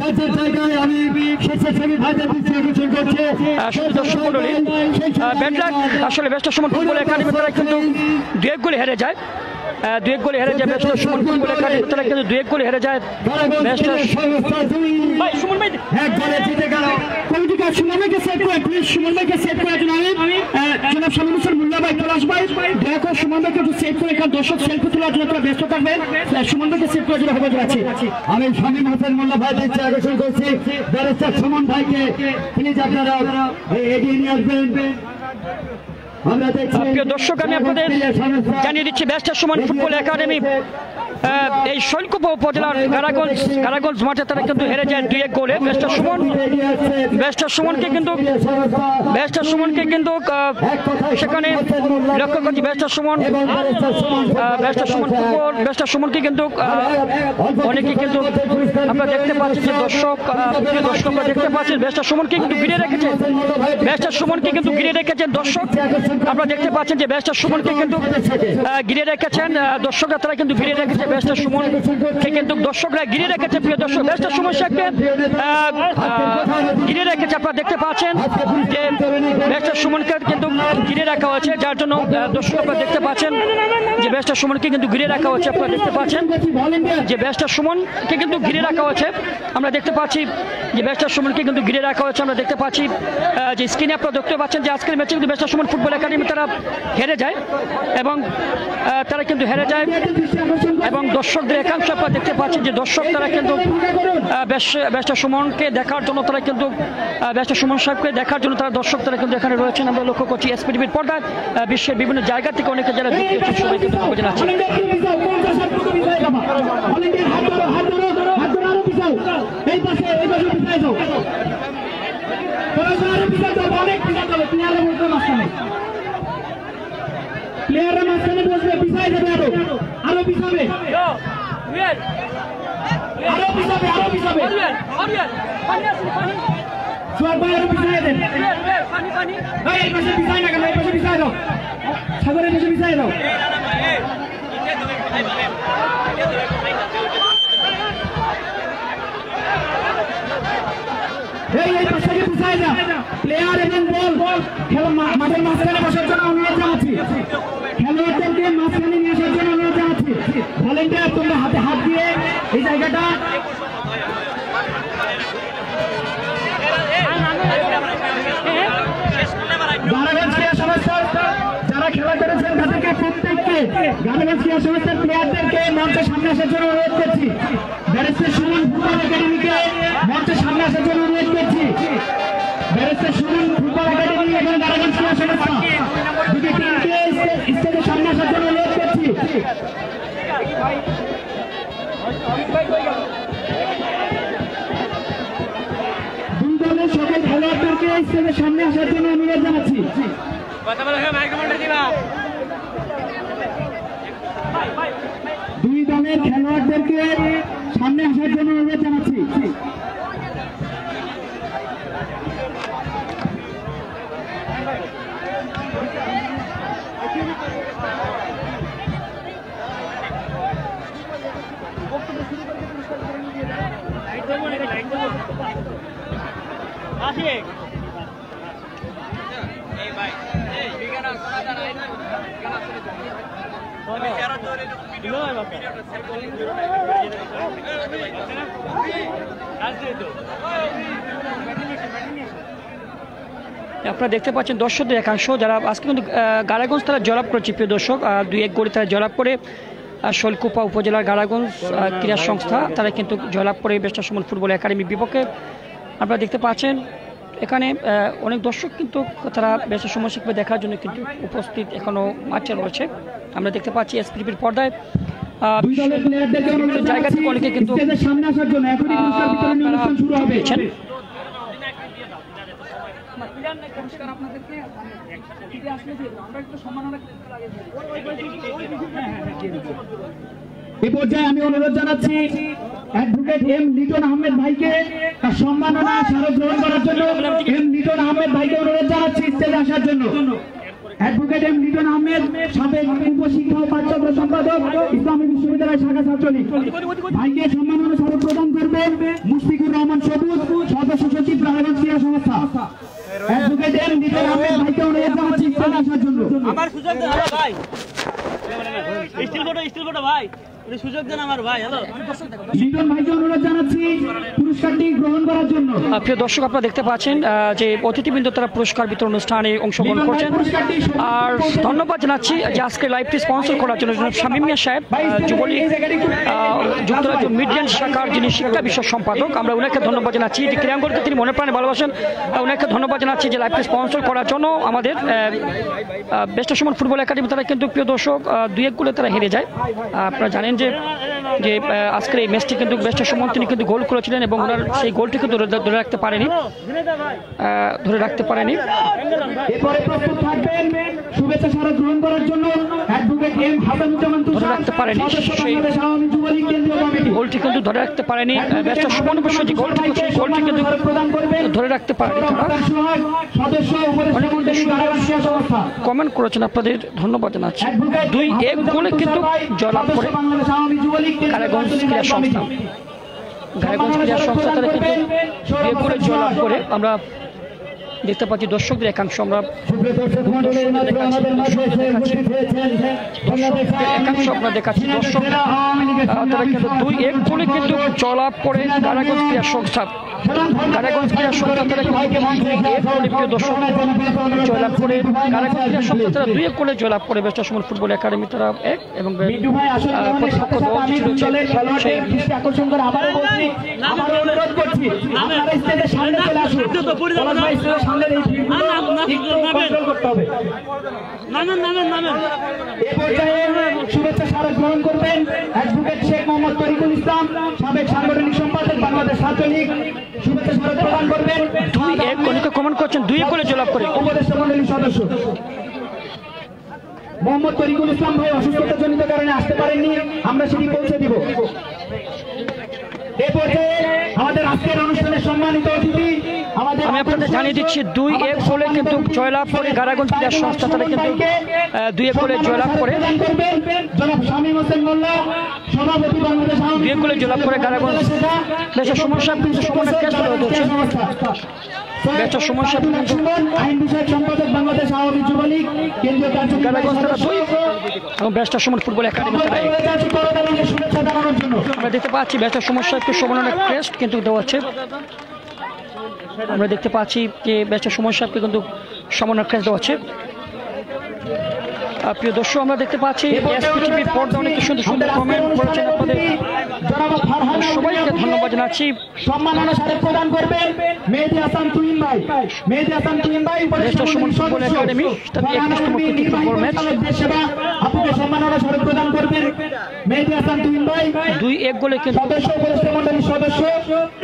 যাদের জায়গায় আমি স্বেচ্ছাসেবী ভাইদের দৃষ্টি আকর্ষণ করছি। দর্শক মন্ডলী, আসলে ব্যারিস্টার সুমন ফুটবল একাডেমি তারা কিন্তু 2 গোলে হেরে যায়, 2 গোলে হেরে যায় ব্যারিস্টার সুমন ফুটবল একাডেমি তারা কিন্তু 2 গোলে হেরে যায়। ব্যারিস্টার ভাই সুমন ভাই এক গোলে জিতে গেল। কমিটিকার সুমন ভাইকে সেট করে, প্লিজ সুমন ভাইকে সেট করে দিন। আমি জনাব শামীম হোসেন মোল্লা ভাই, পলাশ ভাই, দয়া করে সুমন ভাইকে একটু সেট করে, কারণ দর্শক সেলফি তোলার জন্য তারা ব্যস্ত থাকবেন। সুমন ভাইকে সেট করে জন্য হবে যাচ্ছি। আমি শামীম হোসেন মোল্লা ভাই দৃষ্টি আকর্ষণ করছি ব্যারিস্টার সুমন ভাইকে, প্লিজ আপনারা এগিয়ে নিয়ে আসবেন। প্রিয় দর্শক, আমি আপনাদের জানিয়ে দিচ্ছি ব্যারিস্টার সুমন ফুটবল একাডেমি এই শৈলকুপা উপজেলার গাড়াগঞ্জ মাঠে তারা কিন্তু হেরে যায় 2 গোলে। ব্যারিস্টার সুমনকে কিন্তু সেখানে লক্ষ্য করছি ব্যারিস্টার সুমনকে কিন্তু অনেকে কিন্তু আপনারা দেখতে পাচ্ছেন যে দর্শকরা দেখতে পাচ্ছেন ব্যারিস্টার সুমনকে কিন্তু ঘিরে রেখেছেন দর্শক, আপনারা দেখতে পাচ্ছেন যে ব্যারিস্টার সুমনকে কিন্তু ঘিরে রেখেছেন দর্শকরা, তারা কিন্তু ঘিরে রেখেছে ব্যারিস্টার সুমনকে, কিন্তু দর্শকরা ঘিরে রেখেছে। প্রিয় দর্শক, ব্যারিস্টার সুমন শেখকে ঘিরে রেখেছে, আপনারা দেখতে পাচ্ছেন যে ব্যারিস্টার সুমনকে কিন্তু ঘিরে রাখা হয়েছে, যার জন্য দর্শক আপনারা দেখতে পাচ্ছেন যে ব্যারিস্টার সুমনকে কিন্তু ঘিরে রাখা হচ্ছে। আপনারা দেখতে পাচ্ছেন যে ব্যারিস্টার সুমনকে কিন্তু ঘিরে রাখা হয়েছে, আমরা দেখতে পাচ্ছি যে ব্যারিস্টার সুমনকে কিন্তু ঘিরে রাখা হয়েছে। আমরা দেখতে পাচ্ছি যে স্ক্রিনে আপনারা দেখতে পাচ্ছেন যে আজকের ম্যাচে কিন্তু ব্যারিস্টার সুমন ফুটবল একাডেমি তারা হেরে যায় এবং দর্শকদের একাংশ আপনারা দেখতে পাচ্ছেন যে দর্শক তারা কিন্তু ব্যারিস্টার সুমনকে দেখার জন্য তারা কিন্তু ব্যারিস্টার সুমন সাহেবকে দেখার জন্য তারা দর্শক তারা কিন্তু এখানে রয়েছেন। আমরা লক্ষ্য করছি এসপিটিভির পর্দায় বিশ্বের বিভিন্ন জায়গা থেকে অনেকে যারা যুক্ত সবাই কিন্তু খবর জানাচ্ছি। প্লেয়াররা মাঝখানে বসবে, পিছায় যাবে, আরো পিছাবে, সোয়াব ভাই আরো পিছায় দেন, ভাই এই পাশে পিছায় না কেন, এই পাশে পিছায় দাও, সাগরের পাশে পিছায় দাও। এই পাশে পিছায় যা, প্লেয়ার এবং বল খেলা মাঠের মাঝখানে বসার জন্য অনুরোধ জানাচ্ছি, খেলোয়াড়দেরকে মাঝখানে নিয়ে আসার জন্য অনুরোধ জানাচ্ছি। ভলেন্টিয়ার তোমরা হাতে হাত দিয়ে এই জায়গাটা গাড়াগঞ্জ ক্রীড়া সংস্থার যারা খেলা করেছেন তাদেরকে প্রত্যেককে গাড়াগঞ্জ ক্রীড়া সংস্থার প্লেয়ারদেরকে মঞ্চের সামনে আসার জন্য অনুরোধ করছি। ব্যারিস্টার সুমন ফুটবল একাডেমিকে মঞ্চের সামনে আসার জন্য অনুরোধ করছি। ব্যারিস্টার সুমন ফুটবল একাডেমি এবং গাড়াগঞ্জ ক্রীড়া সংস্থা দুটি টিমকে স্টেজের সামনে আসার জন্য অনুরোধ করছি। দুই দলের সকল খেলোয়াড়দেরকে স্টেজের সামনে আসার জন্য অনুরোধ জানাচ্ছি। ক্লাবের খেলোয়াড়দেরকে সামনে আসার জন্য অনুরোধ জানাচ্ছি। আপনারা দেখতে পাচ্ছেন দর্শকদের একাংশ যারা আজকে কিন্তু গাড়াগঞ্জ তারা জয়লাভ করেছে প্রিয় দর্শক, 2-1 গোলে তারা জয়লাভ করে শৈলকুপা উপজেলার গাড়াগঞ্জ ক্রীড়া সংস্থা তারা কিন্তু জয়লাভ করে বেস্টার সুমন ফুটবল একাডেমির বিপক্ষে। আপনারা দেখতে পাচ্ছেন এখানে অনেক দর্শক কিন্তু তারা বেস্টার সুমন শিখবে দেখার জন্য কিন্তু উপস্থিত এখনো মাঠে রয়েছে। আমরা দেখতে পাচ্ছি এসপিপির পর্দায় জায়গা থেকে অনেকে কিন্তু সামনে আসার জন্য এখনই পুরস্কার বিতরণী অনুষ্ঠান শুরু হবে। এই পর্যায়ে আমি অনুরোধ জানাচ্ছি অ্যাডভোকেট এম লিটন আহমেদ ভাইকে তার সম্মাননা স্মারক গ্রহণ করার জন্য এম লিটন আহমেদ ভাইকে অনুরোধ জানাচ্ছি স্টেজে আসার জন্য। অ্যাডভোকেট এম লিটন আহমেদ সাবেক উপশিক্ষা ও পাঠ্যক্রম সম্পাদক ইসলামী বিশ্ববিদ্যালয় শাখা ছাত্রলীগ ভাইকে সম্মাননা স্মারক প্রদান করবে মুশফিকুর রহমান সবুজ সদস্য সচিব গাড়াগঞ্জ ক্রীড়া সংস্থা। অ্যাডভোকেট এম লিটন আহমেদ ভাইকে অনুরোধ জানাচ্ছি স্টেজে আসার জন্য। আমার সুযোগ দেন ভাই, স্টিল ফটো ভাই, সুযোগ দেন আমার ভাই। হ্যালো লিটন ভাইকে অনুরোধ জানাচ্ছি পুরস্কারটি গ্রহণ করার জন্য। প্রিয় দর্শক আপনারা দেখতে পাচ্ছেন যে অতিথিবৃন্দ তারা পুরস্কার বিতরণ অনুষ্ঠানে অংশগ্রহণ করছেন। আর ধন্যবাদ জানাচ্ছি যে আজকে লাইভটি স্পন্সর করার জন্য শামীম মিয়া সাহেব যুবলীগ যুক্তরাজ্য মিডল্যান্ড শাখার যিনি শিক্ষা বিষয়ক সম্পাদক, আমরা ওনাকে ধন্যবাদ জানাচ্ছি যে ক্রীড়াঙ্গনকে তিনি মনে প্রাণে ভালোবাসেন। ওনাকে ধন্যবাদ জানাচ্ছি যে লাইভটি স্পন্সর করার জন্য। আমাদের বেস্টার সুমন ফুটবল একাডেমি তারা কিন্তু প্রিয় দর্শক 2-1 গোলে তারা হেরে যায়। আপনারা জানেন যে আজকের এই ম্যাচটি কিন্তু বেস্টার সুমন তিনি কিন্তু গোল করেছিলেন এবং ওনার সেই গোলটি কিন্তু ধরে রাখতে পারেনি। এরপরে প্রস্তুত থাকবেন শুভেচ্ছা স্মারক গ্রহণ করার জন্য অ্যাডভোকেট এম হাসানুজ্জামান তুষার, রাখতে পারেনি সেই গোলটি কিন্তু ধরে রাখতে পারেনি বেস্টার সুমন অবশ্য যে গোলটি কিন্তু ধরে রাখতে পারেনি। কমেন্ট করেছেন, আপনাদের ধন্যবাদ জানাচ্ছি। 2-1 গোলে কিন্তু জয়লাভ করে গাড়াগঞ্জ ক্রীড়া সংস্থা। গাড়াগঞ্জ ক্রীড়া সংস্থা তারা কিন্তু 2-1 গোলে জয়লাভ করে। আমরা দেখতে পাচ্ছি দর্শকদের একাংশ আমরা দেখাচ্ছি দর্শক তারা কিন্তু 2-1 গোলে কিন্তু জয়লাভ করে গাড়াগঞ্জ ক্রীড়া সংস্থা। গাড়াগঞ্জ ক্রীড়া সংস্থা তারা প্রিয় দর্শক জয়লাভ করে গাড়াগঞ্জ ক্রীড়া সংস্থা তারা 2-1 গোলে জয়লাভ করে বেস্টার সুমন ফুটবল একাডেমি তারা 1 এবং প্রতিপক্ষ দল সেই আকর্ষণ করে আবারও বলছি, আবারও অনুরোধ করছি আপনারা স্টেজের সামনে চলে আসুন। শুভেচ্ছা স্মারক গ্রহণ করবেন অ্যাডভোকেট শেখ মোহাম্মদ তরিকুল ইসলাম, সাবেক সাংগঠনিক সম্পাদক বাংলাদেশ ছাত্রলীগ। শুভেচ্ছা স্মারক প্রদান করবেন 2-1 গোলে কমেন্ট করছেন 2-1 গোলে জয়লাভ করে উপদেষ্টা মণ্ডলীর সদস্য মোহাম্মদ তরিকুল ইসলাম ভাই অসুস্থতাজনিত কারণে আসতে পারেননি, আমরা সেটি পৌঁছে দিব। এ পর্যায়ে আমাদের আজকের অনুষ্ঠানের সম্মানিত অতিথি আমি আপনাদের জানিয়ে দিচ্ছি 2-1 গোলে কিন্তু জয়লাভ করে গাড়াগঞ্জ ক্রীড়া সংস্থা তারা কিন্তু 2-1 গোলে জয়লাভ করে জনাব শামীম হোসেন মোল্লা সভাপতি বাংলাদেশ 2-1 গোলে জয়লাভ করে গাড়াগঞ্জ দেশের সমস্যা কিন্তু সুমনের কেস হচ্ছে বেস্টার সুমন সাহেব আইন বিষয়ক সম্পাদক বাংলাদেশ আওয়ামী যুবলীগ কেন্দ্রীয় গাড়াগঞ্জ তারা 2 এবং বেস্টার সুমন ফুটবল একাডেমি তারা 1। আমরা দেখতে পাচ্ছি বেস্টার সুমন সাহেবকে সম্মাননা ক্রেস্ট কিন্তু দেওয়া হচ্ছে। আমরা দেখতে পাচ্ছি যে বেস্টার সুমন সাহেবকে কিন্তু সম্মাননা ক্রেস্ট দেওয়া হচ্ছে। প্রিয় দর্শক আমরা দেখতে পাচ্ছি এসপিটিভির পর্দা অনেক সুন্দর সুন্দর কমেন্ট করেছেন, আপনাদের সবাইকে ধন্যবাদ জানাচ্ছি। সম্মাননা স্মারক প্রদান করবেন মেহেদী হাসান তুহিন ভাই। মেহেদী হাসান তুহিন ভাই বেস্টার সুমন ফুটবল একাডেমি তাদের 21তম ফুটবল ম্যাচ আপনাকে সম্মাননা স্মারক প্রদান করবেন মেহেদী হাসান তুহিন ভাই। 2-1 গোলে কিন্তু সদস্য উপদেষ্টা মণ্ডলীর সদস্য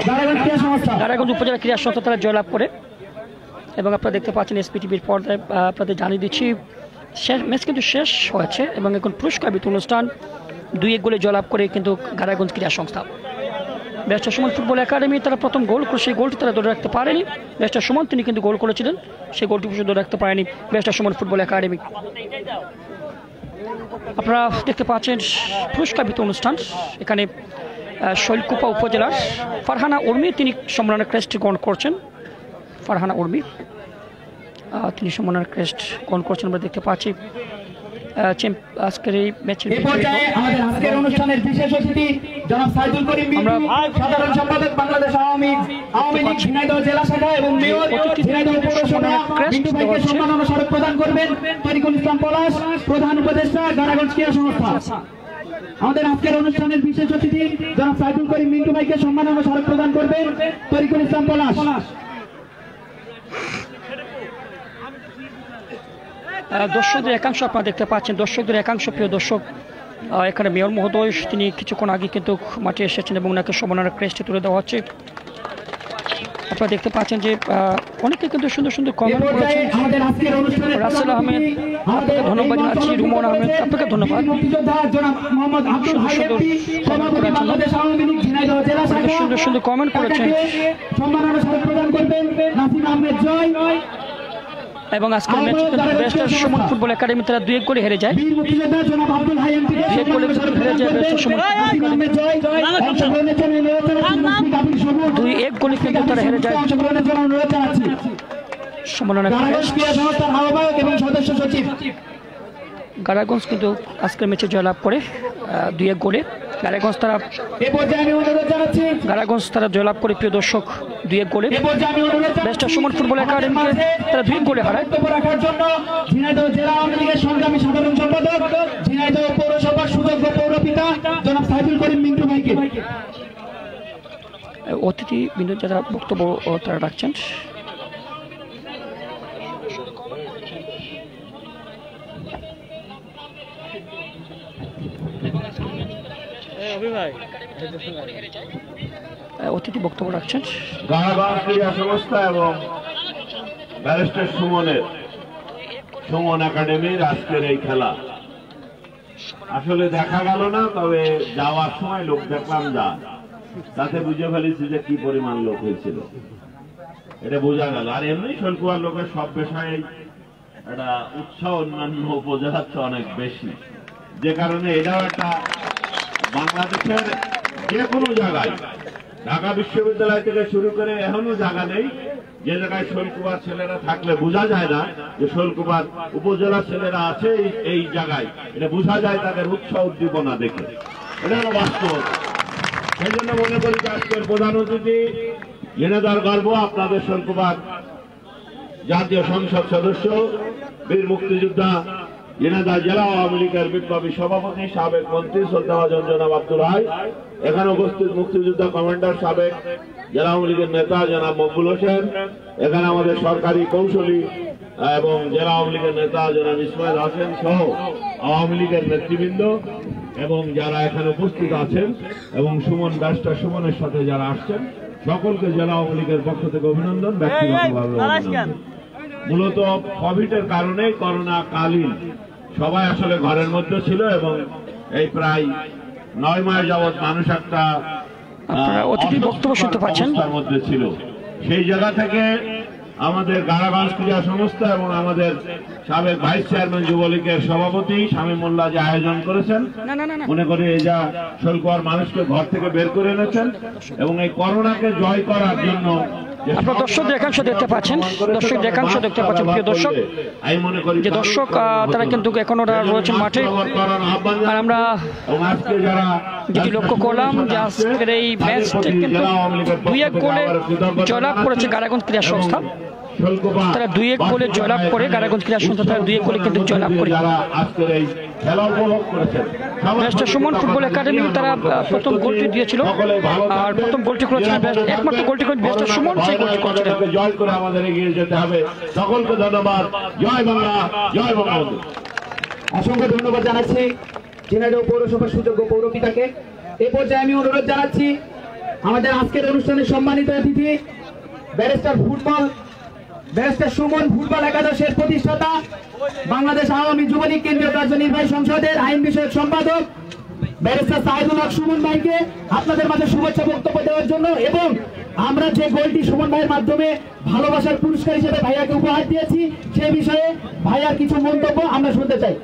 গাড়াগঞ্জ ক্রীড়া সংস্থা গাড়াগঞ্জ উপজেলা ক্রীড়া সংস্থা তারা জয়লাভ করে। এবং আপনারা দেখতে পাচ্ছেন এসপিটিভির পর্দায় আপনাদের জানিয়ে দিচ্ছি ম্যাচ কিন্তু শেষ হয়েছে এবং এখন পুরস্কার বিতরণ অনুষ্ঠান 2-1 গোলে জয়লাভ করে কিন্তু গাড়াগঞ্জ ক্রীড়া সংস্থা। ব্যারিস্টার সুমন ফুটবল একাডেমি তারা প্রথম গোল করে সেই গোলটি তারা ধরে রাখতে পারেনি। ব্যারিস্টার সুমন তিনি কিন্তু গোল করেছিলেন, সেই গোলটি ধরে রাখতে পারেনি ব্যারিস্টার সুমন ফুটবল একাডেমি। আপনারা দেখতে পাচ্ছেন পুরস্কার বিতরণ অনুষ্ঠান। এখানে শৈলকুপা উপজেলার ফারহানা উর্মি তিনি সম্মাননা ক্রেস্ট গ্রহণ করছেন। ফারহানা উর্মি তিনি সম্মাননা ক্রেস্ট গ্রহণ করছেন আমরা দেখতে পাচ্ছি। আজকের এই ম্যাচের অনুষ্ঠানের বিশেষ অতিথি জনাব সাইদুল করিম মিন্টু, সাধারণ সম্পাদক বাংলাদেশ আওয়ামী লীগ ঝিনাইদহ জেলা শাখা এবং মেয়র ঝিনাইদহ পৌরসভা মিন্টু ভাইকে সম্মাননা স্মারক প্রদান করবেন তরিকুল ইসলাম পলাশ, প্রধান উপদেষ্টা গাড়াগঞ্জ ক্রীড়া সংস্থা। আমাদের আজকের অনুষ্ঠানের বিশেষ অতিথি জনাব সাইদুল করিম মিন্টু ভাইকে সম্মাননা স্মারক প্রদান করবেন তরিকুল ইসলাম পলাশ। দর্শকদের একাংশ আপনারা দেখতে পাচ্ছেন, দর্শকদের একাংশ প্রিয় দর্শক এখানে মেয়র মহোদয় তিনি কিছুক্ষণ আগে কিন্তু মাঠে এসেছেন এবং ওনাকে সম্মাননা ক্রেস্টে তুলে দেওয়া হচ্ছে। আপনারা দেখতে পাচ্ছেন যে অনেকে কিন্তু সুন্দর সুন্দর কমেন্ট করেছেন। রাসেল আহমেদ আপনাকে ধন্যবাদ জানাচ্ছি, রুমন আহমেদ আপনাকে ধন্যবাদ সুন্দর সুন্দর কমেন্ট করেছেন। এবং আজকের ম্যাচে ব্যারিস্টার সুমন ফুটবল একাডেমি তারা 2-1 গোলে হেরে যায়। 2-1 গোলে হেরে যায় ব্যারিস্টার সুমন ফুটবল একাডেমি। 2-1 গোলে কিন্তু তারা হেরে যায়। সম্মাননা গাড়াগঞ্জ কিন্তু আজকের ম্যাচে জয়লাভ করে 2-1 গোলে। গাড়াগঞ্জ তারা জয়লাভ করে প্রিয় দর্শক 2-1 গোলে। ব্যারিস্টার সুমন ফুটবল একাডেমিকে তারা 2 গোলে হারায়। ঝিনাইদহ জেলা আওয়ামী লীগের সংগ্রামী সাধারণ সম্পাদক ঝিনাইদহ পৌরসভার সুযোগ্য পৌরপিতা জনাব সাইদুল করিম মিন্টু ভাইকে অতিথি বিন্দু যারা বক্তব্য তারা রাখছেন। অতিথি বক্তব্য রাখছেন গাড়াগঞ্জ ক্রীড়া সংস্থা এবং ব্যারিস্টার সুমন একাডেমির আজকের এই খেলা আসলে দেখা গেল না, তবে যাওয়ার সময় লোক দেখলাম যা তাতে বুঝে ফেলেছি যে কি পরিমাণ লোক হয়েছিল, এটা বোঝা গেল। আর এমনি শৈলকুপার লোকের সব বিষয়ে একটা উৎসাহ অন্যান্য উপজেলার চেয়ে অনেক বেশি, যে কারণে এটাও একটা বাংলাদেশের যে কোনো জায়গায় ঢাকা বিশ্ববিদ্যালয় থেকে শুরু করে এখনো জায়গা নেই যে জায়গায় শৈলকুপার ছেলেরা থাকলে বোঝা যায় না যে শৈলকুপার উপজেলার ছেলেরা আছে এই জায়গায়, এটা বোঝা যায় তাদের উৎসাহ উদ্দীপনা দেখে। এটা হলো বাস্তব। সেই জন্য মনে করি যে আজকের প্রধান অতিথি জেনেদার গর্ব আপনাদের শৈলকুপার জাতীয় সংসদ সদস্য বীর মুক্তিযোদ্ধা জেনেদা জেলা আওয়ামী লীগের বিপ্লবী সভাপতি সাবেক মন্ত্রী শ্রদ্ধাভাজন জনাব আব্দুল হাই, এখানে উপস্থিত মুক্তিযোদ্ধা কমান্ডার সাবেক জেলা আওয়ামী লীগের নেতা জনাব মকবুল হোসেন, এখানে আমাদের সরকারি কৌশলী এবং জেলা আওয়ামী লীগের নেতা জনাব ইসমাইল হোসেন সহ আওয়ামী লীগের নেতৃবৃন্দ এবং যারা এখানে উপস্থিত আছেন এবং ব্যারিস্টার সুমনের সাথে যারা আসছেন সকলকে জেলা আওয়ামী লীগের পক্ষ থেকে অভিনন্দন, ব্যক্তিগতভাবে অভিনন্দন। মূলত কোভিডের কারণে করোনা কালীন সবাই আসলে ঘরের মধ্যে ছিল এবং এই প্রায় 9 মাস যাবৎ মানুষ একটা অতিথি বক্তব্য শুনতে পাচ্ছেন তার মধ্যে ছিল। সেই জায়গা থেকে আমাদের গাড়াগঞ্জ ক্রীড়া সংস্থা এবং আমাদের সাবেক ভাইস চেয়ারম্যান যুবলীগের সভাপতি শামীম মোল্লা যে আয়োজন করেছেন, মনে করি এই যা শৈলকুপার মানুষকে ঘর থেকে বের করে এনেছেন এবং এই করোনাকে জয় করার জন্য আপনারা দর্শকদের একাংশ দেখতে পাচ্ছেন, দর্শকদের একাংশ দেখতে পাচ্ছেন প্রিয় দর্শক, যে দর্শক তারা কিন্তু এখনো রয়েছেন মাঠে। আর আমরা যেটি লক্ষ্য করলাম যে আজকের এই ম্যাচটি কিন্তু 2-1 গোলে জয়লাভ করেছে গাড়াগঞ্জ ক্রীড়া সংস্থা। তারা 2-1 গোলে জয়লাভ করে গাড়াগঞ্জ ক্রীড়া সংস্থা তারা 2-1 গোলে কিন্তু জয়লাভ করে। ব্যারিস্টার সুমন ফুটবল একাডেমি তারা প্রথম গোলটি দিয়েছিল আর প্রথম গোলটি করেছিলেন একমাত্র গোলটি করে ব্যারিস্টার সুমন সেই গোলটি করেছিলেন। জয় করে আমাদের এগিয়ে যেতে হবে। সকলকে ধন্যবাদ। জয় বাংলা, জয় বঙ্গবন্ধু। অসংখ্য ধন্যবাদ জানাচ্ছি ঝিনাইদহ পৌরসভার সুযোগ্য পৌরপিতাকে। এই পর্যায়ে আমি অনুরোধ জানাচ্ছি আমাদের আজকের অনুষ্ঠানের সম্মানিত অতিথি ব্যারিস্টার সুমন ফুটবল একাদশের প্রতিষ্ঠাতা, বাংলাদেশ আওয়ামী যুবলীগ কেন্দ্রীয় কার্যনির্বাহী সংসদের আইন বিষয়ক সম্পাদক ব্যারিস্টার সাইদুল হক সুমন ভাইকে আপনাদের মাঝে শুভেচ্ছা বক্তব্য দেওয়ার জন্য, এবং আমরা যে গোলটি সুমন ভাইয়ের মাধ্যমে ভালোবাসার পুরস্কার হিসেবে ভাইয়াকে উপহার দিয়েছি সে বিষয়ে ভাইয়ার কিছু মন্তব্য আমরা শুনতে চাই।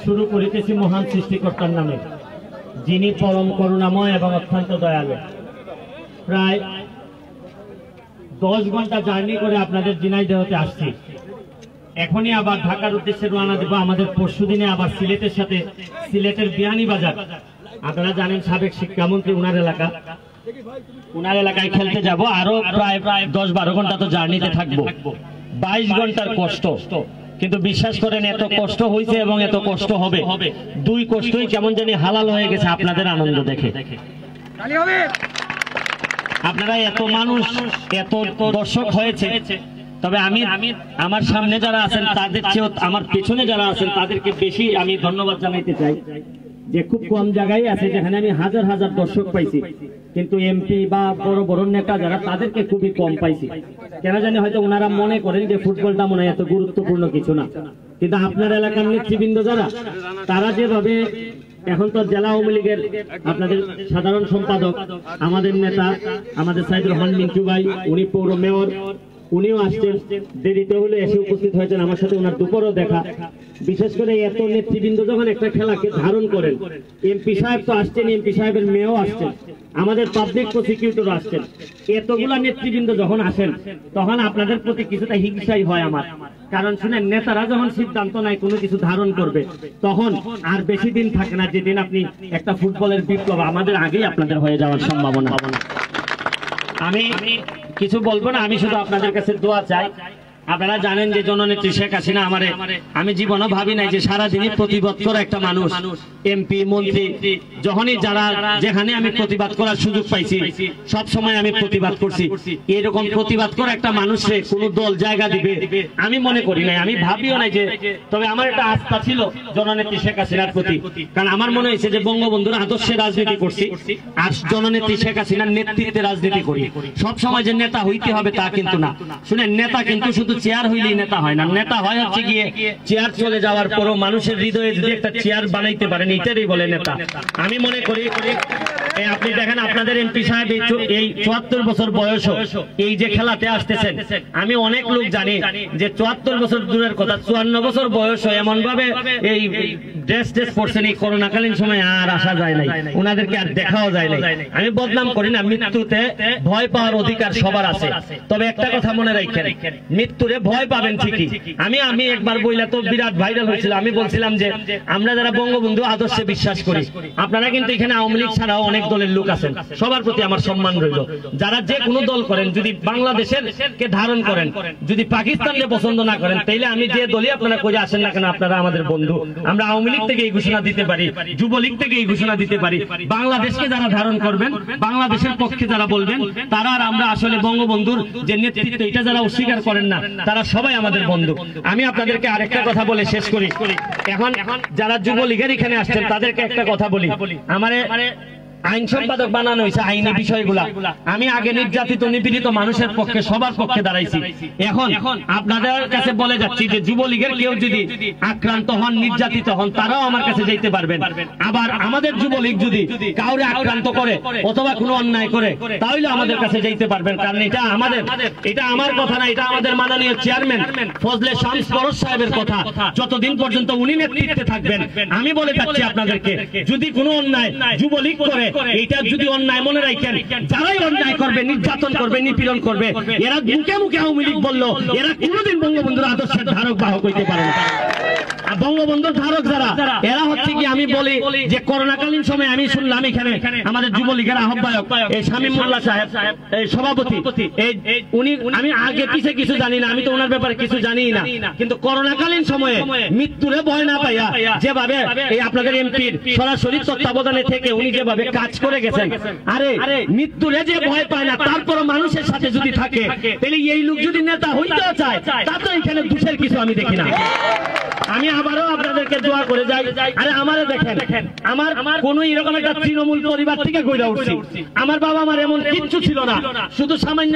শুরু করিতেছি মহান সৃষ্টিকর্তার নামে, যিনি পরম করুণাময় এবং অত্যন্ত দয়ালু। প্রায় 10 ঘন্টা জার্নি করে আপনাদের ঝিনাইদহতে আসছি। এখনই আবার ঢাকার উদ্দেশ্যে রওনা দেব। আমাদের পরশুদিনে আবার সিলেটের সাথে, সিলেটের বিয়ানীবাজার, আপনারা জানেন সাবেক শিক্ষামন্ত্রী উনার এলাকায় খেলতে যাব। আরো প্রায় 10-12 ঘন্টা তো জার্নিতে থাকবো। 22 ঘন্টার কষ্ট, কিন্তু বিশ্বাস করেন এত কষ্ট হয়েছে এবং এত কষ্ট হবে, 2 কষ্টই কেমন জানি হালাল হয়ে গেছে আপনাদের আনন্দ দেখে। আপনারা এত মানুষ, এত দর্শক হয়েছে, তবে আমি আমার সামনে যারা আছেন তাদের চেয়ে আমার পেছনে যারা আছেন তাদেরকে বেশি আমি ধন্যবাদ জানাইতে চাই, যে খুব কম জায়গায় আছে যেখানে আমি হাজার হাজার দর্শক পাইছি, কিন্তু এমপি বা বড় বড় নেতা যারা তাদেরকে খুবই কম পাইছি। কেন জানি হয়তো ওনারা মনে করেন যে ফুটবলটা মনে হয় এত গুরুত্বপূর্ণ কিছু না, কিন্তু আপনার এলাকার নেতৃবৃন্দ যারা, তারা যেভাবে, এখন তো জেলা আওয়ামী লীগের আপনাদের সাধারণ সম্পাদক, আমাদের নেতা, আমাদের সাইদুর রহমান মিন্টু ভাই, উনি পৌর মেয়র, উনিও আসছেন, দেরিতে হলে এসে উপস্থিত হয়েছেন, আমার সাথে ওনার দুপুরও দেখা। বিশেষ করে এত নেতৃবৃন্দ যখন একটা খেলাকে ধারণ করেন, এমপি সাহেব তো আসছেন, এমপি সাহেবের মেয়েও আসছেন, আমাদের পাবলিক প্রসিকিউটর আসছেন, এতগুলা নেতৃবৃন্দ যখন আসেন তখন আপনাদের প্রতি কিছুটা হিংসাই হয় আমার। কারণ শুনেন, নেতারা যখন সিদ্ধান্ত নেয় কোনো কিছু ধারণ করবে, তখন আর বেশি দিন থাকে না যেদিন আপনি একটা ফুটবলের বিপ্লব আমাদের আগেই আপনাদের হয়ে যাওয়ার সম্ভাবনা। আমি কিছু বলবো না, আমি শুধু আপনাদের কাছে দোয়া চাই। আপনারা জানেন যে জননেত্রী শেখ হাসিনা আমি জীবনে ভাবি নাই যে সারাদিনই প্রতিবাদ করা একটা মানুষ, এমপি মন্ত্রী, যখনই যারা যেখানে আমি প্রতিবাদ করার সুযোগ পাইছি সব সময় আমি প্রতিবাদ করছি। এরকম প্রতিবাদ করা একটা মানুষে কোনো দল জায়গা দিবে আমি মনে করি নাই, আমি ভাবিও নাই যে। তবে আমার একটা আস্থা ছিল জননেত্রী শেখ হাসিনার প্রতি, কারণ আমার মনে হয়েছে যে বঙ্গবন্ধুর আদর্শে রাজনীতি করছি আর জননেত্রী শেখ হাসিনার নেতৃত্বে রাজনীতি করি। সব সময় যে নেতা হইতে হবে তা কিন্তু না। শুনেন, নেতা কিন্তু শুধু চেয়ার হইলেই নেতা হয় না, নেতা হয় হচ্ছে গিয়ে চেয়ার চলে যাওয়ার পরও মানুষের হৃদয়ে যদি একটা চেয়ার বানাইতে পারেন, এটারই বলে নেতা। আমি মনে করি, আপনি দেখেন আপনাদের এমপি সাহেব এই 74 বছর বয়স এই যে খেলাতে আসতেছেন, আমি অনেক লোক জানি যে 74 বছর দূরের কথা, 54 বছর বয়স এমন ভাবে এই ড্রেস পরছেন, এই করোনাকালীন সময় আর আসা যায় নাই, ওনাদেরকে আর দেখাও যায় নাই। আমি বদনাম করি না, মৃত্যুতে ভয় পাওয়ার অধিকার সবার আছে, তবে একটা কথা মনে রাখেন, মৃত্যুরে ভয় পাবেন ঠিকই। আমি একবার বইলা তো বিরাট ভাইরাল হয়েছিল, আমি বলছিলাম যে আমরা যারা বঙ্গবন্ধু আদর্শে বিশ্বাস করি, আপনারা কিন্তু এখানে আওয়ামী লীগ ছাড়াও অনেক দলের লোক আছেন, সবার প্রতি আমার সম্মান রইল। যারা যে কোনো দল করেন, যদি বাংলাদেশের কে ধারণ করেন, যদি পাকিস্তানকে পছন্দ না করেন, তাইলে আমি যে দলই আপনারা করে আসেন না কেন, আপনারা আমাদের বন্ধু। আমরা আওয়ামী লীগ থেকে এই ঘোষণা দিতে পারি, যুবলীগ থেকে এই ঘোষণা দিতে পারি, বাংলাদেশকে যারা ধারণ করবেন, বাংলাদেশের পক্ষে যারা বলবেন, তারা আর আমরা আসলে বঙ্গবন্ধুর যে নেতৃত্ব এটা যারা অস্বীকার করেন না, তারা সবাই আমাদের বন্ধু। আমি আপনাদেরকে আরেকটা কথা বলে শেষ করি। এখন যারা যুবলীগের এখানে আসছেন তাদেরকে একটা কথা বলি, আমারে আইন সম্পাদক বানানো হয়েছে আইনি বিষয়গুলা। আমি আগে নির্যাতিত নিপীড়িত মানুষের পক্ষে, সবার পক্ষে দাঁড়াইছি। এখন আপনাদের কাছে বলে যাচ্ছি যে যুবলীগের কেউ যদি আক্রান্ত হন, নির্যাতিত হন, তারাও আমার কাছে যেতে পারবেন। আবার আমাদের যুবলীগ যদি কাউরে আক্রান্ত করে অথবা কোনো অন্যায় করে, তাহলে আমাদের কাছে যেতে পারবেন। কারণ এটা আমার কথা না, এটা আমাদের মাননীয় চেয়ারম্যান ফজলে শামস পরশ সাহেবের কথা। যতদিন পর্যন্ত উনি নেতৃত্বে থাকবেন, আমি বলে যাচ্ছি আপনাদেরকে, যদি কোনো অন্যায় যুবলীগ করে, এটা যদি অন্যায় মনে রাখেন, যারাই অন্যায় করবে, নির্যাতন করবে, নিপীড়ন করবে, এরা মুখে মুখে আওয়ামী লীগ বললো, এরা কোনোদিন বঙ্গবন্ধুর আদর্শের ধারক বাহক হইতে পারে না। বঙ্গবন্ধুর ধারক যারা, এরা হচ্ছে কি, আমি বলি যে করোনাকালীন সময় আমি শুনলাম এখানে আমাদের যুবলীগের আহ্বায়ক এই শামীমুল্লাহ সাহেব, এই সভাপতি, উনি, আমি আগে পিছে কিছু জানি না, আমি তো ওনার ব্যাপারে কিছু জানি না, কিন্তু করোনাকালীন সময়ে মৃত্যুরে ভয় না পাইয়া যেভাবে এই আপনাদের এমপির সরাসরি তত্ত্বাবধানে থেকে উনি যেভাবে কাজ করে গেছেন, আরে মৃত্যুরে যে ভয় পায় না, তারপর মানুষের সাথে যদি থাকে, তাহলে এই লোক যদি নেতা হইতেও চায়, তা তো এখানে দোষের কিছু আমি দেখি না। আমি আবারও আপনাদেরকে দোয়া করে যাই। আরে আমারে দেখেন, আমার কোন এরকম একটা তৃণমূল পরিবার থেকে গড়ে উঠছি। আমার বাবা আমার এমন কিচ্ছু ছিল না, শুধু সামান্য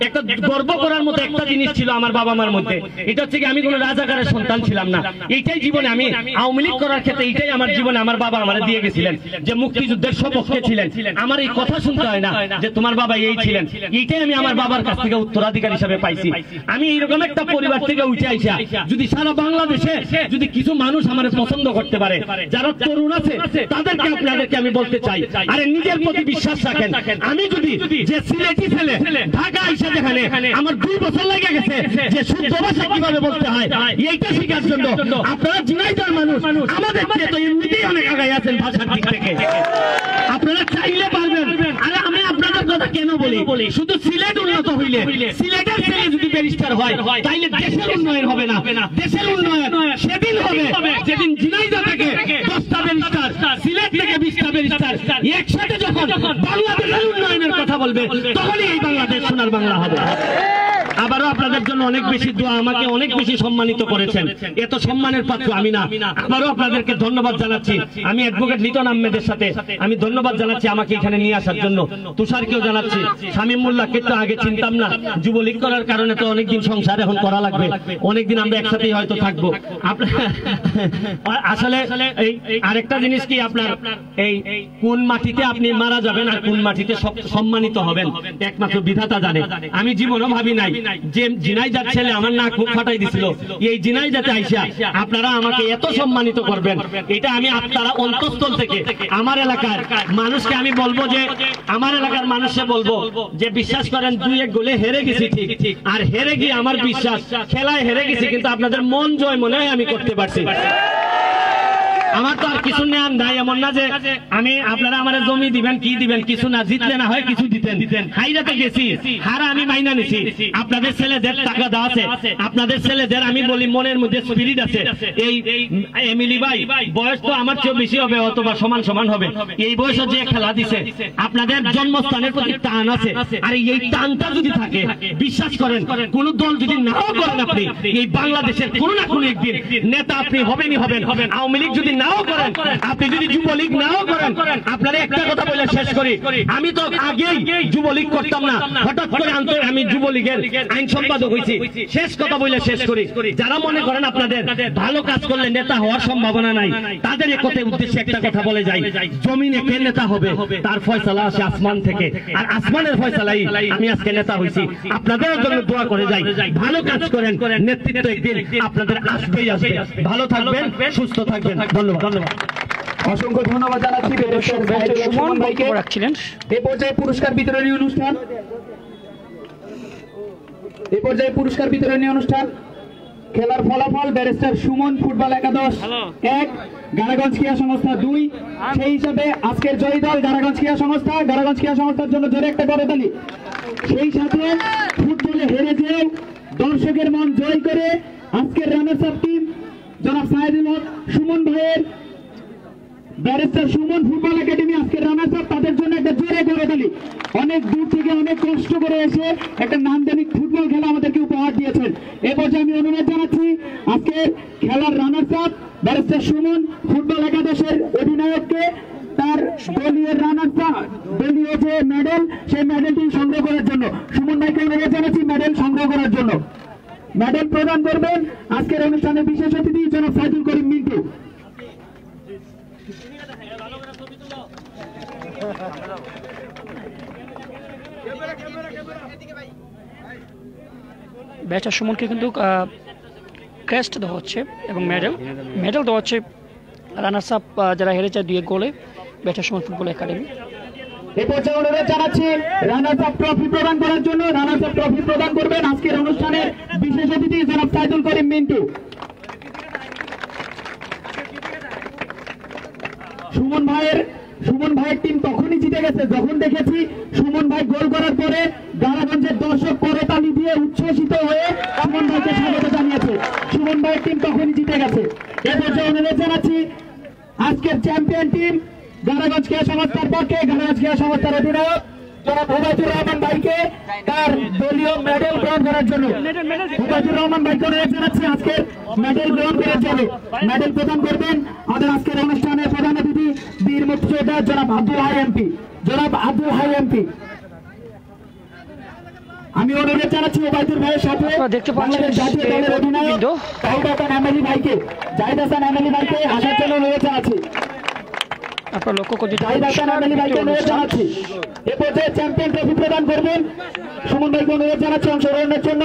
একটা গর্ব করার মতো একটা জিনিস ছিল আমার বাবা মার মধ্যে। এটা হচ্ছে কি আমি কোন রাজাকারের সন্তান ছিলাম না। এইটাই জীবনে আমি আওয়ামী লীগ করার ক্ষেত্রে এইটাই আমার জীবনে আমার বাবা আমারে দিয়ে গেছিলেন, যে মুক্তিযুদ্ধের সপক্ষে ছিলেন। আমার এই কথা শুনতে হয় না যে তোমার বাবা এই ছিলেন, এইটাই আমি আমার বাবার কাছ থেকে উত্তরাধিকার হিসেবে পাইছি। আমি এইরকম একটা পরিবার থেকে উঠে আইসা যদি সারা বাংলাদেশে যদি কিছু মানুষ আমার পছন্দ করতে পারে, যারা তরুণ আছে তাদেরকে আপনাদেরকে আমি বলতে চাই, আরে নিজের প্রতি বিশ্বাস রাখেন। আমি যদি যে সিলেটি ছেলে ঢাকা আইসা যেখানে আমার 2 বছর লেগে গেছে যে শুদ্ধ ভাষা কিভাবে বলতে হয় এইটা শেখার জন্য, আপনারা ঝিনাইদহের মানুষ আমাদের চেয়ে তো এমনিতেই অনেক আগায় আছেন ভাষার দিক থেকে, আপনারা চাইলে পারবেন। আরে আমি আপনাদের কথা কেন বলি, শুধু সিলেট উন্নত হইলে, সিলেটের ছেলে যদি ব্যারিস্টার হয় তাইলে দেশের উন্নয়ন হবে না। দেশের উন্নয়ন সেদিন হবে যেদিন ঝিনাইদহ থেকে 10টা ব্যারিস্টার, সিলেট থেকে 20টা ব্যারিস্টার একসাথে যখন বাংলাদেশের উন্নয়নের কথা বলবে, তখনই এই বাংলাদেশ সোনার বাংলা হবে। আবারও আপনাদের জন্য অনেক বেশি দোয়া, আমাকে অনেক বেশি সম্মানিত করেছেন, এত সম্মানের পাত্র আমি না। আবারও আপনাদেরকে ধন্যবাদ জানাচ্ছি। আমি অ্যাডভোকেট লিটন আহমেদের সাথে আমি ধন্যবাদ জানাচ্ছি আমাকে এখানে নিয়ে আসার জন্য। তুষারকেও জানাচ্ছি, শামীম মোল্লাকে তো আগে চিনতাম না, যুবলীগ করার কারণে তো অনেকদিন সংসার এখন করা লাগবে, অনেকদিন আমরা একসাথেই হয়তো থাকবো। আসলে আরেকটা জিনিস কি, আপনার এই কোন মাটিতে আপনি মারা যাবেন আর কোন মাটিতে সম্মানিত হবেন একমাত্র বিধাতা জানে। আমি জীবনও ভাবি নাই যে ঝিনাইদহের ছেলে আমার নাক মুখ ফাটাই দিছিল, এই ঝিনাইদহে আইসা আপনারা আমাকে এত সম্মানিত করবেন, এটা আমি আপনারা অন্তঃস্থল থেকে আমার এলাকার মানুষকে আমি বলবো, যে আমার এলাকার মানুষকে বলবো যে বিশ্বাস করেন 2-1 গোলে হেরে গেছি ঠিক, আর হেরে গিয়ে আমার বিশ্বাস খেলায় হেরে গেছি, কিন্তু আপনাদের মন জয় মনে হয় আমি করতে পারছি। আমার তো আর কিছু নেন নাই, এমন না যে আমি আপনারা আমার জমি দিবেন কি দিবেন, কিছু না, জিতলে না হয় কিছু দিতেন। হাইরাতে গেছি, হারা আমি মাইনা নিছি। আপনাদের ছেলেদের টাকা দেওয়া আছে, আপনাদের ছেলেদের আমি বলি মনের মধ্যে স্পিরিট আছে। এই এমিলি ভাই বয়স তো আমার চেয়ে বেশি হবে, অথবা সমান হবে। এই বয়সে যে খেলা দিছে, আপনাদের জন্মস্থানের প্রতি টান আছে, আর এই টানটা যদি থাকে বিশ্বাস করেন কোন দল যদি নাও করেন আপনি এই বাংলাদেশের কোনো না কোনো একদিন নেতা আপনি হবেনই হবেন। আওয়ামী লীগ যদি নাও করেন, আপনি যদি যুবলীগ নাও করেন, আপনারা একটা কথা বলে শেষ করি, আমি তো আগেই যুবলীগ করতাম না, হঠাৎ করে আমি যুবলীগের আইন সম্পাদক হয়েছি। শেষ কথা বলে শেষ করি, যারা মনে করেন আপনাদের ভালো কাজ করলে নেতা হওয়ার সম্ভাবনা নাই, তাদের এক কথায় উদ্দেশ্যে একটা কথা বলে যাই, জমিনে কে নেতা হবে তার ফয়সালা আসে আসমান থেকে, আর আসমানের ফয়সালাই আমি আজকে নেতা হয়েছি। আপনাদের জন্য দোয়া করে যাই, ভালো কাজ করেন, নেতৃত্ব একদিন আপনাদের আসবেই আসবে। ভালো থাকবেন, সুস্থ থাকবেন। ধন্যবাদ। অসংখ্য ধন্যবাদ জানাচ্ছি সুমন ভাইকে। এই পর্যায়ে পুরস্কার বিতরণী অনুষ্ঠান। খেলার ফলাফল, ব্যারিস্টার সুমন ফুটবল একাদশ 1, গাড়াগঞ্জ ক্রীড়া সংস্থা 2। সেই হিসাবে আজকের জয়ী দল গাড়াগঞ্জ ক্রীড়া সংস্থা। গাড়াগঞ্জ ক্রীড়া সংস্থার জন্য জোরে একটা করতালি। সেই সাথে ফুটবলে হেরে যে দর্শকের মন জয় করে আজকের রানার্স আপ টিম জনাব সাইদুল হক সুমন ভাইয়ের ব্যারিস্টার সুমন ফুটবল একাডেমি আজকের রানার্স আপ, তাদের জন্য একটা জোরে করতালি। অনেক দূর থেকে অনেক কষ্ট করে এসে একটা নান্দনিক ফুটবল খেলা আমাদেরকে উপহার দিয়েছেন। এ পর্যায়ে আমি অনুরোধ জানাচ্ছি আজকের খেলার runners up barrister Suman football একাদশের অধিনায়ককে তার দলীয় রানার্স আপ, দলীয় যে মেডেল, সেই মেডেলটি সংগ্রহ করার জন্য সুমন ভাইকে অনুরোধ জানাচ্ছি মেডেল সংগ্রহ করার জন্য। মেডেল প্রদান করবেন আজকের অনুষ্ঠানের বিশেষ অতিথি জনাব সাইদুল করিম মিন্টু। ব্যারিস্টার সুমনকে কিন্তু ক্রেস্ট দেওয়া হচ্ছে এবং মেডেল দেওয়া হচ্ছে রানার্স আপ যারা হেরেছে 2-1 গোলে ব্যারিস্টার সুমন ফুটবল একাডেমি। এই পর্যায়ে অনুরোধ জানাচ্ছি রানার্স আপ ট্রফি প্রদান করার জন্য। রানার্স আপ ট্রফি প্রদান করবেন আজকের অনুষ্ঠানের বিশেষ অতিথি জনাব সাইদুল করিম মিন্টু। সুমন ভাইয়ের টিম তখনই জিতে গেছে যখন দেখেছি সুমন ভাই গোল করার পরে গাড়াগঞ্জের দর্শক করতালি দিয়ে উচ্ছ্বসিত হয়ে সুমন ভাইকে স্বাগত জানিয়েছে। সুমন ভাইয়ের টিম তখনই জিতে গেছে। এ পর্যায়ে অনুরোধ জানাচ্ছি আজকের চ্যাম্পিয়ন টিম গাড়াগঞ্জ ক্রীড়া সংস্থার পক্ষে গাড়াগঞ্জ ক্রীড়া সংস্থার অধিনায়ক জনাব ওবায়দুর রহমান ভাইকে তার দলীয় মেডেল গ্রহণ করার জন্য। ওবায়দুর রহমান ভাইকে অনুরোধ জানাচ্ছি আজকের মেডেল গ্রহণ করার জন্য। মেডেল প্রদান করবেন আমাদের আজকের অনুষ্ঠানের প্রধান অতিথি বীর মুক্তিযোদ্ধা জনাব আব্দুল হাই এমপি। জনাব আব্দুল হাই এমপি, আমি অনুরোধ জানাচ্ছি ওবায়দুর ভাইয়ের সাথে বাংলাদেশ জাতীয় দলের অধিনায়ক জাহিদ হাসান এমএলএ ভাইকে আসার জন্য অনুরোধ জানাচ্ছি। আপনারা লক্ষ্য করছি জাহিদ হাসান এমএলএ ভাইকে অনুরোধ জানাচ্ছি। এ পর্যায়ে চ্যাম্পিয়ন ট্রফি প্রদান করবেন সুমন ভাইকে অনুরোধ জানাচ্ছি অংশগ্রহণের জন্য।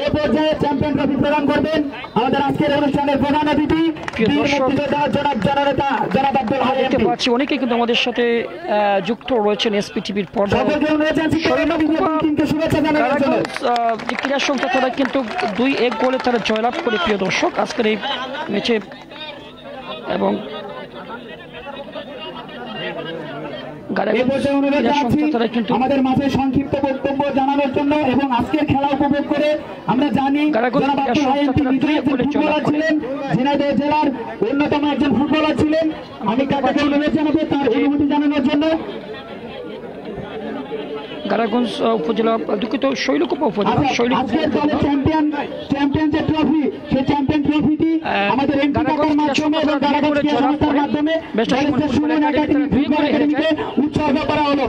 এ পর্যায়ে চ্যাম্পিয়ন ট্রফি প্রদান করবেন আমাদের আজকের অনুষ্ঠানের প্রধান অতিথি বীর মুক্তিযোদ্ধা জনাব জননেতা জনাব আব্দুল হাই দেখতে এমপি। পাচ্ছি অনেকেই কিন্তু আমাদের সাথে যুক্ত রয়েছেন এসপি টিভির পর্দায়। সকলকে অনুরোধ জানাচ্ছি টিমকে শুভেচ্ছা জানানোর জন্য। যে ক্রীড়া সংস্থা তারা কিন্তু 2-1 গোলে তারা জয়লাভ করে প্রিয় দর্শক আজকের এই ম্যাচে। এবং আমাদের মাঝে সংক্ষিপ্ত বক্তব্য জানানোর জন্য এবং আজকের খেলা উপভোগ করে আমরা জানি জনাব আব্দুল হাই এমপি নিজেই একজন ফুটবলার ছিলেন, ঝিনাইদহ জেলার অন্যতম একজন ফুটবলার ছিলেন। আমি তাকে অনুরোধ জানাবো তার অনুভূতি জানানোর জন্য। গারাগঞ্জ উপজেলা, দুঃখিত শৈলকুপা উপজেলা আজকের দলের চ্যাম্পিয়ন যে ট্রফি, সেই চ্যাম্পিয়ন ট্রফিটি আমাদের এমপি কাকার মাধ্যমে এবং গারাগঞ্জ ক্রীড়া সংস্থার মাধ্যমে সুমন একাডেমি ফুটবল একাডেমিকে উৎসর্গ করা হলো।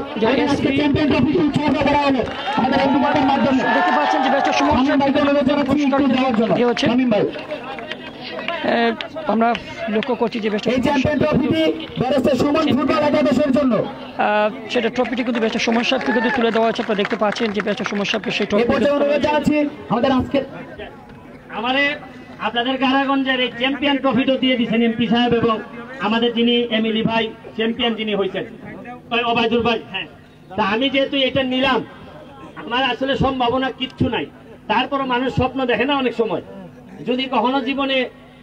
আজকে চ্যাম্পিয়ন ট্রফিটি উৎসর্গ করা হলো আমাদের এমপি কাকার মাধ্যমে। দেখতে পাচ্ছেন যে ম্যাচটা শামীম ভাইকে অনুরোধ জানাচ্ছি একটু যাওয়ার জন্য। শামীম ভাই, আমরা লক্ষ্য করছি যে এই চ্যাম্পিয়ন ট্রফিটি ব্যারিস্টার সুমন ফুটবল একাদশের জন্য। সেটা ট্রফিটি কিন্তু ব্যারিস্টার সুমন সাহেবকে কিন্তু তুলে দেওয়া হয়েছে। আপনারা দেখতে পাচ্ছেন যে ব্যারিস্টার সুমন সাহেবকে সেই ট্রফি অনুরোধ জানাচ্ছি আমাদের আজকে আপনাদের গারাগঞ্জের এই চ্যাম্পিয়ন ট্রফিটা দিয়ে দিচ্ছেন এমপি সাহেব এবং আমাদের যিনি এমএলএ ভাই চ্যাম্পিয়ন যিনি হয়েছেন ওবায়দুর ভাই। হ্যাঁ, তা আমি যেহেতু এটা নিলাম, আমার আসলে সম্ভাবনা কিচ্ছু নাই, তারপরও মানুষ স্বপ্ন দেখে না অনেক সময়। যদি কখনো জীবনে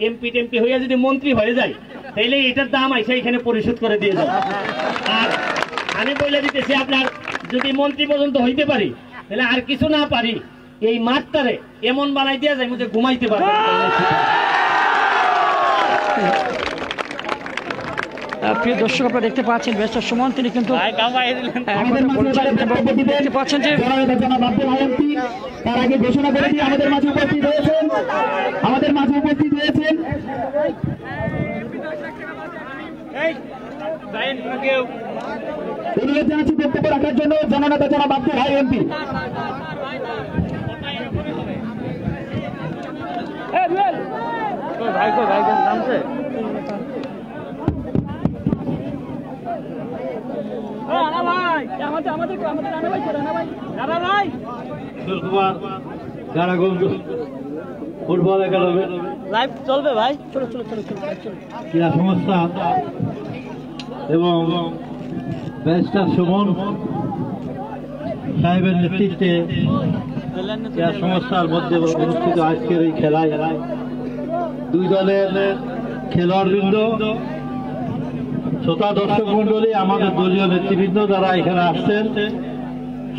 এমপি টেমপি হইয়া যদি মন্ত্রী হয়ে যায় তাইলে এটার দাম আইসা এখানে পরিশোধ করে দিয়ে যাবে। আর আমি বলে দিতেছি, আপনার যদি মন্ত্রী পর্যন্ত হইতে পারি তাহলে আর কিছু না পারি এই মাঠটারে এমন বানাই দেওয়া যায় মুঝে ঘুমাইতে পারবে। প্রিয় দর্শক, আপনারা দেখতে পাচ্ছেন ব্যারিস্টার সুমন তিনি কিন্তু দেখতে পাচ্ছেন যে তার আগে ঘোষণা করে দিয়ে আমাদের মাঝে উপস্থিত হয়েছেন অনুরোধ জানাচ্ছি বক্তব্য রাখার জন্য জননেতা জনাব Abdul Hai MP. Garaganj football academy live চলবে ভাই, ক্রীড়া সংস্থা এবং ব্যারিস্টার সুমন সাহেবের নেতৃত্বে ক্রীড়া সংস্থার মধ্যে অনুষ্ঠিত আজকের এই খেলায় দুই দলের খেলোয়াড়বৃন্দ, শ্রোতা দর্শক মন্ডলী, আমাদের দলীয় নেতৃবৃন্দ যারা এখানে আসছেন,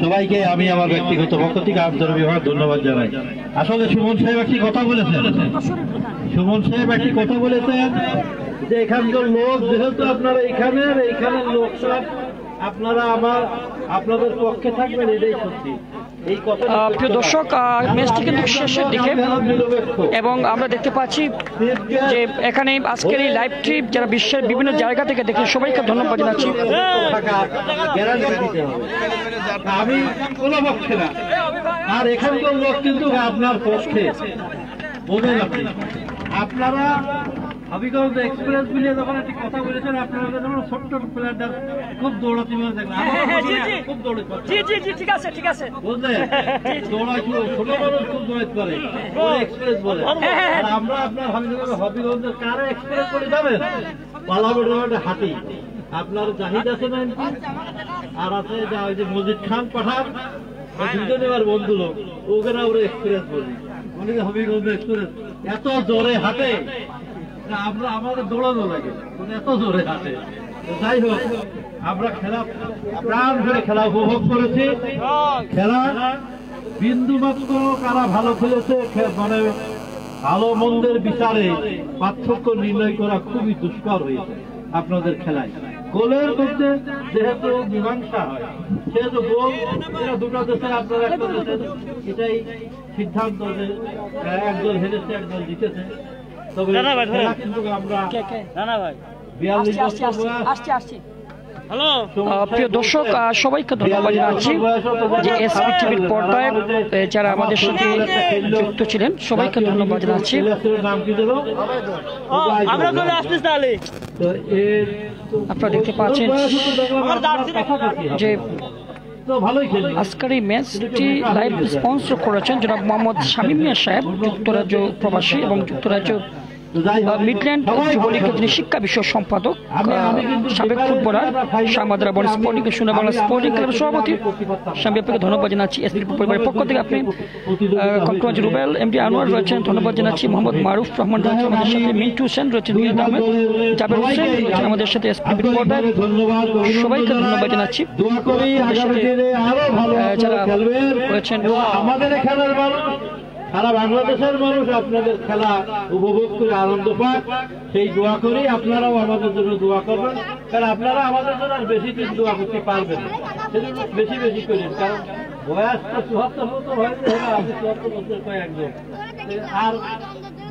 সবাইকে আমি আমার ব্যক্তিগত পক্ষ থেকে আন্তরিকভাবে ধন্যবাদ জানাই। আসলে সুমন সাহেব একটি কথা বলেছেন যে এখানকার লোক যেহেতু আপনারা এইখানের লোক সব আপনারা আপনাদের পক্ষে থাকবেন, এটাই সত্যি। প্রিয় দর্শক, ম্যাচটি কিন্তু শেষের দিকে এবং আমরা দেখতে পাচ্ছি যে এখানে আজকের এই লাইভ ট্রিপ যারা বিশ্বের বিভিন্ন জায়গা থেকে দেখে সবাইকে ধন্যবাদ জানাচ্ছি। আমি কোনো পক্ষে না, আর এখানকার লোক কিন্তু আপনার পক্ষে বোঝেন। আপনারা হবিগঞ্জ এক্সপ্রেস মিলিয়ে যখন একটি কথা বলেছেন, আপনারা যেমন ছোট্ট প্লেয়ারটা খুব দৌড়াতে দেখলাম, খুব দৌড়াতে বুঝলেন, দৌড়ায় ছোট মানুষ খুব দৌড়াতে পারে, এক্সপ্রেস বলে। আর আমরা আপনার হবিগঞ্জের কারা এক্সপ্রেস করে যাবেন, পালাবোটা হাঁটি। আপনার জাহিদ আছে না, আর আছে ওই যে মজিদ খান পাঠান, দুজনে আমার বন্ধু লোক, ওখানে আমরা এক্সপ্রেস বলি, উনি হবিগঞ্জ এক্সপ্রেস। এত জোরে হাঁটে, আমরা আমাদের দৌড়ানো লাগে, এত জোরে হাঁটে। যাই হোক, আমরা খেলা প্রাণ ধরে খেলা উপভোগ করেছি। খেলা বিন্দু মাত্র কারা ভালো খেলেছে, মানে ভালো মন্দের বিচারে পার্থক্য নির্ণয় করা খুবই দুষ্কর হয়েছে আপনাদের খেলায়। গোলের মধ্যে যেহেতু মীমাংসা হয়, সেহেতু গোল এটা দুটো দেশে আপনারা একটা দেশের এটাই সিদ্ধান্ত যে একদল হেরেছে একদল জিতেছে। তবে কিন্তু আমরা রানা ভাই 42 বছর বয়স। হ্যালো প্রিয় দর্শক, সবাইকে ধন্যবাদ জানাচ্ছি যে এসপি টিভির পর্দায় যারা আমাদের সাথে যুক্ত ছিলেন, সবাইকে ধন্যবাদ জানাচ্ছি। নাম কি দিল? আমরা চলে আসছি তাহলে। তো এর আপনারা দেখতে পাচ্ছেন যে তো ভালোই খেলে আজকের এই ম্যাচটি লাইভ স্পন্সর করেছেন জনাব মোহাম্মদ শামীম মিয়া সাহেব, যুক্তরাজ্য প্রবাসী এবং যুক্তরাজ্য মিডল্যান্ড যুবলীগের যিনি শিক্ষা বিষয়ক সম্পাদক, সাবেক ফুটবলার শাহমাদরা বন স্পোর্টিং সোনা বাংলা স্পোর্টিং ক্লাবের সভাপতি স্বামী, আপনাকে ধন্যবাদ জানাচ্ছি। এসপি পরিবারের পক্ষ থেকে আপনি কক্সবাজার রুবেল এমডি আনোয়ার রয়েছেন, ধন্যবাদ জানাচ্ছি। মোহাম্মদ মারুফ রহমান রয়েছেন আমাদের সাথে, মিন্টু হোসেন রয়েছেন, মিয়াদ আহমেদ, জাবের হোসেন রয়েছেন আমাদের সাথে এসপি পর্দায়, সবাইকে ধন্যবাদ জানাচ্ছি। যারা রয়েছেন আমাদের খেলার মানুষ, সারা বাংলাদেশের মানুষ আপনাদের খেলা উপভোগ করে আনন্দ পাক, সেই দোয়া করি। আপনারাও আমাদের জন্য দোয়া করবেন, কারণ আপনারা আমাদের জন্য আর বেশি দিন দোয়া করতে পারবেন না, সেজন্য বেশি বেশি করেন। কারণ বয়স তো 74 বছর হয়েছে, আপনি 74 বছর কয়েকজন আর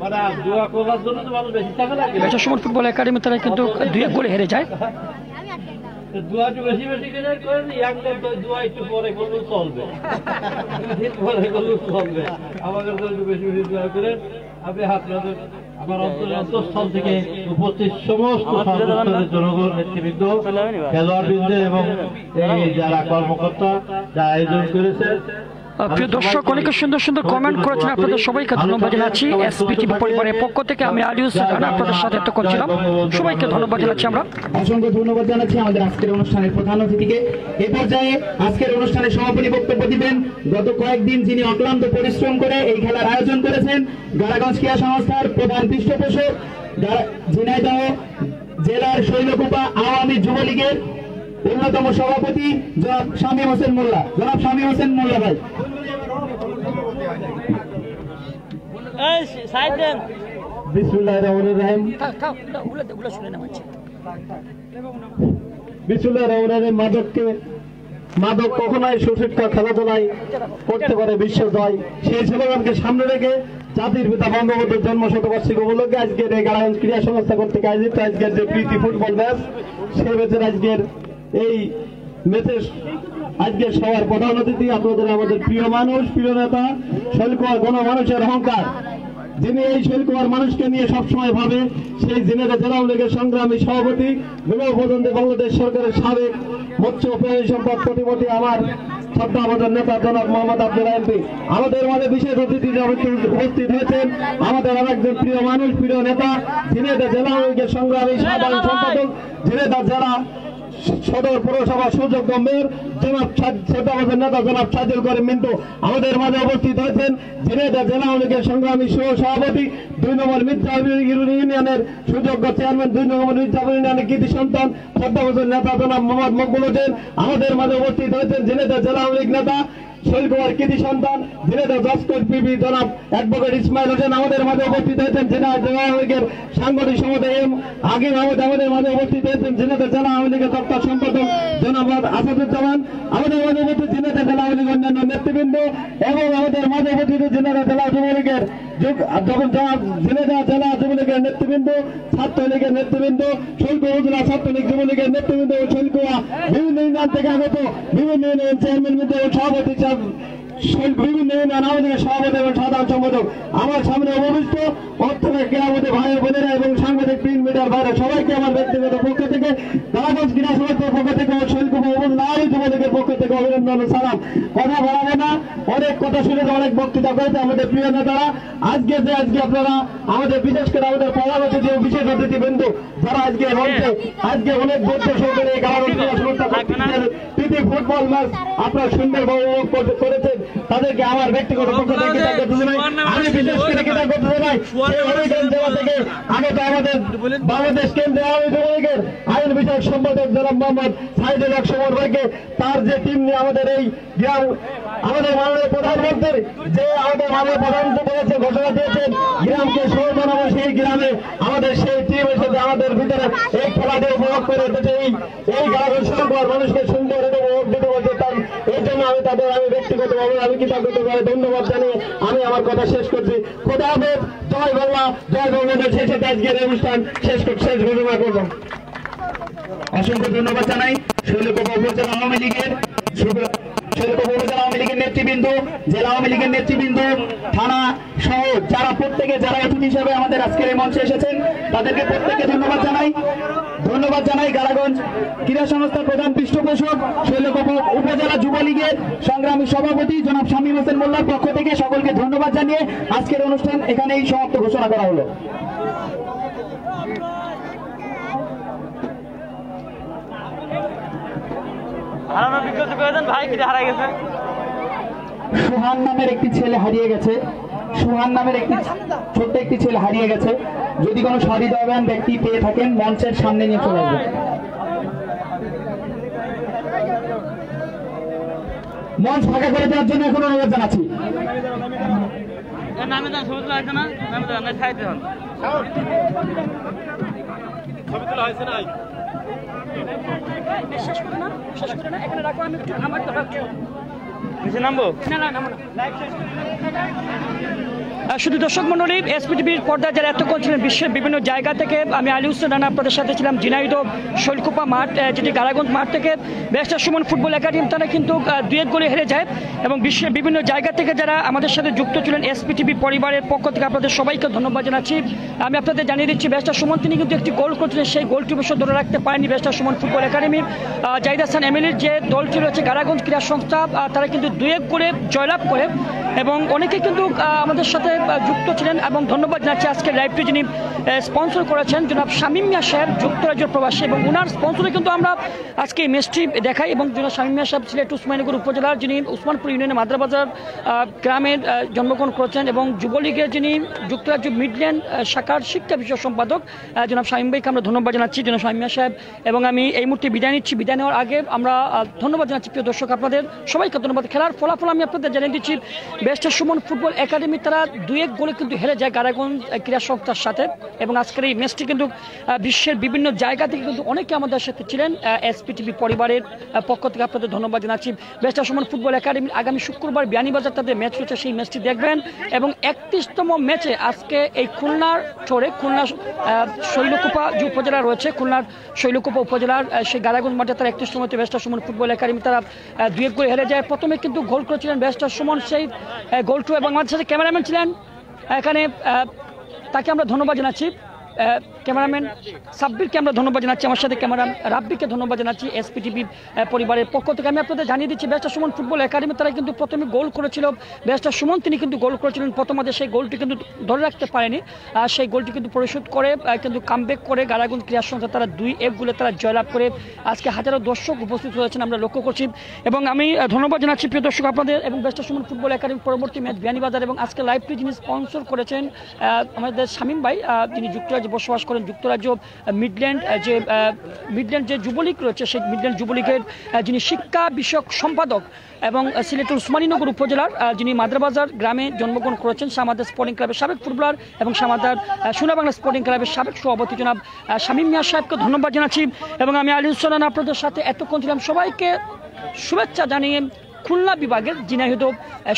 মানে দোয়া করার জন্য তো মানুষ বেশি টাকা লাগে। সুমন ফুটবল একাডেমি তারা কিন্তু 2-1 গোলে হেরে যায়। দোয়া একটু বেশি বেশি করে করেন, একদম দোয়া একটু পরে করলেও চলবে, পরে করলেও চলবে। আমাদের তো একটু বেশি বেশি দোয়া করেন। আমি আপনাদের আমার অন্তঃস্থল থেকে উপস্থিত সমস্ত সর্বস্তরের জনগণ, নেতৃবৃন্দ, খেলোয়াড়বৃন্দ এবং এই যারা কর্মকর্তা যা আয়োজন করেছেন। প্রিয় দর্শক, অনেকে সুন্দর সুন্দর কমেন্ট করেছেন, আপনাদের সবাইকে ধন্যবাদ জানাচ্ছি। এসপি টিভি পরিবারের পক্ষ থেকে আমি আলিউস রানা আপনাদের সাথে এত করছিলাম, সবাইকে ধন্যবাদ জানাচ্ছি। আমরা অসংখ্য ধন্যবাদ জানাচ্ছি আমাদের আজকের অনুষ্ঠানের প্রধান অতিথিকে। এ পর্যায়ে আজকের অনুষ্ঠানে সমাপনী বক্তব্য দিবেন গত কয়েকদিন যিনি অক্লান্ত পরিশ্রম করে এই খেলার আয়োজন করেছেন, গাড়াগঞ্জ ক্রীড়া সংস্থার প্রধান পৃষ্ঠপোষক, ঝিনাইদহ জেলার শৈলকুপা আওয়ামী যুবলীগের অন্যতম সভাপতি জনাব শামীম হোসেন মোল্লা। জনাব শামীম হোসেন মোল্লা ভাই। বিসমিল্লাহির রহমানির রহিম। বিসমিল্লাহির রহমানির রহিম। মাদক কখনোই সুশিক্ষা খেলাধুলায় করতে পারে বিশ্ব জয়, সেই স্লোগানকে সামনে রেখে জাতির পিতা বঙ্গবন্ধুর জন্ম শতবার্ষিকী উপলক্ষে আজকের এই গাড়াগঞ্জ ক্রীড়া সংস্থা কর্তৃক আয়োজিত আজকের যে প্রীতি ফুটবল ম্যাচ, সেই ম্যাচের আজকের এই ম্যাচের আজকের সবার প্রধান অতিথি আপনাদের আমাদের প্রিয় মানুষ, প্রিয় নেতা, শৈলকুপার গণমানুষের অহংকার, যিনি এই শৈলকুপার মানুষকে নিয়ে সবসময় ভাবে, সেই ঝিনাইদহ জেলা আওয়ামী লীগের সংগ্রামী সভাপতি, বিমল পর্যন্ত বাংলাদেশ সরকারের সাবেক মৎস্য প্রাণী সম্পদ প্রতিমন্ত্রী, আমার শ্রদ্ধাভাজন নেতা জনাব মোহাম্মদ আব্দুল্লাহ এমপি। আমাদের মাঝে বিশেষ অতিথি উপস্থিত হয়েছেন আমাদের আরেকজন প্রিয় মানুষ, প্রিয় নেতা, ঝিনাইদহ জেলা আওয়ামী লীগের সংগ্রামী সাধারণ সম্পাদক, ঝিনাইদহ জেলা সদর পৌরসভা সুযোগ্য মেয়র জনাব শ্রদ্ধাভাজন নেতা জনাব সাইদুল করিম মিন্টু আমাদের মাঝে উপস্থিত হয়েছেন। ঝিনাইদহ জেলা আওয়ামী লীগের সংগ্রামী সহ সভাপতি, 2 নম্বর মির্জাপুর ইউনিয়নের সুযোগ্য চেয়ারম্যান, 2 নম্বর মির্জাপুর ইউনিয়নের কৃতি সন্তান শ্রদ্ধাভাজন নেতা জনাব মোহাম্মদ মকবুল হোসেন আমাদের মাঝে উপস্থিত হয়েছেন। ঝিনাইদহ জেলা আওয়ামী লীগ নেতা, শৈলকুপার কৃতি সন্তান, ঝিনাইদহ জজকোর্ট পিপি জনাব অ্যাডভোকেট ইসমাইল হোসেন আমাদের মাঝে উপস্থিত হয়েছেন। ঝিনাইদহ জেলা আওয়ামী লীগের সাংগঠনিক সম্পাদক এম আগিম আহমেদ আমাদের মাঝে উপস্থিত হয়েছেন। ঝিনাইদহ জেলা আওয়ামী লীগের দপ্তর সম্পাদক জনাব আসাদুজ্জামান আমাদের মাঝে উপস্থিত। ঝিনাইদহ জেলা আওয়ামী লীগের অন্যান্য নেতৃবৃন্দ এবং আমাদের মাঝে উপস্থিত ঝিনাইদহ জেলা যুবলীগের ঝিনাইদহ জেলা যুবলীগের নেতৃবৃন্দ, ছাত্রলীগের নেতৃবৃন্দ, শৈলকুপা উপজেলা ছাত্রলীগ যুবলীগের নেতৃবৃন্দ ও শৈলকুপা বিভিন্ন ইউনিয়ন থেকে আগত বিভিন্ন ইউনিয়ন চেয়ারম্যান ও সভাপতি, বিভিন্ন ইউনিয়ন আওয়ামী লীগের সভাপতি এবং সাধারণ সম্পাদক, আমার সামনে অবস্থিত অর্থনৈতিক গ্রামে ভাই বোনেরা এবং সাংবাদিক প্রিন্ট মিডিয়ার বাইরে সবাইকে আমার ব্যক্তিগত পক্ষ থেকে, গাড়াগঞ্জ ক্রীড়া সংস্থার পক্ষ থেকে ও শৈলকুপা উপজেলা যুবলীগের পক্ষ থেকে অভিনন্দন সালাম। কথা বাড়াবো না, অনেক কথা শুনে অনেক বক্তৃতা করেছে আমাদের প্রিয় নেতারা। আজকে আপনারা আমাদের বিশেষ করে আমাদের প্রধান অতিথি ও বিশেষ অতিথিবৃন্দ যারা আজকে রয়েছে, আজকে অনেক ধৈর্য সহকারে গাড়াগঞ্জ ক্রীড়া সংস্থা প্রীতি ফুটবল ম্যাচ আপনারা সুন্দরভাবে উপভোগ করেছেন, তাদেরকে আমার ব্যক্তিগত পক্ষ থেকে কৃতজ্ঞতা জানাই। আমি বিশেষ করে কৃতজ্ঞতা জানাই হবিগঞ্জ জেলা থেকে আগত আমাদের বাংলাদেশ কেন্দ্রীয় আওয়ামী যুবলীগের আইন বিষয়ক সম্পাদক জনাব মোহাম্মদ সাইদুল হক সমর ভাইকে, তার যে টিম নিয়ে আমাদের এই গ্রাম, আমাদের মাননীয় প্রধানমন্ত্রী যে আমাদের মাননীয় প্রধানমন্ত্রী বলেছে, ঘোষণা দিয়েছেন গ্রামকে শহর বানাবো, সেই গ্রামে আমাদের সেই টিম এসেছে আমাদের ভিতরে এই খেলাটি উপভোগ করে এই গাড়াগঞ্জ শৈলকুপার মানুষকে সুন্দর এবং উপভোগ দিতে জন্য আমি ব্যক্তিগতভাবে আমি কৃতজ্ঞতাভাবে ধন্যবাদ জানিয়ে আমি আমার কথা শেষ করছি। খোদা হাফেজ, জয় বাংলা, জয় বঙ্গবন্ধুর শেষে আজকের অনুষ্ঠান শেষ ঘোষণা করব। অসংখ্য ধন্যবাদ জানাই শৈলকুপা উপজেলা আওয়ামী লীগের নেতৃবৃন্দ, জেলা আওয়ামী লীগের নেতৃবৃন্দ, থানা সহ যারা অতিথি হিসেবে আমাদের আজকের এই মঞ্চে এসেছেন তাদেরকে প্রত্যেককে ধন্যবাদ জানাই। গাড়াগঞ্জ ক্রীড়া সংস্থার প্রধান পৃষ্ঠপোষক শৈলকুপা উপজেলা যুবলীগের সংগ্রামী সভাপতি জনাব শামীম হোসেন মোল্লার পক্ষ থেকে সকলকে ধন্যবাদ জানিয়ে আজকের অনুষ্ঠান এখানেই সমাপ্ত ঘোষণা করা হলো। সুহান নামের একটি ছেলে হারিয়ে গেছে। ছোট্ট একটি ছেলে হারিয়ে গেছে। যদি কোনো সহৃদয়বান ব্যক্তি পেয়ে থাকেন মঞ্চের সামনে নিয়ে চলে আসবেন। মঞ্চ ফাঁকা করে দেওয়ার জন্য এখন অনুরোধ জানাচ্ছি। শুধু দর্শক মন্ডলী, এসপিটিভির পর্দায় যারা এতক্ষণ ছিলেন বিশ্বের বিভিন্ন জায়গা থেকে, আমি আলী হোসেন রানা আপনাদের সাথে ছিলাম ঝিনাইদহ শৈলকুপা মাঠ, যেটি গাড়াগঞ্জ মাঠ থেকে ব্যারিস্টার সুমন ফুটবল একাডেমি তারা কিন্তু 2-1 গোলে হেরে যায়। এবং বিশ্বের বিভিন্ন জায়গা থেকে যারা আমাদের সাথে যুক্ত ছিলেন এসপিটিভি পরিবারের পক্ষ থেকে আপনাদের সবাইকে ধন্যবাদ জানাচ্ছি। আমি আপনাদের জানিয়ে দিচ্ছি ব্যারিস্টার সুমন তিনি কিন্তু একটি গোল করেছিলেন, সেই গোলটি অবশ্য ধরে রাখতে পারেনি ব্যারিস্টার সুমন ফুটবল একাডেমির জাহিদ হাসান এমএলএর যে দলটি রয়েছে গাড়াগঞ্জ ক্রীড়া সংস্থা, তারা কিন্তু 2-1 করে জয়লাভ করে এবং অনেকে কিন্তু আমাদের সাথে যুক্ত ছিলেন। এবং ধন্যবাদ জানাচ্ছি আজকের লাইভটি যিনি স্পন্সর করেছেন জনাব শামীম মিয়া সাহেব, যুক্তরাজ্যের প্রবাসী, এবং ওনার স্পন্সরে কিন্তু আমরা আজকে এই ম্যাচটি দেখাই। এবং জনাব শামীম মিয়া সাহেব সিলেট উসমানীনগর উপজেলার, যিনি উসমানপুর ইউনিয়নের মাদ্রাবাজার গ্রামের জন্মগ্রহণ করেছেন এবং যুবলীগের যিনি যুক্তরাজ্য মিডল্যান্ড শাখার শিক্ষা বিষয় সম্পাদক জনাব শামীম ভাইকে আমরা ধন্যবাদ জানাচ্ছি, জনাব শামীম মিয়া সাহেব। এবং আমি এই মুহূর্তে বিদায় নিচ্ছি। বিদায় নেওয়ার আগে আমরা ধন্যবাদ জানাচ্ছি প্রিয় দর্শক, আপনাদের সবাইকে ধন্যবাদ। খেলার ফলাফল আমি আপনাদের জানিয়ে দিচ্ছি, ব্যারিস্টার সুমন ফুটবল একাডেমি তারা 2-1 গোলে কিন্তু হেরে যায় গাড়াগঞ্জ ক্রীড়া সংস্থার সাথে। এবং আজকের এই ম্যাচটি কিন্তু বিশ্বের বিভিন্ন জায়গা থেকে কিন্তু অনেকে আমাদের সাথে ছিলেন। এসপিটিভি পরিবারের পক্ষ থেকে আপনাদের ধন্যবাদ জানাচ্ছি। ব্যারিস্টার সুমন ফুটবল একাডেমির আগামী শুক্রবার বিয়ানীবাজার তাদের ম্যাচ রয়েছে, সেই ম্যাচটি দেখবেন। এবং 31তম ম্যাচে আজকে এই খুলনার চরে, খুলনা শৈলকুপা যে উপজেলা রয়েছে, খুলনার শৈলকুপা উপজেলার সেই গাড়াগঞ্জ মাঠে তারা 31তম ম্যাচে ব্যারিস্টার সুমন ফুটবল একাডেমি তারা 2-1 গোলে হেরে যায়। প্রথমে কিন্তু গোল করেছিলেন ব্যারিস্টার সুমন, সেই গোলটু, এবং আমাদের সাথে ক্যামেরাম্যান ছিলেন এখানে, তাকে আমরা ধন্যবাদ জানাচ্ছি। ক্যামেরাম্যান সাব্বিরকে আমরা ধন্যবাদ জানাচ্ছি, আমার সাথে ক্যামেরাম্যান রাব্বিকে ধন্যবাদ জানাচ্ছি এসপিটিভি পরিবারের পক্ষ থেকে। আমি আপনাদের জানিয়ে দিচ্ছি ব্যারিস্টার সুমন ফুটবল একাডেমি তারা কিন্তু প্রথমে গোল করেছিল, ব্যারিস্টার সুমন তিনি কিন্তু গোল করেছিলেন প্রথমার্ধে, সেই গোলটি কিন্তু ধরে রাখতে পারেনি, সেই গোলটি কিন্তু পরিশোধ করে কিন্তু কামব্যাক করে গাড়াগঞ্জ ক্রীড়া সংস্থা তারা 2-1 গোলে তারা জয়লাভ করে আজকে হাজারো দর্শক উপস্থিত হয়েছেন আমরা লক্ষ্য করছি। এবং আমি ধন্যবাদ জানাচ্ছি প্রিয় দর্শক আপনাদের এবং ব্যারিস্টার সুমন ফুটবল একাডেমি পরবর্তী ম্যাচ বিয়ানীবাজার। এবং আজকে লাইভটি যিনি স্পন্সর করেছেন আমাদের শামীম ভাই, যিনি যুক্তরাজ্যে বসবাস করেন, যুক্তরাজ্য মিডল্যান্ড যে যুবলীগ রয়েছে সেই মিডল্যান্ড যুবলীগের যিনি শিক্ষা বিষয়ক সম্পাদক এবং সিলেটের উসমানীনগর উপজেলার যিনি মাদ্রাবাজার গ্রামে জন্মগ্রহণ করেছেন, সামাদার স্পোর্টিং ক্লাবের সাবেক ফুটবলার এবং সামাদার সোনাবাংলা স্পোর্টিং ক্লাবের সাবেক সভাপতি জনাব শামীম মিয়া সাহেবকে ধন্যবাদ জানাচ্ছি। এবং আমি আলী হোসেন আপনাদের সাথে এতক্ষণ ছিলাম। সবাইকে শুভেচ্ছা জানিয়ে খুলনা বিভাগের ঝিনাইদহ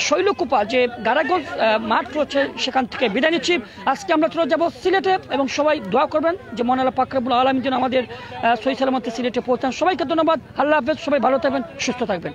শৈলকুপা যে গাড়াগঞ্জ মাঠ রয়েছে সেখান থেকে বিদায় নিচ্ছি। আজকে আমরা চলে যাব সিলেটে এবং সবাই দোয়া করবেন যে মহান আল্লাহ পাক রব্বুল আলামিন যেন আমাদের সহি সালামতে সিলেটে পৌঁছান। সবাইকে ধন্যবাদ, আল্লাহ হাফেজ, সবাই ভালো থাকবেন, সুস্থ থাকবেন।